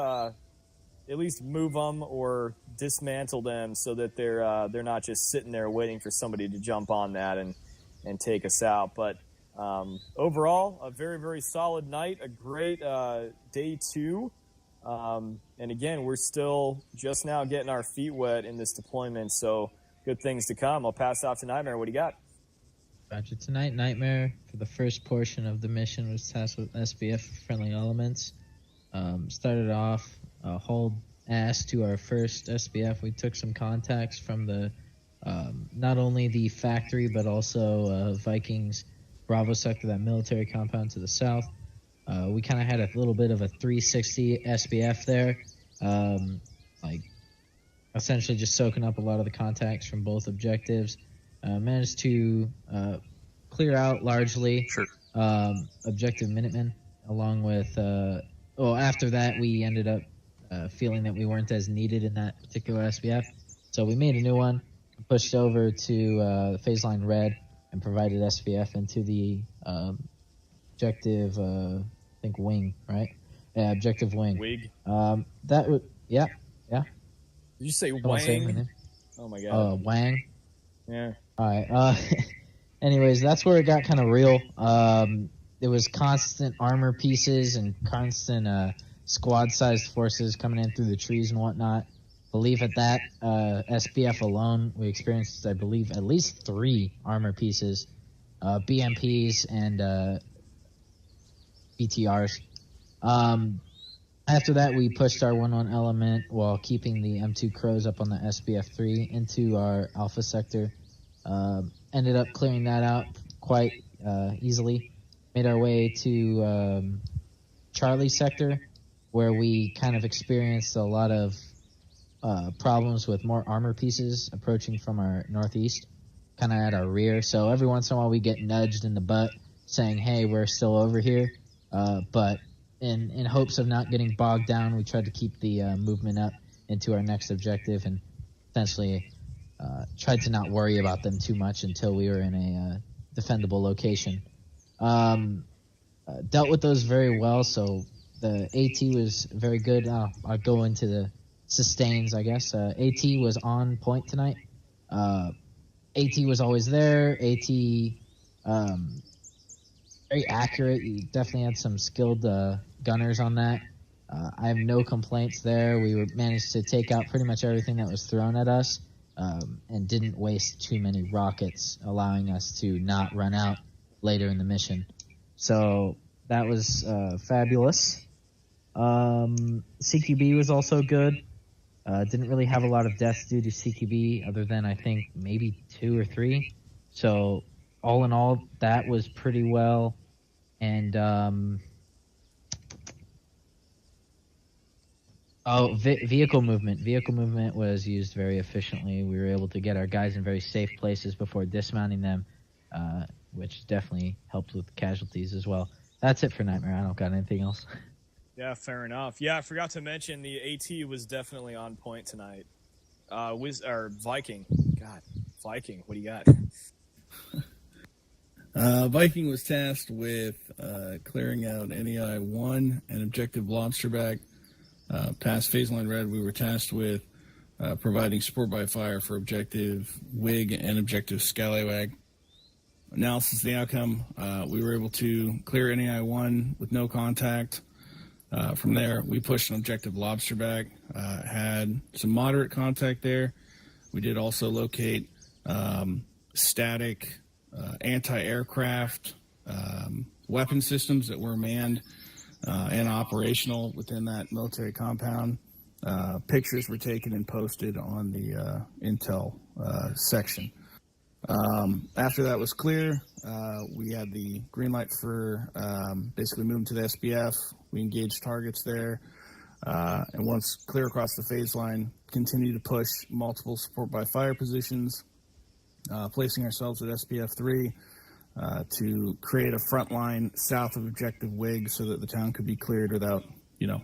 [SPEAKER 19] move them or dismantle them so that they're not just sitting there waiting for somebody to jump on that and take us out. But overall, a very, very solid night, a great day 2. And again, we're still just now getting our feet wet in this deployment, so good things to come. I'll pass off to Nightmare. What do you got?
[SPEAKER 10] Roger. Tonight, Nightmare, for the first portion of the mission, was tasked with SBF friendly elements. Started off hold ass to our first SBF. We took some contacts from the not only the factory but also Vikings Bravo sector, that military compound to the south. We kind of had a little bit of a 360 SBF there, essentially just soaking up a lot of the contacts from both objectives. Managed to clear out largely objective Minutemen, along with after that we ended up feeling that we weren't as needed in that particular SBF, so we made a new one, pushed over to phase line red, and provided SBF into the objective I think wing, right? Yeah, objective wing.
[SPEAKER 19] Wig.
[SPEAKER 10] That would yeah.
[SPEAKER 19] Did you say Wang? Oh my god.
[SPEAKER 10] Wang.
[SPEAKER 19] Yeah.
[SPEAKER 10] All right. Anyways, that's where it got kind of real. There was constant armor pieces and constant squad-sized forces coming in through the trees and whatnot. I believe at that SBF alone, we experienced, I believe, at least 3 armor pieces, BMPs and BTRs. After that, we pushed our 1-1 element while keeping the M2 Crows up on the SBF-3 into our Alpha sector. Ended up clearing that out quite easily. Made our way to Charlie sector, where we kind of experienced a lot of problems with more armor pieces approaching from our northeast, kind of at our rear. So every once in a while we get nudged in the butt saying, hey, we're still over here. But in hopes of not getting bogged down, we tried to keep the movement up into our next objective and essentially tried to not worry about them too much until we were in a defendable location. Dealt with those very well, so the AT was very good. I'll go into the sustains, I guess. AT was on point tonight. AT was always there. AT, very accurate. You definitely had some skilled gunners on that. I have no complaints there. We managed to take out pretty much everything that was thrown at us and didn't waste too many rockets, allowing us to not run out later in the mission. So that was fabulous. CQB was also good. Didn't really have a lot of deaths due to CQB other than I think maybe 2 or 3. So all in all, that was pretty well. And vehicle movement. Vehicle movement was used very efficiently. We were able to get our guys in very safe places before dismounting them, which definitely helped with casualties as well. That's it for Nightmare. I don't got anything else.
[SPEAKER 19] Yeah, fair enough. Yeah, I forgot to mention the AT was definitely on point tonight. Viking. God, Viking, what do you got?
[SPEAKER 16] Viking was tasked with clearing out NEI 1 and Objective Lobsterback. Past Phase Line Red, we were tasked with providing support by fire for Objective Wig and Objective Scallywag. Analysis of the outcome, we were able to clear NEI 1 with no contact. From there, we pushed an Objective Lobsterback, had some moderate contact there. We did also locate static anti-aircraft weapon systems that were manned and operational within that military compound. Pictures were taken and posted on the intel section. After that was clear, we had the green light for basically moving to the SBF. We engaged targets there. And once clear across the phase line, continue to push multiple support by fire positions, placing ourselves at SBF 3 to create a front line south of Objective Wig so that the town could be cleared without,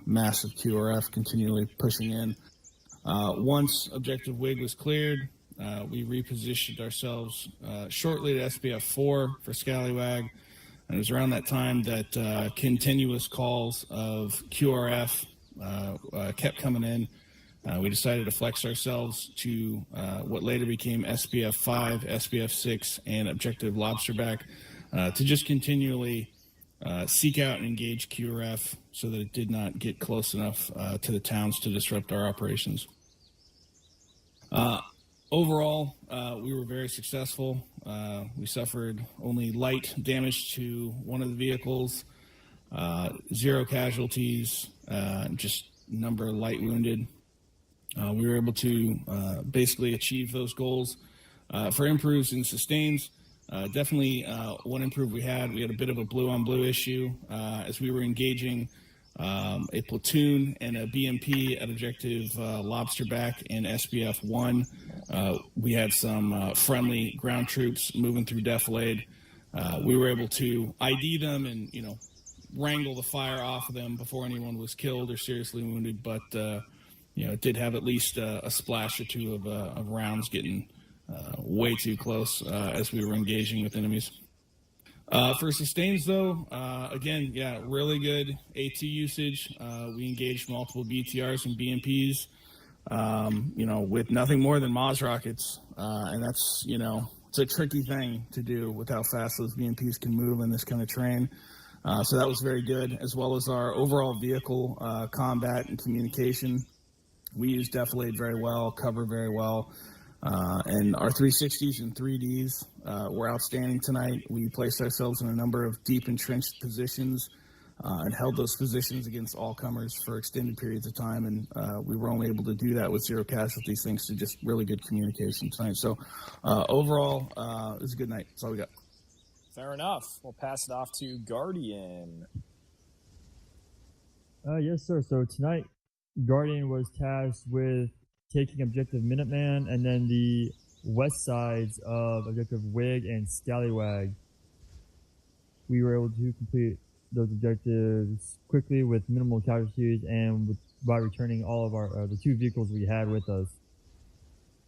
[SPEAKER 16] massive QRF continually pushing in. Once Objective Wig was cleared, we repositioned ourselves shortly to SBF 4 for Scallywag. And it was around that time that continuous calls of QRF kept coming in. We decided to flex ourselves to what later became SBF 5, SBF 6, and Objective Lobsterback to just continually seek out and engage QRF so that it did not get close enough to the towns to disrupt our operations. Overall, we were very successful. We suffered only light damage to one of the vehicles, 0 casualties, just a number of light wounded. We were able to basically achieve those goals. For improves and sustains, definitely one improve we had a bit of a blue-on-blue issue as we were engaging a platoon and a BMP at Objective Lobsterback and SBF 1. We had some friendly ground troops moving through defilade. We were able to ID them and, wrangle the fire off of them before anyone was killed or seriously wounded, but it did have at least a splash or two of rounds getting way too close as we were engaging with enemies. For sustains, though, again, really good AT usage. We engaged multiple BTRs and BMPs, with nothing more than Moz rockets, and that's, it's a tricky thing to do with how fast those BMPs can move in this kind of terrain. So that was very good, as well as our overall vehicle combat and communication. We used defilade very well, cover very well, and our 360s and 3Ds were outstanding tonight. We placed ourselves in a number of deep entrenched positions and held those positions against all comers for extended periods of time, and we were only able to do that with 0 casualties thanks to just really good communication tonight. So overall, it was a good night. That's all we got.
[SPEAKER 19] Fair enough. We'll pass it off to Guardian.
[SPEAKER 14] Yes, sir. So tonight, Guardian was tasked with taking Objective Minuteman and then the west sides of Objective Wig and Scallywag. We were able to complete those objectives quickly with minimal casualties and by returning all of our the 2 vehicles we had with us.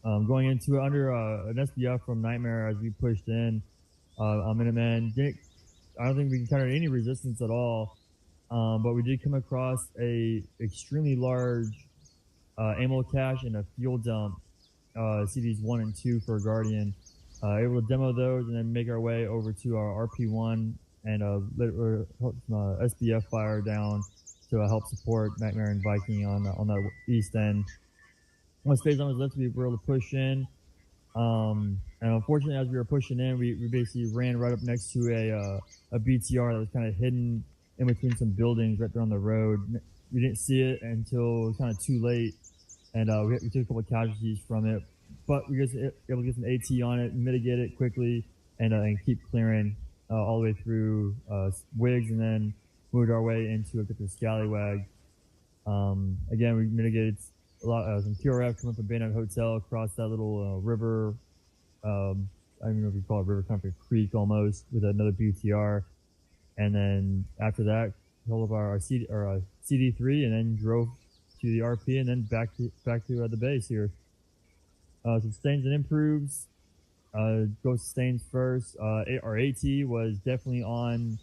[SPEAKER 14] Going into it under an SBF from Nightmare as we pushed in on Minuteman. I don't think we encountered any resistance at all. But we did come across a extremely large ammo cache and a fuel dump, CDs 1 and 2 for Guardian. Able to demo those and then make our way over to our RP1 and SBF fire down to help support Nightmare and Viking on that east end. Once phase 1 was lifted, we were able to push in. And unfortunately, as we were pushing in, we basically ran right up next to a BTR that was kind of hidden in between some buildings right there on the road. We didn't see it until it was kind of too late, and we took a couple of casualties from it. But we were able to get some AT on it, mitigate it quickly, and keep clearing all the way through Wigs, and then moved our way into the Scallywag. Again, we mitigated a lot some QRF coming from Bayonet Hotel across that little river. I don't even know if you call it river, kind of a creek almost, with another BTR. And then after that, hold of our CD3, and then drove to the RP, and then back to the base here. Sustains and improves. Go sustains first. Our AT was definitely on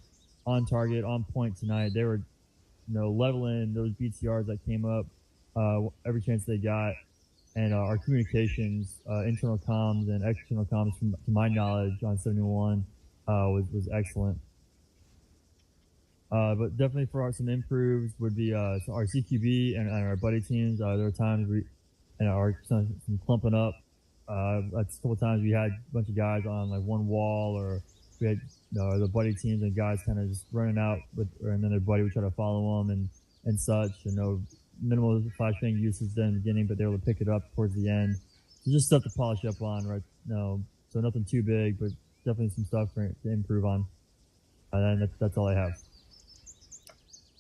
[SPEAKER 14] target, on point tonight. They were, leveling those BTRs that came up every chance they got. And our communications, internal comms and external comms, to my knowledge, on 71 was excellent. But definitely for some improves would be our CQB and our buddy teams. There were times some clumping up. A couple of times we had a bunch of guys on like one wall, or we had the buddy teams and guys kind of just running out and then their buddy would try to follow them and such. Minimal flashbang usage in the beginning, but they were able to pick it up towards the end. So just stuff to polish up on, right? So nothing too big, but definitely some stuff to improve on. And then that's all I have.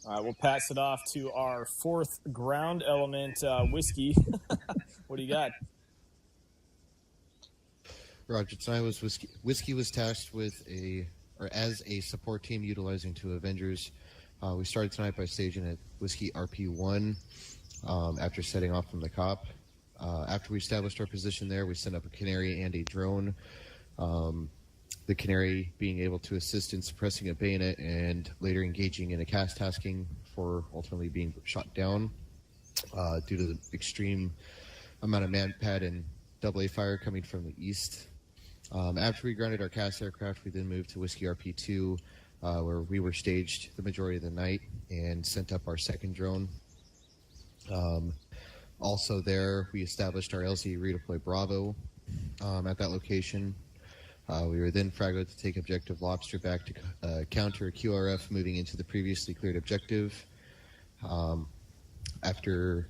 [SPEAKER 19] All right, we'll pass it off to our 4th ground element, Whiskey. What do you got?
[SPEAKER 22] Roger, tonight was Whiskey was tasked with as a support team utilizing 2 Avengers. We started tonight by staging at Whiskey RP1 after setting off from the cop. After we established our position there, we sent up a Canary and a drone. The Canary being able to assist in suppressing a bayonet and later engaging in a cast tasking for ultimately being shot down due to the extreme amount of manpad and AA fire coming from the east. After we grounded our cast aircraft, we then moved to Whiskey RP2, where we were staged the majority of the night and sent up our 2nd drone. Also there, we established our LZ redeploy Bravo at that location. We were then fragmented to take Objective Lobster back to counter QRF moving into the previously cleared objective. After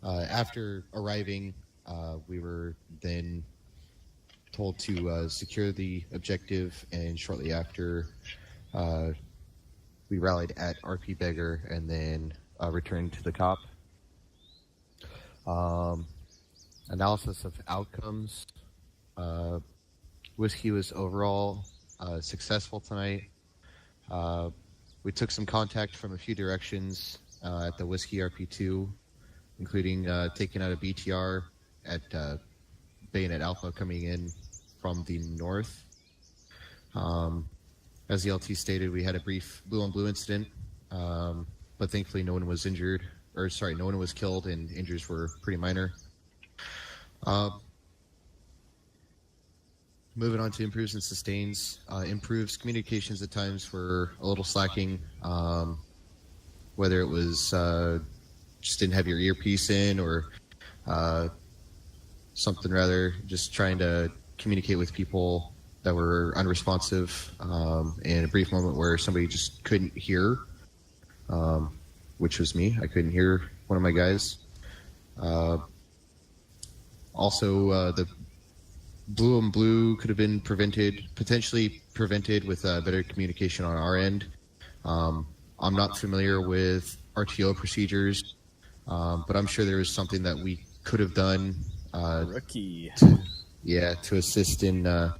[SPEAKER 22] after arriving, we were then told to secure the objective, and shortly after, we rallied at RP Beggar and then returned to the cop. Analysis of outcomes. Whiskey was overall successful tonight. We took some contact from a few directions at the Whiskey RP2, including taking out a BTR at Bayonet Alpha coming in from the north. As the LT stated, we had a brief blue-on-blue incident, but thankfully no one was injured. No one was killed, and injuries were pretty minor. Moving on to improves and sustains. Improves communications at times were a little slacking, whether it was just didn't have your earpiece in or something rather, just trying to communicate with people that were unresponsive in a brief moment where somebody just couldn't hear, which was me. I couldn't hear one of my guys. Also, the blue and blue could have been potentially prevented with better communication on our end. I'm not familiar with RTO procedures, but I'm sure there was something that we could have done.
[SPEAKER 19] Rookie.
[SPEAKER 22] To assist in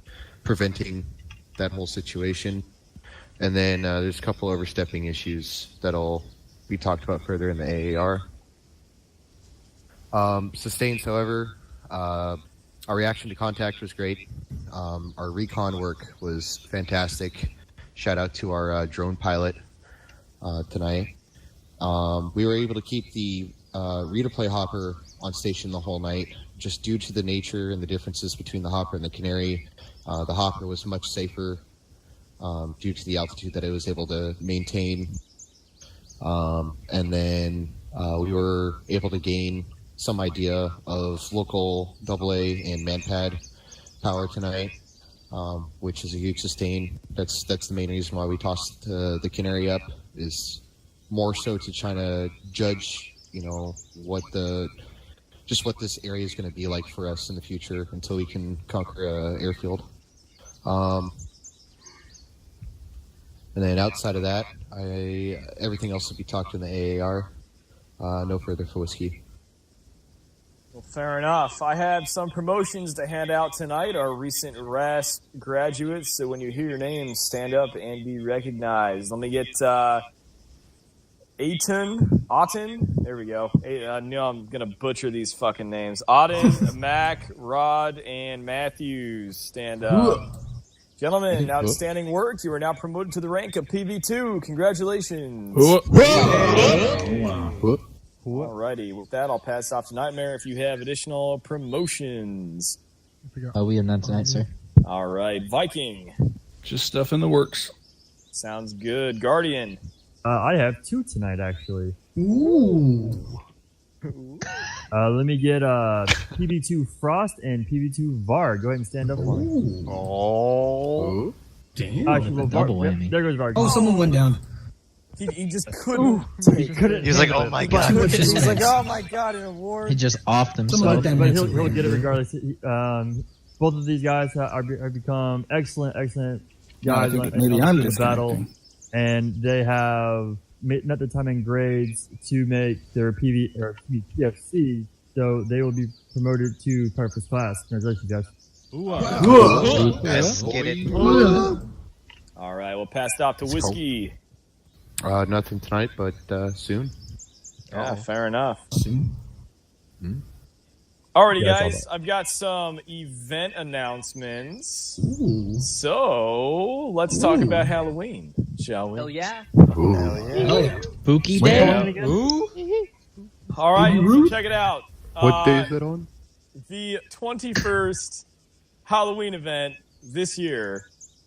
[SPEAKER 22] preventing that whole situation. And then there's a couple overstepping issues that'll be talked about further in the AAR. Sustains, however, our reaction to contact was great. Our recon work was fantastic. Shout out to our drone pilot tonight. We were able to keep the redeploy hopper on station the whole night, just due to the nature and the differences between the hopper and the canary. The hopper was much safer due to the altitude that it was able to maintain. And then we were able to gain some idea of local AA and manpad power tonight, which is a huge sustain. That's the main reason why we tossed the canary up, is more so to try to judge, what this area is going to be like for us in the future until we can conquer an airfield. And then outside of that, everything else will be talked in the AAR. No further for Whiskey.
[SPEAKER 19] Well, fair enough. I have some promotions to hand out tonight, our recent RASP graduates. So when you hear your names, stand up and be recognized. Let me get Auten, there we go. I know I'm going to butcher these fucking names. Auden, Mac, Rod, and Matthews, stand up. Gentlemen, outstanding work. You are now promoted to the rank of PV2. Congratulations. Alrighty, with that, I'll pass off to Nightmare if you have additional promotions.
[SPEAKER 10] We have none tonight, sir.
[SPEAKER 19] Alright, Viking.
[SPEAKER 16] Just stuff in the works.
[SPEAKER 19] Sounds good. Guardian.
[SPEAKER 14] I have 2 tonight, actually.
[SPEAKER 18] Ooh.
[SPEAKER 14] Let me get PB2 Frost and PB2 Var. Go ahead and stand up for me.
[SPEAKER 1] Oh.
[SPEAKER 18] Damn.
[SPEAKER 14] Actually, well,
[SPEAKER 10] Double whammy.
[SPEAKER 14] There goes Var.
[SPEAKER 18] Oh, someone went down.
[SPEAKER 19] He just couldn't take
[SPEAKER 10] He was like, oh my god.
[SPEAKER 19] He's like, oh my god, an award.
[SPEAKER 10] He just offed himself.
[SPEAKER 14] But he'll get it regardless. Both of these guys have become excellent guys in the battle. And they have met the time and grades to make their PFC, so they will be promoted to Purpose Class. Congratulations, guys.
[SPEAKER 20] Let's get it.
[SPEAKER 19] All right, we'll pass it off to Whiskey.
[SPEAKER 22] Nothing tonight, but soon.
[SPEAKER 19] Yeah, fair enough.
[SPEAKER 18] Soon.
[SPEAKER 19] Alrighty, guys, I've got some event announcements.
[SPEAKER 18] Ooh.
[SPEAKER 19] So let's talk about Halloween, shall we?
[SPEAKER 20] Hell yeah.
[SPEAKER 18] Hell yeah.
[SPEAKER 10] Spooky day.
[SPEAKER 19] All right, so check it out.
[SPEAKER 22] What day is it on?
[SPEAKER 19] The 21st Halloween event this year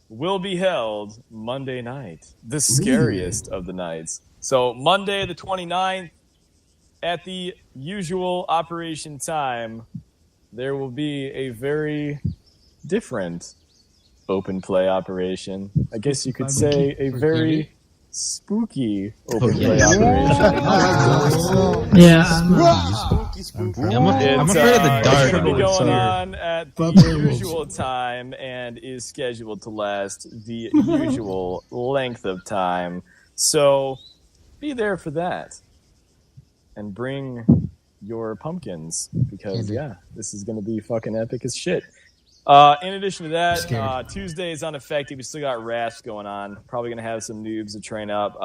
[SPEAKER 19] will be held Monday night, the scariest of the nights. So Monday the 29th, at the usual operation time, there will be a very different open play operation. I guess you could say a very spooky open play operation.
[SPEAKER 17] Yeah.
[SPEAKER 10] I'm afraid of the dark.
[SPEAKER 19] It's going to be going on at the usual time and is scheduled to last the usual length of time. So be there for that. And bring your pumpkins, because, this is going to be fucking epic as shit. In addition to that, Tuesday is unaffected. We still got RASP going on. Probably going to have some noobs to train up.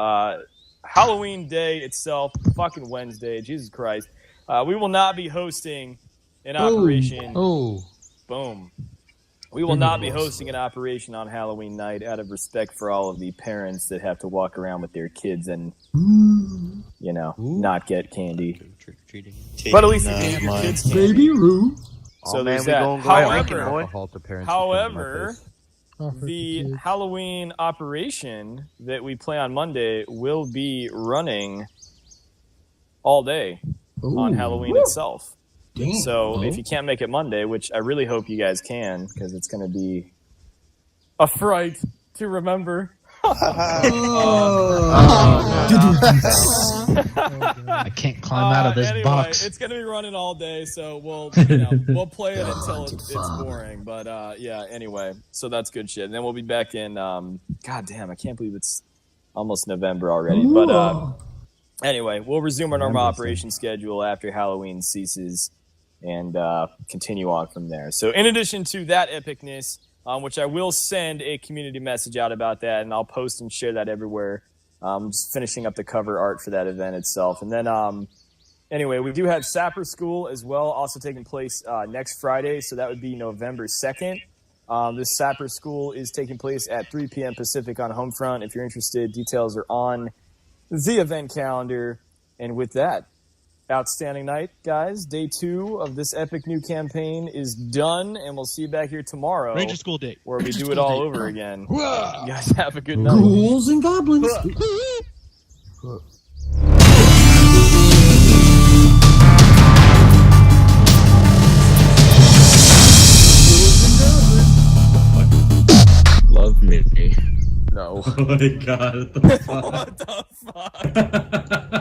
[SPEAKER 19] Halloween day itself, fucking Wednesday, Jesus Christ. We will not be hosting an operation. Boom. We will not be hosting an operation on Halloween night out of respect for all of the parents that have to walk around with their kids and, not get candy. But at least you give your kids candy.
[SPEAKER 18] Baby Roo.
[SPEAKER 19] So there's that. However, the Halloween operation that we play on Monday will be running all day on Halloween itself.
[SPEAKER 18] Damn.
[SPEAKER 19] So if you can't make it Monday, which I really hope you guys can, because it's going to be a fright to remember.
[SPEAKER 10] I can't climb out of this
[SPEAKER 19] anyway,
[SPEAKER 10] box.
[SPEAKER 19] It's gonna be running all day, so we'll we'll play it until it's boring. But yeah, anyway, so that's good shit. And then we'll be back in. God damn, I can't believe it's almost November already. But anyway, we'll resume our normal operation schedule after Halloween ceases, and continue on from there. So in addition to that epicness, which I will send a community message out about that, and I'll post and share that everywhere. Just finishing up the cover art for that event itself. And then, anyway, we do have Sapper School as well, also taking place next Friday, so that would be November 2nd. This Sapper School is taking place at 3 p.m. Pacific on Homefront. If you're interested, details are on the event calendar. And with that, outstanding night, guys. Day 2 of this epic new campaign is done, and we'll see you back here tomorrow.
[SPEAKER 21] Ranger School Day.
[SPEAKER 19] Where we
[SPEAKER 21] Ranger
[SPEAKER 19] do
[SPEAKER 21] School
[SPEAKER 19] it all
[SPEAKER 21] Day.
[SPEAKER 19] over again. You guys have a good night.
[SPEAKER 2] Ghouls and goblins.
[SPEAKER 3] Love me.
[SPEAKER 19] No.
[SPEAKER 1] Oh my god. What the fuck?
[SPEAKER 19] What the fuck?